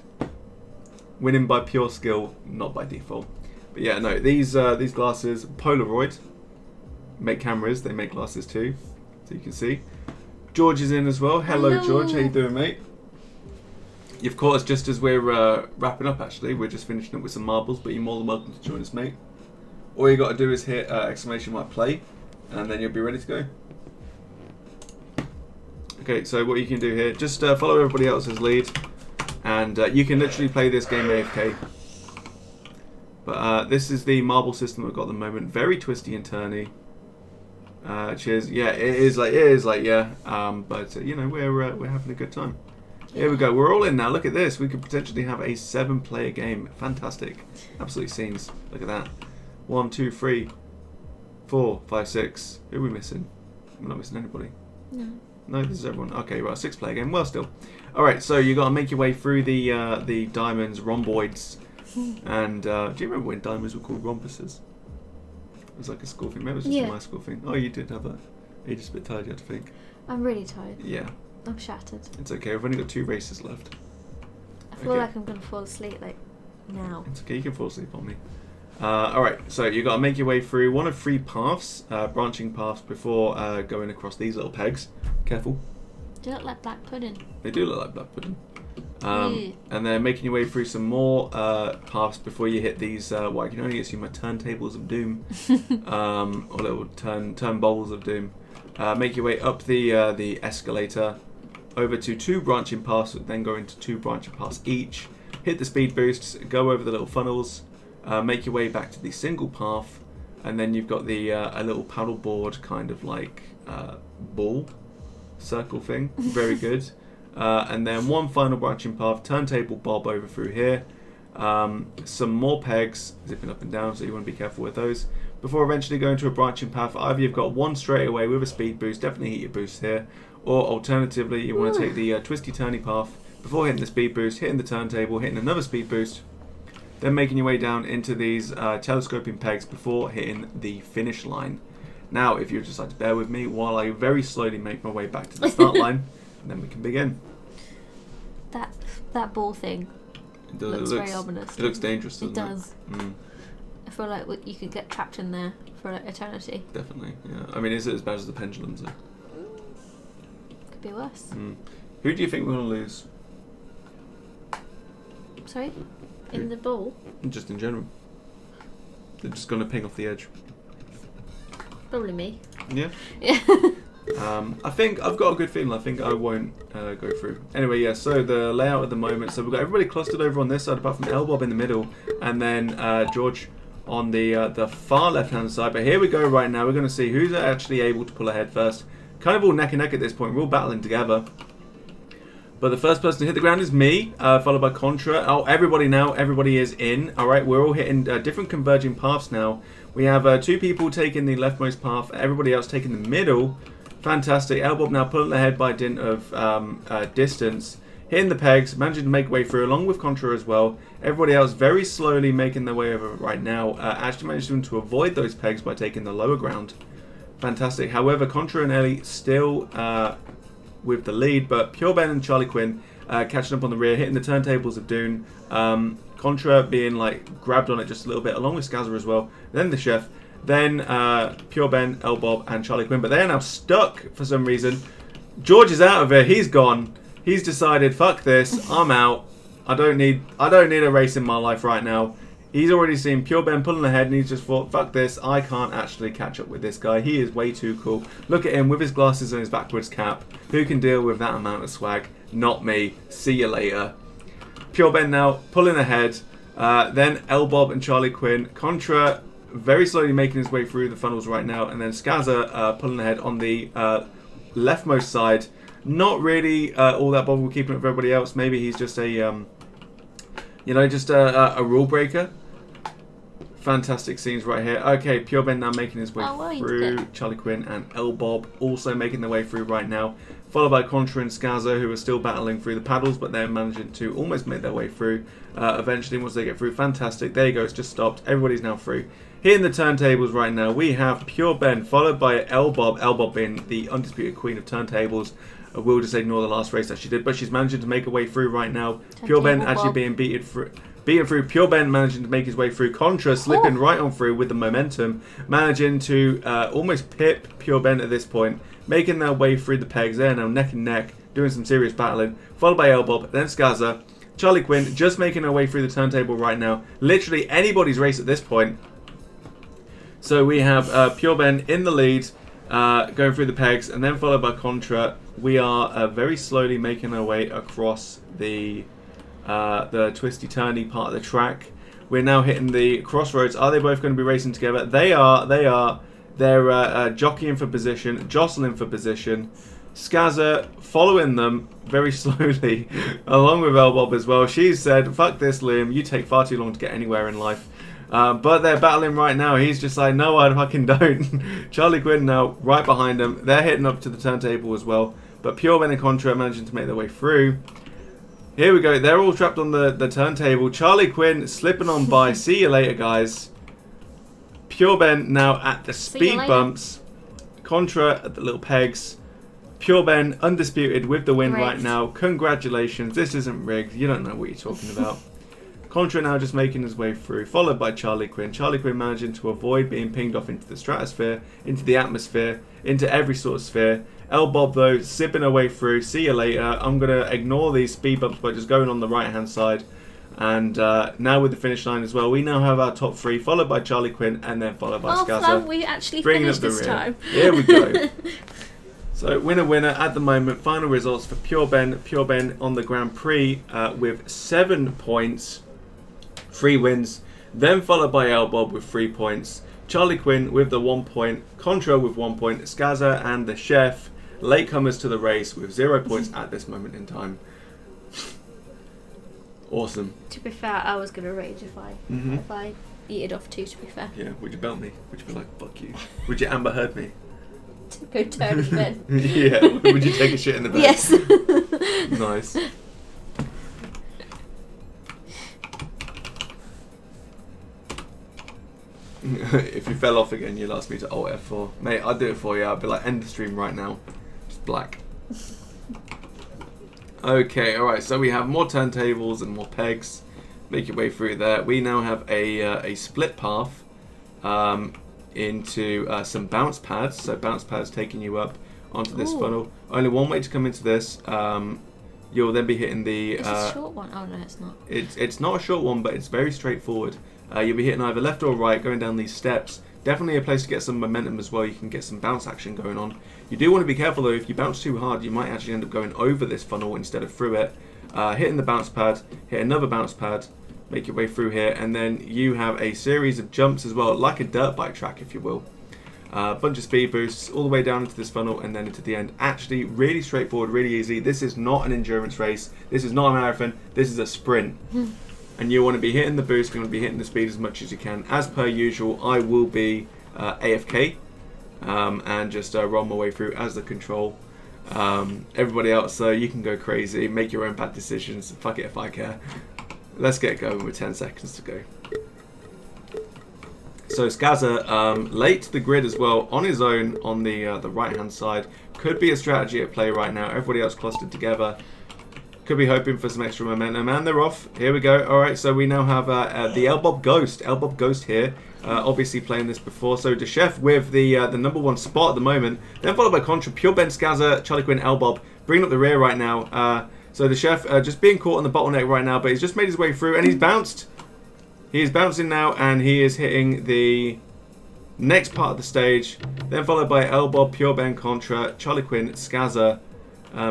Winning by pure skill, not by default. But yeah, no. These glasses, Polaroid, make cameras. They make glasses too, so you can see. George is in as well. Hello. George. How you doing, mate? You've caught us just as we're wrapping up, actually. We're just finishing up with some marbles, but you're more than welcome to join us, mate. All you got to do is hit exclamation mark play, and then you'll be ready to go. Okay, so what you can do here, just follow everybody else's lead, and you can literally play this game AFK. But this is the marble system we've got at the moment. Very twisty and turny. Cheers. Yeah, it is like yeah. But you know, we're having a good time. Here we go. We're all in now. Look at this. We could potentially have a 7-player game. Fantastic. Absolute scenes. Look at that. 1, 2, 3, 4, 5, 6. Who are we missing? We're not missing anybody. No. No, this is everyone. Okay, right. 6-player game. Well, still. All right. So you got to make your way through the diamonds, rhomboids, and do you remember when diamonds were called rhombuses? It was like a school thing. Maybe it was just my school thing. Oh, you did have that. You're just a bit tired. You had to think. I'm really tired. Yeah. I'm shattered. It's okay. We've only got 2 races left. I feel like I'm gonna fall asleep like now. It's okay. You can fall asleep on me. Alright, so you got to make your way through one of 3 paths, branching paths, before going across these little pegs. Careful. They look like black pudding. They do look like black pudding. And then making your way through some more paths before you hit these, what I can only assume are turntables of doom, or little turn bowls of doom. Make your way up the escalator, over to 2 branching paths, then go into 2 branching paths each. Hit the speed boosts, go over the little funnels, make your way back to the single path, and then you've got the a little paddleboard kind of like ball circle thing. Very good. And then 1 final branching path, turntable bob over through here. Some more pegs zipping up and down, so you want to be careful with those. Before eventually going to a branching path, either you've got 1 straight away with a speed boost, definitely hit your boost here, or alternatively you want to take the twisty turny path before hitting the speed boost, hitting the turntable, hitting another speed boost, then making your way down into these telescoping pegs before hitting the finish line. Now, if you'd just like to bear with me while I very slowly make my way back to the start line, and then we can begin. That ball thing looks very ominous. It looks dangerous, doesn't it? It does. I feel like you could get trapped in there for like eternity. Definitely, yeah. I mean, is it as bad as the pendulums are? Could be worse. Who do you think we're going to lose? Sorry? In the ball? Just in general. They're just going to ping off the edge. Probably me. Yeah? Yeah. I think I've got a good feeling. I think I won't go through. Anyway, yeah, so the layout at the moment. So we've got everybody clustered over on this side, apart from Elbob in the middle, and then George on the far left-hand side. But here we go right now. We're going to see who's actually able to pull ahead first. Kind of all neck and neck at this point. We're all battling together. But the first person to hit the ground is me, followed by Contra. Oh, everybody now. Everybody is in. All right, we're all hitting different converging paths now. We have 2 people taking the leftmost path. Everybody else taking the middle. Fantastic. Elbob now pulling ahead by dint of distance. Hitting the pegs, managing to make way through, along with Contra as well. Everybody else very slowly making their way over right now. Actually managing to avoid those pegs by taking the lower ground. Fantastic. However, Contra and Ellie still with the lead, but Pure Ben and Charlie Quinn catching up on the rear, hitting the turntables of Dune. Contra being like grabbed on it just a little bit, along with Skazza as well. Then the chef. Then Pure Ben, Elbob, and Charlie Quinn. But they are now stuck for some reason. George is out of it. He's gone. He's decided, fuck this, I'm out. I don't need a race in my life right now. He's already seen Pure Ben pulling ahead and he's just thought, fuck this, I can't actually catch up with this guy. He is way too cool. Look at him with his glasses and his backwards cap. Who can deal with that amount of swag? Not me. See you later. Pure Ben now pulling ahead. Then Elbob and Charlie Quinn. Contra very slowly making his way through the funnels right now. And then Skazza pulling ahead on the leftmost side. Not really all that bothered with keeping up with everybody else. Maybe he's just a, just a rule breaker. Fantastic scenes right here. Okay, Pure Ben now making his way through. Charlie Quinn and Elbob also making their way through right now. Followed by Contra and Skazza, who are still battling through the paddles, but they're managing to almost make their way through. Eventually, once they get through, fantastic. There you go, it's just stopped. Everybody's now through. Hitting the turntables right now, we have Pure Ben, followed by Elbob. Elbob being the undisputed queen of turntables. We'll just ignore the last race that she did, but she's managing to make her way through right now. Pure Ben actually being beaten through. Pure Ben managing to make his way through. Contra slipping right on through with the momentum, managing to almost pip Pure Ben at this point, making their way through the pegs. They're now neck and neck, doing some serious battling. Followed by Elbob, then Skazza. Charlie Quinn just making her way through the turntable right now. Literally anybody's race at this point. So we have Pure Ben in the lead, going through the pegs, and then followed by Contra. We are very slowly making our way across the twisty-turny part of the track. We're now hitting the crossroads. Are they both going to be racing together? They are. They're jockeying for position, jostling for position. Skazza following them very slowly, along with Elbob as well. She said, fuck this, Liam. You take far too long to get anywhere in life. But they're battling right now. He's just like, no, I fucking don't. Charlie Quinn now right behind him. They're hitting up to the turntable as well. But Pure Ben and Contra are managing to make their way through. Here we go. They're all trapped on the turntable. Charlie Quinn slipping on by. See you later, guys. Pure Ben now at the speed bumps. Contra at the little pegs. Pure Ben undisputed with the win right now. Congratulations. This isn't rigged. You don't know what you're talking about. Contra now just making his way through, followed by Charlie Quinn. Charlie Quinn managing to avoid being pinged off into the stratosphere, into the atmosphere, into every sort of sphere. Elbob, though, zipping her way through. See you later. I'm going to ignore these speed bumps by just going on the right-hand side. And now with the finish line as well, we now have our top 3, followed by Charlie Quinn, and then followed by Skazza. We actually bringing finished up the this rear. time. Here we go. So winner at the moment. Final results for Pure Ben. Pure Ben on the Grand Prix with 7 points. 3 wins. Then followed by Elbob with 3 points. Charlie Quinn with the 1 point. Contra with 1 point. Skazza and the chef, latecomers to the race, with 0 points at this moment in time. Awesome. To be fair, I was going to rage if I eat it off too, to be fair. Yeah, would you belt me? Would you be like, fuck you? Would you Amber Heard me? To go turn in bed. Yeah, would you take a shit in the bed? Yes. Nice. If you fell off again, you'll ask me to Alt F4. Mate, I'll do it for you. I'll be like, end the stream right now. Just black. Okay, alright, so we have more turntables and more pegs. Make your way through there. We now have a split path into some bounce pads. So bounce pads taking you up onto this funnel. Only one way to come into this. You'll then be hitting the... It's a short one. Oh, no, it's not. It's not a short one, but it's very straightforward. You'll be hitting either left or right, going down these steps. Definitely a place to get some momentum as well. You can get some bounce action going on. You do want to be careful though. If you bounce too hard, you might actually end up going over this funnel instead of through it. Hitting the bounce pad, hit another bounce pad, Make your way through here, and then you have a series of jumps as well, like a dirt bike track, if you will. A bunch of speed boosts all the way down into this funnel and then into the end. Actually, really straightforward, really easy. This is not an endurance race. This is not a marathon. This is a sprint. And you want to be hitting the boost, you want to be hitting the speed as much as you can. As per usual, I will be AFK and just run my way through as the control. Everybody else, you can go crazy, make your own bad decisions. Fuck it if I care. Let's get going with 10 seconds to go. So Skazza, late to the grid as well, on his own on the right hand side. Could be a strategy at play right now. Everybody else clustered together. Could be hoping for some extra momentum, and they're off. Here we go. All right, so we now have the Elbob Ghost here. Obviously playing this before. So the chef with the #1 spot at the moment. Then followed by Contra, Pure Ben, Skazza, Charlie Quinn, Elbob, bringing up the rear right now. So the chef just being caught on the bottleneck right now, but he's just made his way through, and he's bounced. He is bouncing now, and he is hitting the next part of the stage. Then followed by Elbob, Pure Ben, Contra, Charlie Quinn, Skazza,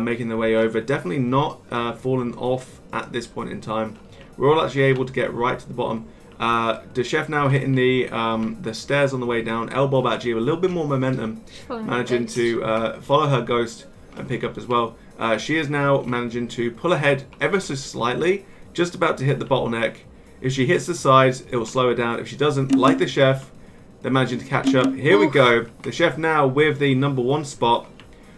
making their way over. Definitely not fallen off at this point in time. We're all actually able to get right to the bottom. The chef now hitting the stairs on the way down. Elbob actually with a little bit more momentum, managing to follow her ghost and pick up as well. She is now managing to pull ahead ever so slightly, just about to hit the bottleneck. If she hits the sides, it will slow her down. If she doesn't, like the chef, they're managing to catch up. Here we go. The chef now with the #1 spot,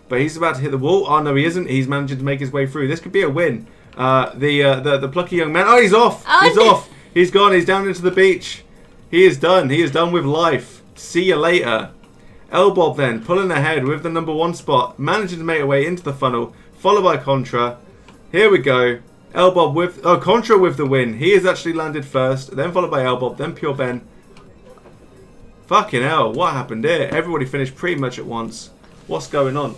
but he's about to hit the wall. Oh no, he isn't. He's managing to make his way through. This could be a win. The plucky young man. Oh, he's off. He's off. He's gone. He's down into the beach. He is done. He is done with life. See you later. Elbob then pulling ahead with the #1 spot, managing to make her way into the funnel, followed by Contra. Here we go. Elbob with Contra with the win. He has actually landed first, then followed by Elbob, then Pure Ben. Fucking hell, what happened here? Everybody finished pretty much at once. What's going on?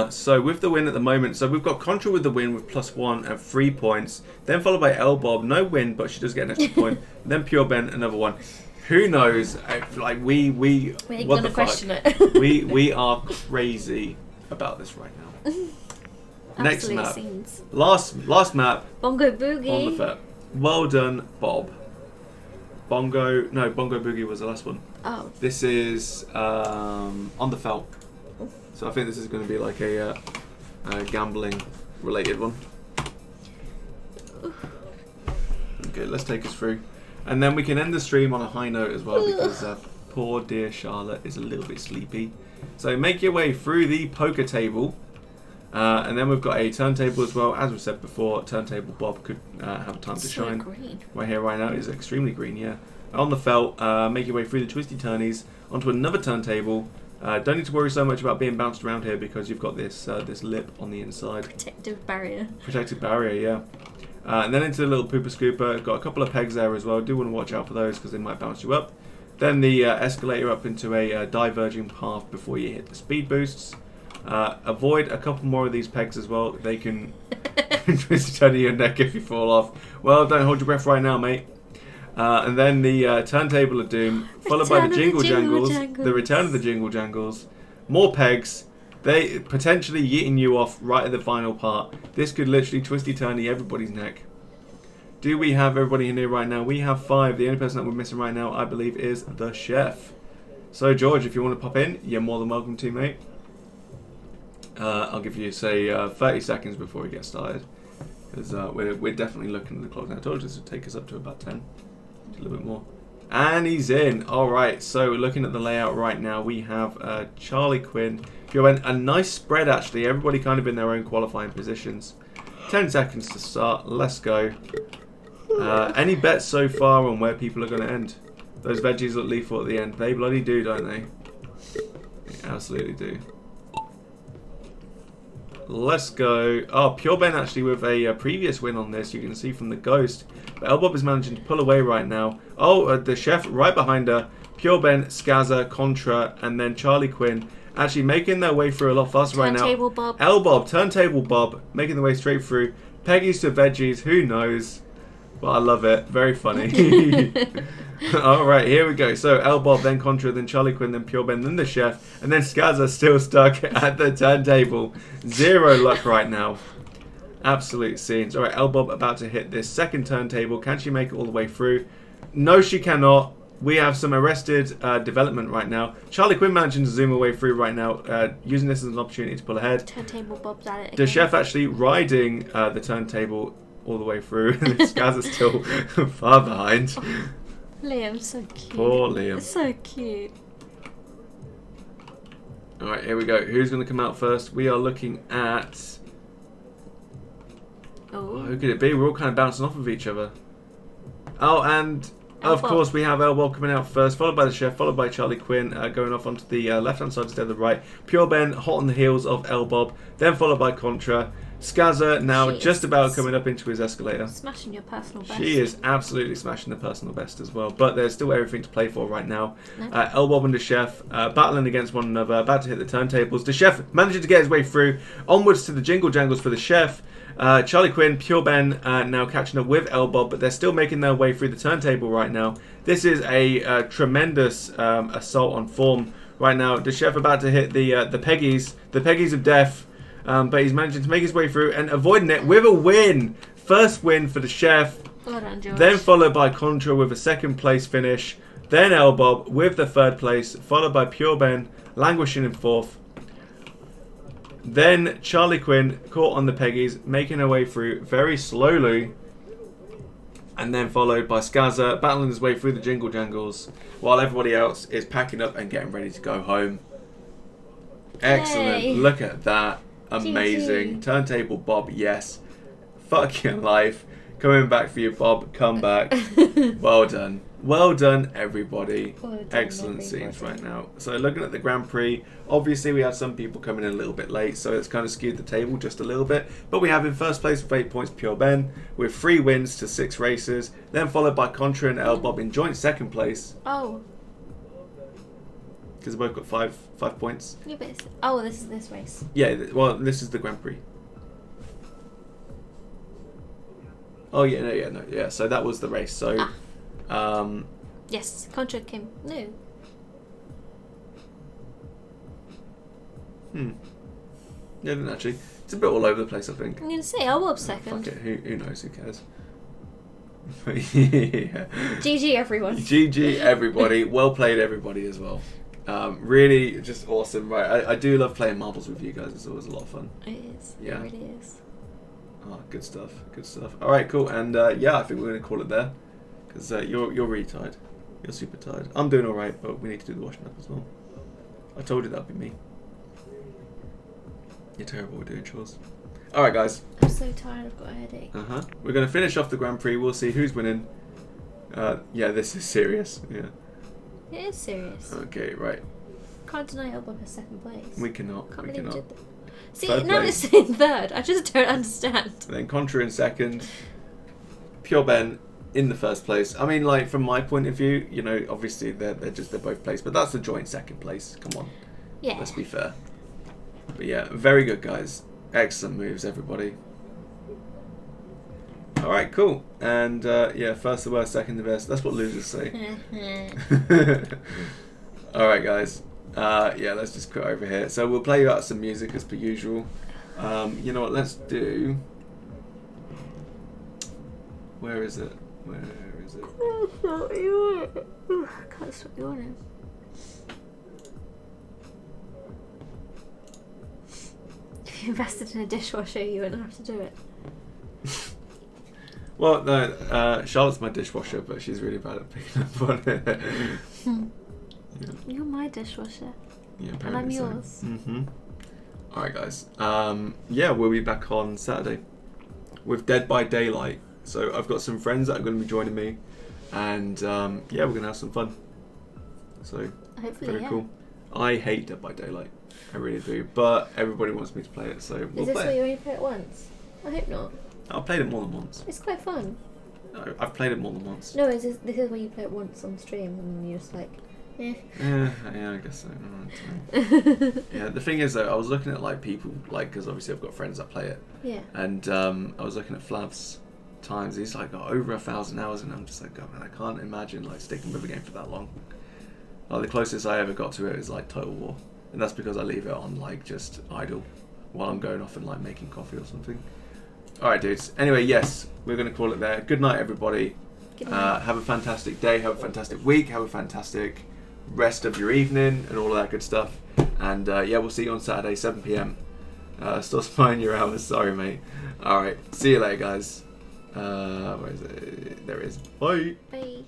So with the win at the moment, so we've got Contra with the win with +1 at 3 points, then followed by Elbob, no win, but she does get an extra point. Then Pure Ben, another one. Who knows? Like we ain't what gonna the question fuck? it. we are crazy about this right now. Next Absolute map. scenes. Last map Bongo Boogie. on the fat. Well done, Bob. Bongo Boogie was the last one. Oh. This is on the felt. So I think this is going to be like a gambling related one. Okay, let's take us through. And then we can end the stream on a high note as well, because poor dear Charlotte is a little bit sleepy. So make your way through the poker table. And then we've got a turntable as well. As we said before, turntable Bob could have time to shine. Green. Right here, right now, is extremely green, yeah. On the felt, make your way through the twisty turnies onto another turntable. Don't need to worry so much about being bounced around here because you've got this this lip on the inside. Protective barrier. Protective barrier, yeah. And then into the little pooper scooper. Got a couple of pegs there as well. Do want to watch out for those because they might bounce you up. Then the escalator up into a diverging path before you hit the speed boosts. Avoid a couple more of these pegs as well. They can twist turn your neck if you fall off. Well, don't hold your breath right now, mate. And then the turntable of doom, followed by the jingle jangles, the return of the jingle jangles, more pegs. They potentially yeeting you off right at the final part. This could literally twisty turny everybody's neck. Do we have everybody in here right now? We have 5. The only person that we're missing right now, I believe, is the chef. So George, if you want to pop in, you're more than welcome to, mate. I'll give you, say, 30 seconds before we get started. Because we're definitely looking at the clock now. I told you this would take us up to about 10. A little bit more. And he's in. Alright, so looking at the layout right now, we have Charlie Quinn. A nice spread, actually. Everybody kind of in their own qualifying positions. 10 seconds to start. Let's go. Any bets so far on where people are going to end? Those veggies look lethal at the end. They bloody do, don't they? They absolutely do. Let's go. Oh, Pure Ben actually with a previous win on this. You can see from the ghost. But Elbob is managing to pull away right now. Oh, the chef right behind her. Pure Ben, Skazza, Contra, and then Charlie Quinn actually making their way through a lot faster right now. Turntable Bob. Elbob, Turntable Bob, making their way straight through. Peggy's to veggies, who knows? But I love it. Very funny. Alright, here we go. So Elbob, then Contra, then Charlie Quinn, then Pure Ben, then the chef, and then Skazza still stuck at the turntable. 0 luck right now. Absolute scenes. All right, Elbob about to hit this second turntable. Can she make it all the way through? No, she cannot. We have some arrested development right now. Charlie Quinn managing to zoom her way through right now, using this as an opportunity to pull ahead. Turntable Bob's at it again. The chef actually riding the turntable all the way through. This guy's is still far behind. Oh, Liam's so cute. Poor Liam. So cute. All right, here we go. Who's going to come out first? We are looking at... Oh. Who could it be? We're all kind of bouncing off of each other. Oh, and... Of course, we have Elbob coming out first, followed by the chef, followed by Charlie Quinn, going off onto the left-hand side instead of the right. Pure Ben hot on the heels of Elbob, then followed by Contra. Skazza now just about coming up into his escalator. Smashing your personal best. She is absolutely smashing the personal best as well, but there's still everything to play for right now. Elbob and the chef battling against one another, about to hit the turntables. The chef managing to get his way through, onwards to the jingle jangles for the chef. Charlie Quinn, Pure Ben now catching up with Elbob, but they're still making their way through the turntable right now. This is a tremendous assault on form right now. The chef about to hit the Peggies of death, but he's managing to make his way through and avoiding it with a win. First win for the chef. Well done, George. Then followed by Contra with a second place finish. Then Elbob with the third place, followed by Pure Ben languishing in fourth. Then Charlie Quinn caught on the Peggies, making her way through very slowly. And then followed by Skazza, battling his way through the jingle jangles, while everybody else is packing up and getting ready to go home. Excellent. Yay. Look at that. Amazing. GG. Turntable Bob, yes. Fuck your life. Coming back for you, Bob. Come back. Well done. Well done, everybody. Well done, Excellent scenes right now. So looking at the Grand Prix, obviously we had some people coming in a little bit late, so it's kind of skewed the table just a little bit. But we have in first place with 8 points Pure Ben, with 3 wins to 6 races. Then followed by Contra and Elbob in joint second place. Oh. Because they both got 5 points. Yeah, but oh, this is this race. Yeah, well, this is the Grand Prix. Oh, yeah. So that was the race. So, yes, Contra came. No. Yeah, didn't actually. It's a bit all over the place, I think. I'm going to say Elbob second. Fuck it, who knows? Who cares? Yeah. GG, everyone. GG, everybody. Well played, everybody, as well. Really, just awesome. Right, I do love playing marbles with you guys. It's always a lot of fun. It is. Yeah. It really is. Oh, good stuff. Good stuff. All right, cool. And yeah, I think we're going to call it there. Because you're really tired. You're super tired. I'm doing all right, but we need to do the washing up as well. I told you that'd be me. You're terrible at doing chores. All right, guys. I'm so tired. I've got a headache. We're going to finish off the Grand Prix. We'll see who's winning. Yeah, this is serious. Yeah. It is serious. Okay, right. Can't deny Elbob has second place. We cannot. Can't We believe cannot. you did that. See, Third now place. it's in third. I just don't understand. Then Contra in second. Pure Ben in the first place. I mean, like, from my point of view, you know, obviously they're both placed, but that's a joint second place. Come on. Yeah. Let's be fair. But yeah, very good, guys. Excellent moves, everybody. Alright, cool. And yeah, first the worst, second the best. That's what losers say. Alright, guys. Yeah, let's just quit over here. So we'll play you out some music as per usual. You know what, let's do... Where is it? Where is it? I can't stop yawning. If you invested in a dishwasher, you wouldn't have to do it. Well, no, Charlotte's my dishwasher, but she's really bad at picking up on it. Yeah. You're my dishwasher. Yeah, And I'm apparently so. yours. Alright, guys. Yeah, we'll be back on Saturday with Dead by Daylight. So I've got some friends that are going to be joining me, and yeah, we're going to have some fun. So Hopefully, very yeah. cool. I hate Dead by Daylight. I really do, but everybody wants me to play it, so we'll Is this play where it. you only play it once? I hope not. I've played it more than once. It's quite fun. No, I've played it more than once. No, this is where you play it once on stream and you're just like, eh. Yeah, I guess so. Alright. Yeah, the thing is though, I was looking at like people, like, because obviously I've got friends that play it, Yeah. and I was looking at Flav's times. He's like got over 1,000 hours, and I'm just like, oh man, I can't imagine like sticking with a game for that long. Like the closest I ever got to it is like Total War, and that's because I leave it on like just idle while I'm going off and like making coffee or something. Alright, dudes. Anyway, yes, we're going to call it there. Good night, everybody. Good night. Have a fantastic day. Have a fantastic week. Have a fantastic rest of your evening and all of that good stuff. And yeah, we'll see you on Saturday, 7 p.m. Stop spying your hours. Sorry, mate. Alright, see you later, guys. Where is it? There it is. Bye. Bye.